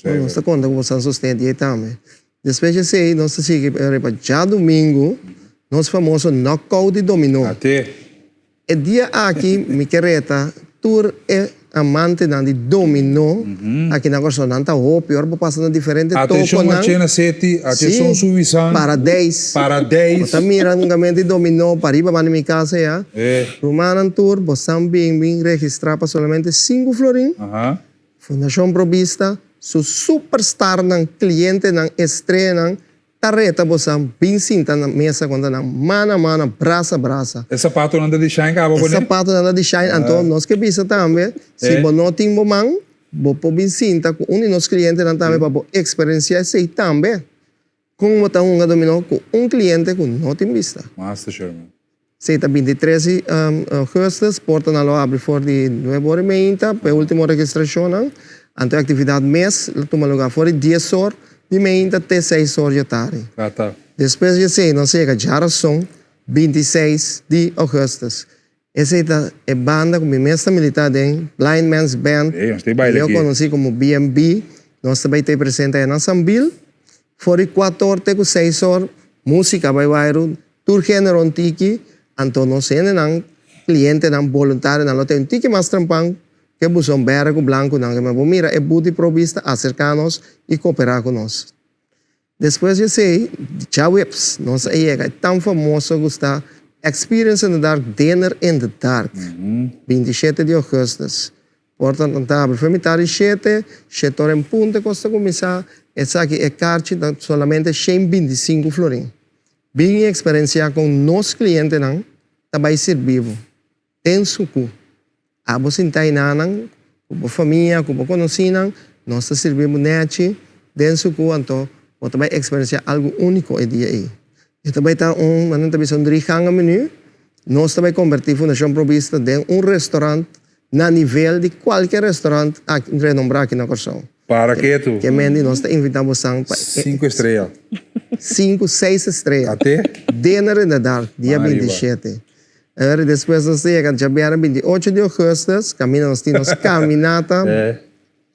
Não está conta que você sustenta aí também. Depois de sei, nós seguimos já domingo, nosso famoso knockout de dominó. Até. E dia aqui, me quereta, tour é amante de dominó, aqui na Corso, não está roupa, agora passando diferente topo. Atenção, a cena 7, atenção, suvisão. Para 10. Para 10. Está mirando um mente de dominó, para ir para minha casa, já. Romana Tour, você bem registrar para somente 5 florim. Fundação Provista, su superstar ng cliente ng estrela ng tareta você bem sinta na mesa quando na mana brasa. Esse sapato não anda de shine, acaba esse sapato não anda de shine, então nós que bisa também, se você não tem momang, você bem sinta com um de nossos clientes não também para experienciar isso também. Como está dominó com cliente que não tem vista. Master Sherman. Seita 23 agosto, porta na loja abre for de 9h30, para a última registração. Ante a atividade mês, toma lugar fora de 10 horas, de meia até 6 horas da tarde. Tá. Depois de sei, nós chega já são 26 de agosto. Essa é a banda com a mestra militar de Blind Man's Band. Eu conheci como BMB. Nós também te presente na Sambil. Fora de 4 horas até 6 horas, música vai vir, tour gênero antigo. Então nós temos cliente, voluntário, nós temos um tiki mais trampang, que buscam bergo blanco, não, que mira, é buti provista, acercar-nos e cooperar conosco. Depois de sei, já webs, nós é tão famoso que está Experience in the Dark, Dinner in the Dark, 27 de agosto. Portanto, para fermentar 7 horas em ponto, custa começar, essa aqui é carte solamente 125 florim. Bem experiência com nossos clientes, não, também servir. Tem suco. Abo sintai nanang, com a família, com a conhecida, nós servimos nete, dentro do então, você vai experienciar algo único esse dia aí. E também está um dirigente menu, nós também convertir a Fundação Provista em restaurante na nível de qualquer restaurante renombrado aqui na Corção. Para que tu? Que mendi nós invitamos para 5 estrelas. 5, 6 estrelas. Até? Dinner in the Dark, dia 27. Agora, depois nós chegamos, já vieram 28 de agosto, nós temos caminata,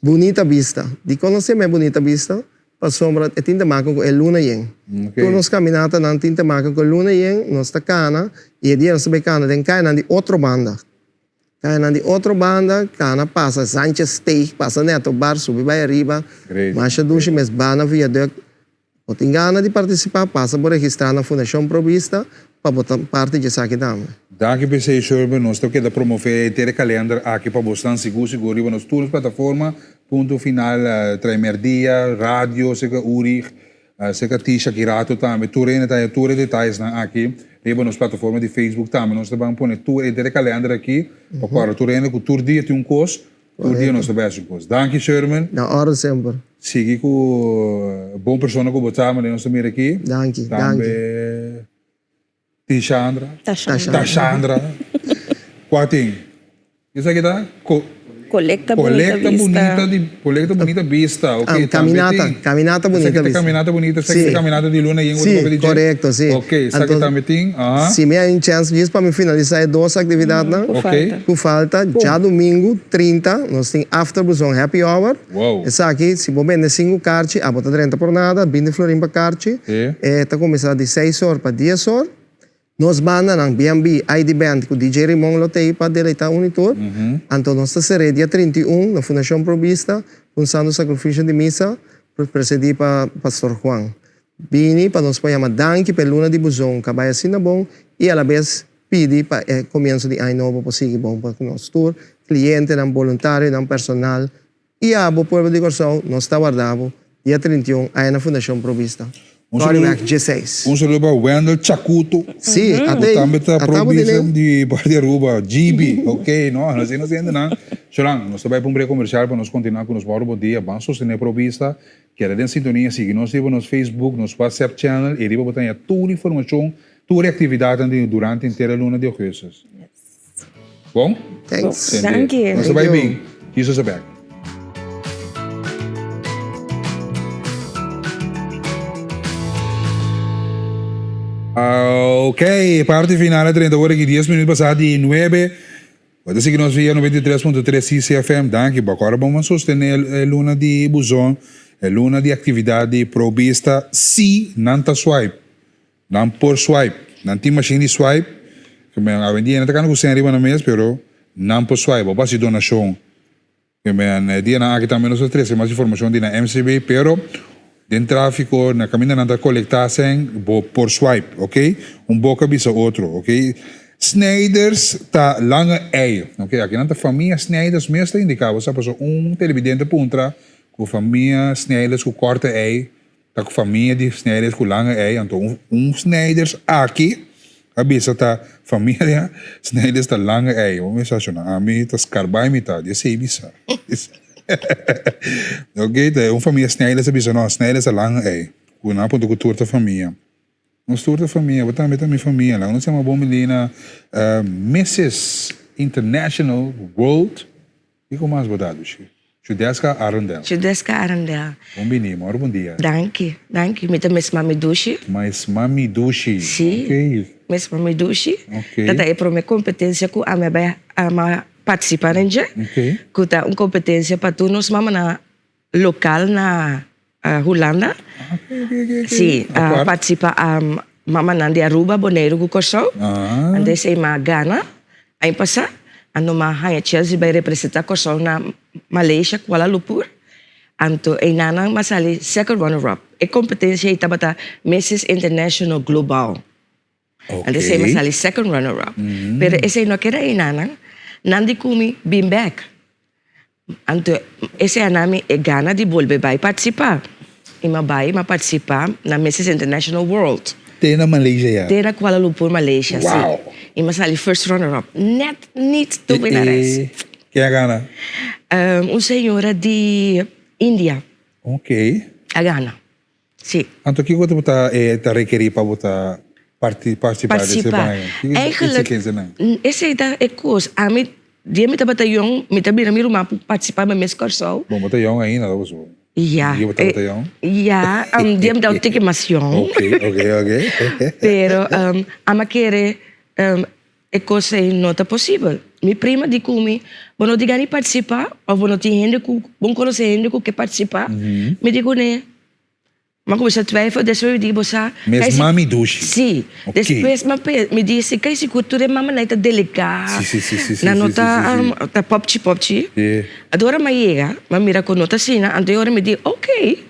Bonita Vista. De conhecer mais Bonita Vista, para sombra, é tinta marca com a Luna Yen. Então, nós caminata na tinta marca com a Luna Yen, nós está cana, e a dia nós está cana, tem cana de outra banda. Cana de outra banda, cana passa Sanchez Steak, passa Neto Bar, sube vai arriba, marcha duche, mas bana via de... Ou tem gana de participar, passa por registrar na Fundação Provista, para botar parte disso aqui também. Daqui para vocês, nós temos que promover o calendário aqui para vocês, seguro, nas todas as plataformas, ponto final, primeiro dia, rádio, seca Uri, seca Tisha, Kirato também, tudo detalhes aqui, e nas plataformas de Facebook também, nós vamos pôr tudo o calendário aqui, para tudo com todo dia tem curso, todo dia nós temos curso. Danke, Sherman. Na hora sempre. Siga com boa pessoa que você ama, nós estamos aqui. Danke. Tashandra. Quating. Isso aqui tá? Collecta bonita vista. Ok, caminata bonita vista. Caminata bonita, caminata de luna e sim, correto, sim. Ok, isso aqui também tem. Se me há uma chance disso para me finalizar 2 atividades, com falta, já domingo 30, nós temos after busão happy hour. Essa aqui, se você vender 5 cartas, a botar 30 por nada, 20 florim para cartas. Está começando de 6 horas para 10 horas. Nós banda ng BMB ID Band com DJ Rimong Lotei para deleitar o monitor. Então nós estaremos dia 31 na Fundação Provista, usando o sacrifício de missa para presidir para Pastor Juan. Bini para nós chamar danke pela luna de busão, cabaya assim bom e a la vez pedir para o começo de ano novo para seguir bom para nós tour, cliente, voluntário, personal e a o povo de Corção nós está guardado dia 31 aí na Fundação Provista. Um saludo para Wendel Chacuto. Sim, até de Bardiaruba, GB, ok, não, nós não entendemos nada. Choran, nós também vamos comercial para nós continuar com os bom dia, vamos sostener Provista, que era em sintonia, seguir nós no Facebook, no WhatsApp channel, e vamos botar toda a informação, toda a atividade durante a inteira luna de agosto. Bom? Thanks. Thank you. Nós vai bem. Jesus is back. Ok, parte final, 30 horas y 10 minutos pasados de 9. Puede seguirnos vía 93.3 CCFM. Danke. Agora vamos sostener el luna de buzón, el luna de actividad de probista. Si, nanta swipe. Nan por swipe. Nanti machine de swipe. Que me ha vendido, no te can gusto arriba na mes, pero nan por swipe. O basi donación. Que me han dia na aqui também nos três, mais informação de na MCB, pero den tráfico na caminho nanta colectar sem por swipe, ok? Boca bisa outro, ok? Snijders tá lange ei, ok? Aqui nanta família Snijders meestal indicava, sabe, televidente puntra com família Snijders com corte ei, tá com família de Snijders com lange ei, então Snijders aqui abisa tá família Snijders tá lange ei, vamos mencionar, a mim tá scarbai mitad, eu sei bisa. Ok, tá família Snijders abisa, não, Snijders tá lange ei, com na ponto com turta família. Nós toda a família, botar a minha família lá. Nós temos uma boa menina, Mrs. International World. E como mais botado, Judeska Arundel. Judeska Arundel. Bom dia, bom dia. Danke. Me chamo Mami Dushi. Mas Mami Dushi. Sim. Ok. Mas Mami Dushi. Ok. Tata é para minha competência com a minha participar em já. Ok. Com tá uma competência para tu nos mama na local na Holanda. Sim, participa mama nandi Aruba, Bonaire, Gucorsau. Ande sei ma Ghana. Aí passa, ando ma haya Chelsea vai representar Corsau na Malaysia, Kuala Lumpur. Anto e nana masali second runner-up. E competência e tabata Mrs. International Global. Ande sei masali second runner-up. Pero esse não quer e nana, nandi kumi been back. Anto esse anami e Ghana di volve vai participar. E vai participar na Mrs. International World. Tem na Malaysia. Tem na Kuala Lumpur, Malaysia, wow. sim. E mas ali first runner-up. Niet to win a race. Quem é a Ghana? Senhora de Índia. Ok. A Ghana. Sim. Então, o que você está requerir para você participar desse banho? Eigenlijk, esse é coisa. A mim, dia me estava jong, me estava na minha participar da minha Corsau. Bom, você é jong ainda, não é? Ja, ja, die hebben dat tegen mas jong. Ok. Pero ama querer é coisa não tá possível. Minha prima de comi, não diga nem participar, ou não tem gente que bom conhecer gente que quer participar. Me digo né, mas como você twijfel, depois eu digo você. Mas Mami Dushi. Sim. Depois me disse que esse cultura mama não é delicada. Sim. Na nota tá popchi. Agora me chega, me mira com nota sina, agora me diz ok.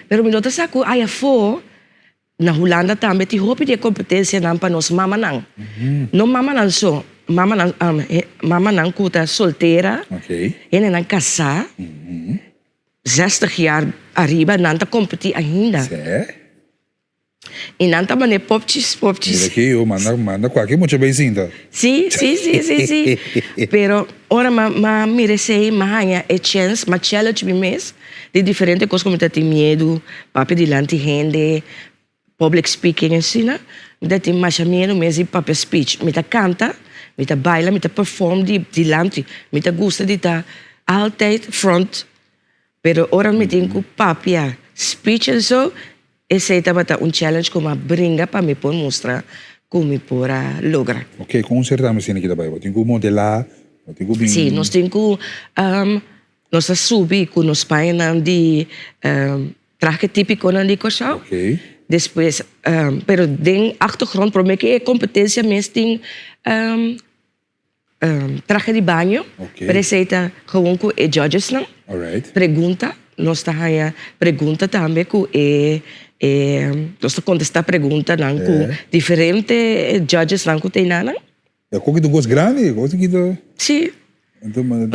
Pero me nota saco aí for na Holanda também te hope de competência não para nós mama não. Não mama não só. Mama não kuta solteira. Ok. Ene não casar. 60 jaar arriba, nanta competir ainda. E nanta mané popchis. Aqui eu manda qualquer muito bem ainda. Sim. Pero ora ma merecei mahanya a chance, ma challenge me mes de diferente coisas como tem medo, papi dilante gente, public speaking ensina, me tem mais medo mesmo papi speech, me ta canta, me ta baila, me ta perform dilante, me ta gusta de ta altijd front. Pero ora me tenho papia speech e so, esse é também challenge que me brinca para me pôr mostrar como pora lograr. Ok, com certeza me aqui também. Tem que modelar, tem que sim, nós temos que nós subir com os pais de traje típico na Corsau. Ok. Depois, pero den achtergrond para mim que é competência mesmo tem traje de banho, receita gewoon com e judges não. Alright. Pergunta, nós tá aí pergunta também com nós tá contestar pergunta não com diferente judges não com tem não. É coisa do gosto grande, coisa que do. Sim.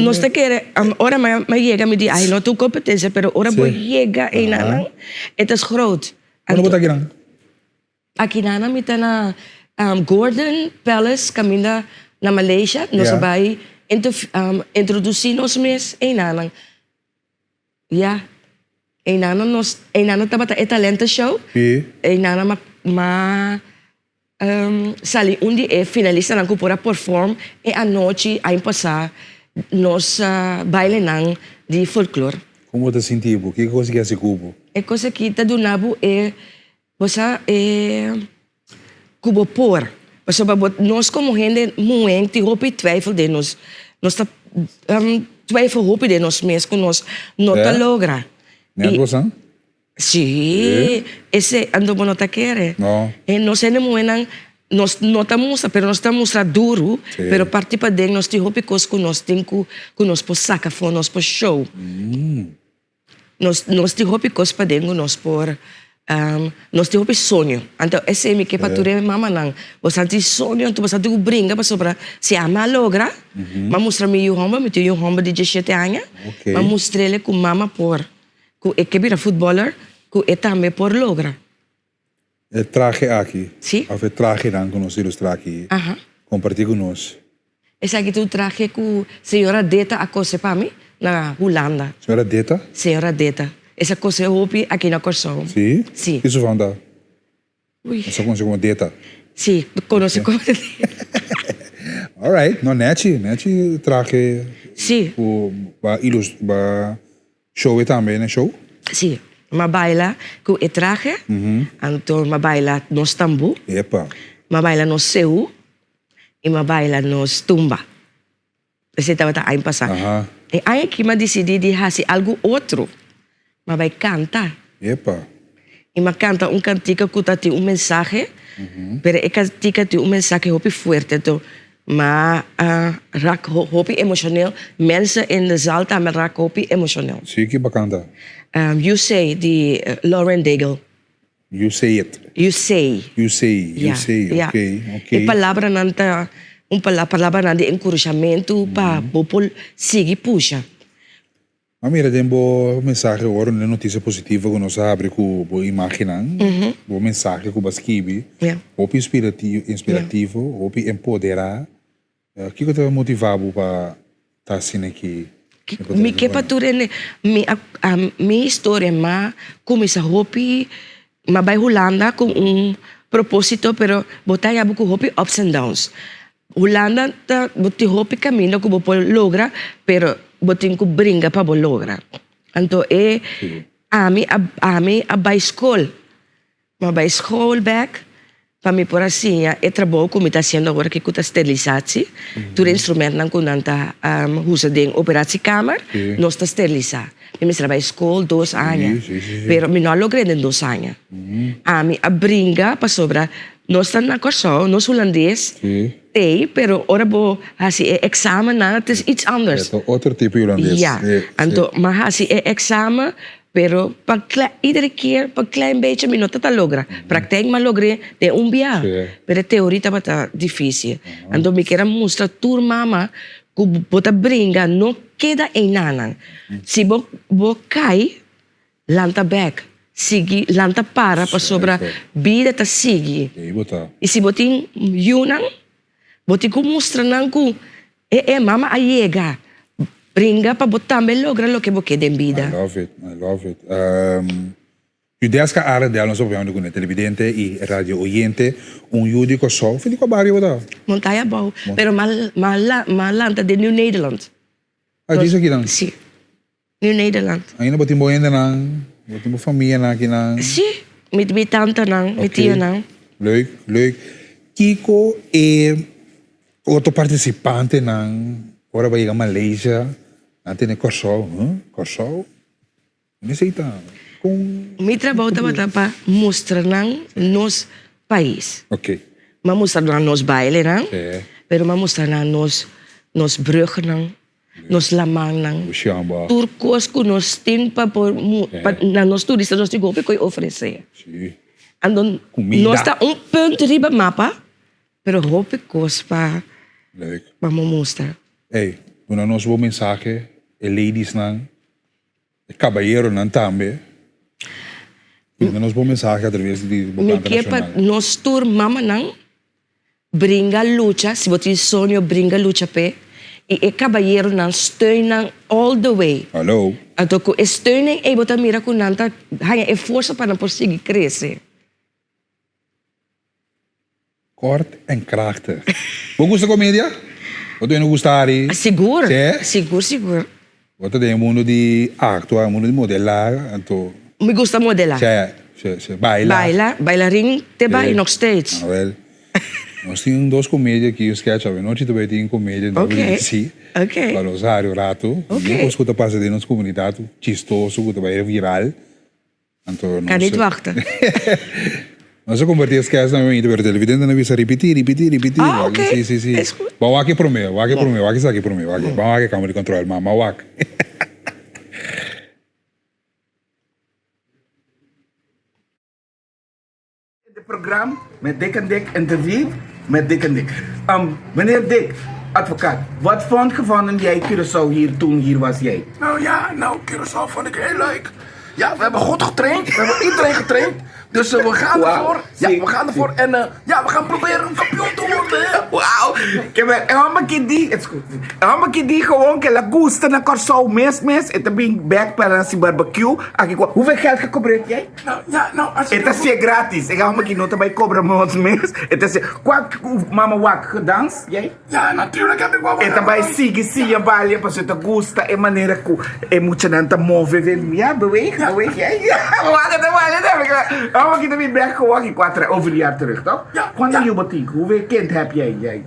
Nós tá querendo, ora mas chega me diz, ai não tu competência, pero ora vou chega e não, é das groot. Quando botar aqui não? Aqui não me tá na Gordon Palace, caminha na Malaysia, nós vai introduzir nós mesmos em não. Ja, en dan tama ta talenta show. En dan sali undi finalista nan ko pora perform e a noite a passar nos baile ng di folklore. Como te sentiu? O que você quer se cubo? E coisa que tá do nabo você cubo por. Você nós como gente muito hope twijfel de nós tá twijfel hope de nós mesmo nós não tá logra. Nervoso? Sí, ese ando no te quiere. No. Nós nós não estamos, pero nós estamos duro, pero participa de nós te hope cos que nós tem que nós por saxofone, nós por show. Nós te hope cos para dentro nós por nós te hope sonho. Então esse é que para tu mama não. Você tem sonho, tu você tem brinca para sobre se ama logra. Mas mostra me o homem, me tem o homem de 17 anos. Mas mostra ele com mama por que é que vira futeboler, que é também por logra. O traje aqui. Sim. Ou o traje não conhecido os traje. Compartilha conosco. Esse aqui tu traje com a senhora Deta a coisa para mim na Holanda. Senhora Deta? Senhora Deta. Essa coisa eu ouvi aqui na Corsão. Sim? Sim. Isso vai andar? Ui. Você conhece como Deta? Sim, conheço como Deta. Alright, no neti traje. Sim. Para show também, né? Show? Sim. Ma baila com o traje, então ma baila nos tambu, ma baila nos seu e ma baila nos tumba. Você estava aí passar. E aí que ma decidi de fazer algo outro, ma vai cantar. E ma canta cantiga que tem mensagem, pero é cantiga tem mensagem hopi forte, então ma raak hopi emocioneel. Mensen in de zaal também raak hopi emocioneel. Sim, que bacana. You Say, de Lauren Daigle. You Say It. You Say. You Say. You Say. Yeah. Ok. E palavra nanta, palavra de encorajamento para popol seguir puxa. A mira tem boa mensagem agora, uma notícia positiva que nós abre com boa imagem, boa mensagem que nós escreve, hope inspirativo, hope empoderar. O que te motivava para estar assim aqui? Mi que pature mi história ma começa hopi ma vai Holanda com propósito, pero botar com hopi ups and downs. Holanda tá botar hopi caminho que bopo logra, pero botin ku bringa para bo logra. Então ami a vai school. Ma vai school back. Para mim, por assim, é trabalho que me está fazendo agora que está esterilização. Todo instrumento não conta usa de operatiekamer, nós está esterilizado. Eu trabalho na escola 2 anos, mas não logrei em 2 anos. A brinca para sobre, nós estamos na Corsão, nós holandês, mas agora vou fazer examen, não, é iets anders. É outro tipo de holandês. Ja, então, mas fazer examen, pero iedere keer een klein beetje minuto te logra. Praktijk maar logré de dia. Pero teoria tá difícil. Então me quero mostrar tur mama que bota brinca não queda em nada. Se bo cai, lanta back. Sigi lanta para sobre vida tá sigi. E se botin yunan, botin ku mostra nang ku mama ayega. Brinca para botar melhor o que você tem vida. I love it. U deska área dela nós ouvimos com televidente e radio oyente, judico só, fica com barrio da. Montanha bom, pero malanta de New Nederland. Ah, diz aqui não? Sim. New Nederland. Ainda botin boiende não, botin família não aqui não. Sim, met tante não, met tia não. Leuk. Kiko é outro participante não. Agora vai chegar a Malaysia. Não tem Corsão, Corsão. Necessita. Meu trabalho estava para mostrar nos país. Ok. Mas mostrar nos baile, não? Pero mas mostrar nos bruggen, nos lamang, turcos que nos tem para nos turistas nos digo que oferecer. Então, nós está ponto riba mapa, pero hope cospa. Vamos mostrar. Ei, dona nos boa mensagem, ladies não, caballeiro não também. Dona nos boa mensagem através de me que para nós tur mama não brinca luta, se você sonho brinca luta pe e caballeiro não steun all the way. Hallo. Então com steun e botar mira com nanta, há força para conseguir crescer. Kort en krachtig. Hoe gosta comédia? Você não gostaria? Seguro. Sim? Seguro. Você tem mundo de actuar, mundo de modelar, então... Me gusta modelar. Sim. Bailarín te vai nog steeds. Wel, nós temos 2 comédias aqui, os sketch, a noite também tem comédia na BBC. Para Rosário Rato. E eu escuto passar de nossa comunidade, chistoso, que vai viral. Então, Kan niet wachten. Nós vamos converter os sketch na minha televisão, na visa repetir. Ah, ok. Sim. Vamos aqui para mim, vamos aqui para mim. Vamos aqui câmera de controle, mas vamos aqui. Programma met Dick en Dick, interview met Dick en Dick. Meneer Dick, advocaat, wat vonden jij Curaçao hier toen hier was jij? Curaçao vond ik heel leuk. Ja, we hebben goed getraind, we hebben iedereen getraind. Dus we gaan ervoor. Ja, we gaan ervoor en we gaan proberen een kampioen te worden. Wauw, ik heb die gewoon que la gusta na Curaçao mes. Het is een backpack barbecue. Hoeveel geld gekocht jij? Als het is gratis. Ik ga een nota bij cobra ons mes. Het is mama wak gedanst jij? Ja, natuurlijk heb ik wel wat. Het is bij sigue balia pas het gusta en manera ku e mucha nanta move. Ja, beweeg jij? Ja, wacht. Oh, ik heb weer back gewoon 4 over een jaar terug, toch? Ja. Quando je botiek, hoeveel kind heb jij?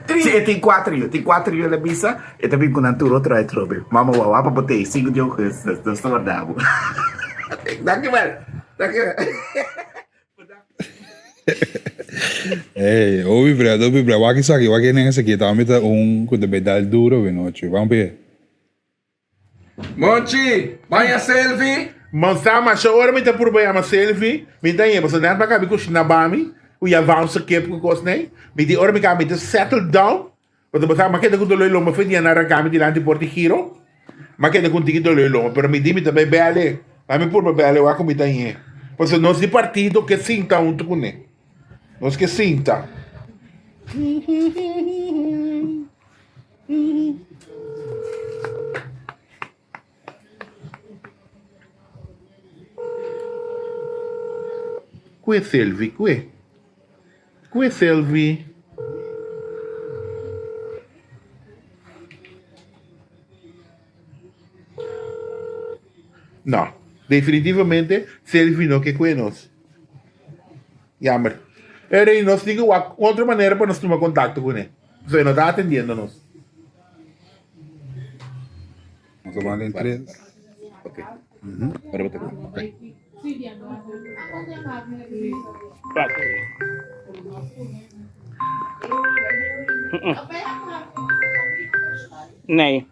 3. Sim, tem 4 anos. Tem 4 anos na missa. Eu também com Anturo traz trobe. Mama, uau, para botei 5 de anos. Não estou dando. Dankjewel. Hey, obvio, waki nenga sakit. Kami ta kuda bedal duro venoche. Vamos ver. Monchi, banha selfie. Mansama, show me te probeer uma selfie. Me dan je, você não vai caber com Shinabami. O já vamos se keep com os nem. Me di ora me cabe te settle down. Porque você mas que de kudo lelo me foi dia na cabe de lá de Porto Giro. Mas que de kudo de lelo, pero me di me também bele. Lá me por bele wa com me dan je. Porque nós de partido que sinta um tu né. Nós que sinta. Qui selvi, qui selvi. Não, definitivamente selvi não que nós. Jammer. Era e nós temos outra maneira para nós tomar contato com ele. Você não está atendendo-nos. Vamos tomar em 3. Ok. Para botar. Ok. Nee,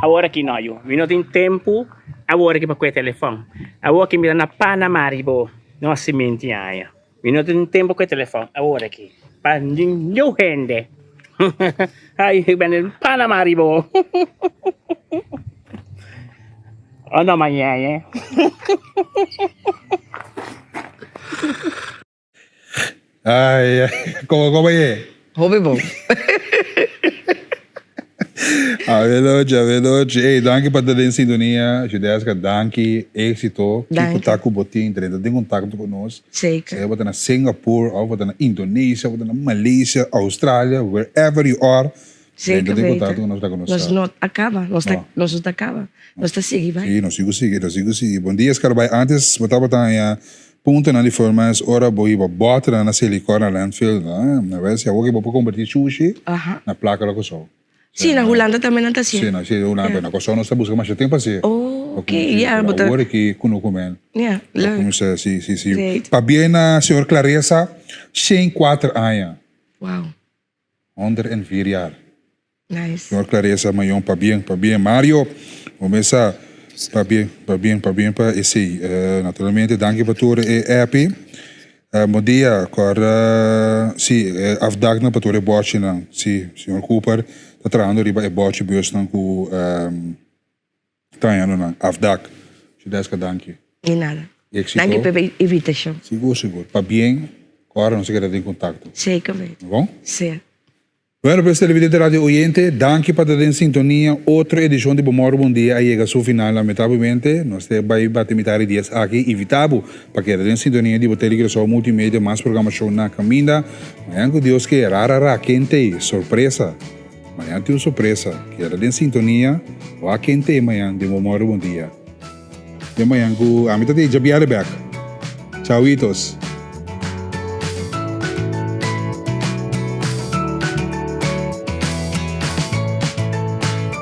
agora aqui não, eu não tenho tempo agora aqui para o telefone. Agora aqui me dá na Panamaribo, não se mente aí. Eu não tenho tempo com o telefone agora aqui. Para não rende. Ai, eu venho em Panamaribo. Ano amanhã, hein? Ai, como é? Hobby bom. A veloce. Ei, danke para ter em sintonia. Judeska, danke, êxito. Que tá com o botinho, tem contato conosco. Zeker. Você vai na Singapore, ou vai na Indonésia, ou vai na Malaysia, Australia, wherever you are. Zeker tem weten. contato conosco. Nós não acaba, nós não acaba. Nós está seguindo, vai. Sim, nós sigo. Bom dia, Scarbai. Antes, botava também punto na forma, ora boi bota na silicone na landfill, na vez se alguém pode convertir sushi na placa lá com sol. Sim, na Holanda também não está assim. Sim, na Holanda, na coisa nós estamos buscando mais tempo assim. Oh, ok, ja, but agora que kuno comer. Ja, leuk. Sim. Para bem na senhor Clarissa, 104 anos. Wow. 104 jaar. Nice. Senhor Clarissa, maior para bem. Mario, começa para bem para esse. Naturalmente, danke para tudo e happy. Bom dia, agora sim, afdag na para tudo bote não. Sim, senhor Cooper, tá trabalhando riba e bote bios não com trabalhando não. Afdag. Judeska, danke. De nada. Danke pela invitação. Seguro. Para bem, agora não se quer ter contato. Zeker weten. Bom? Sim. Bueno, pues televidente radio oyente, danke por estar en sintonía. Otra edición de Bomoro Bom Dia llega a su final, lamentablemente. Nos vai batimitar 10 aquí, invitado para que estar en sintonía de Botelli Curaçao Multimedia, más programación na caminda. Mañana con Dios que rara, quente, sorpresa. Amanhã tem uma surpresa. Quero em sintonia. O a quem tem amanhã de Memória Bom Dia. De amanhã, a mim tá de Jabiarebeck. Tchau, Itos.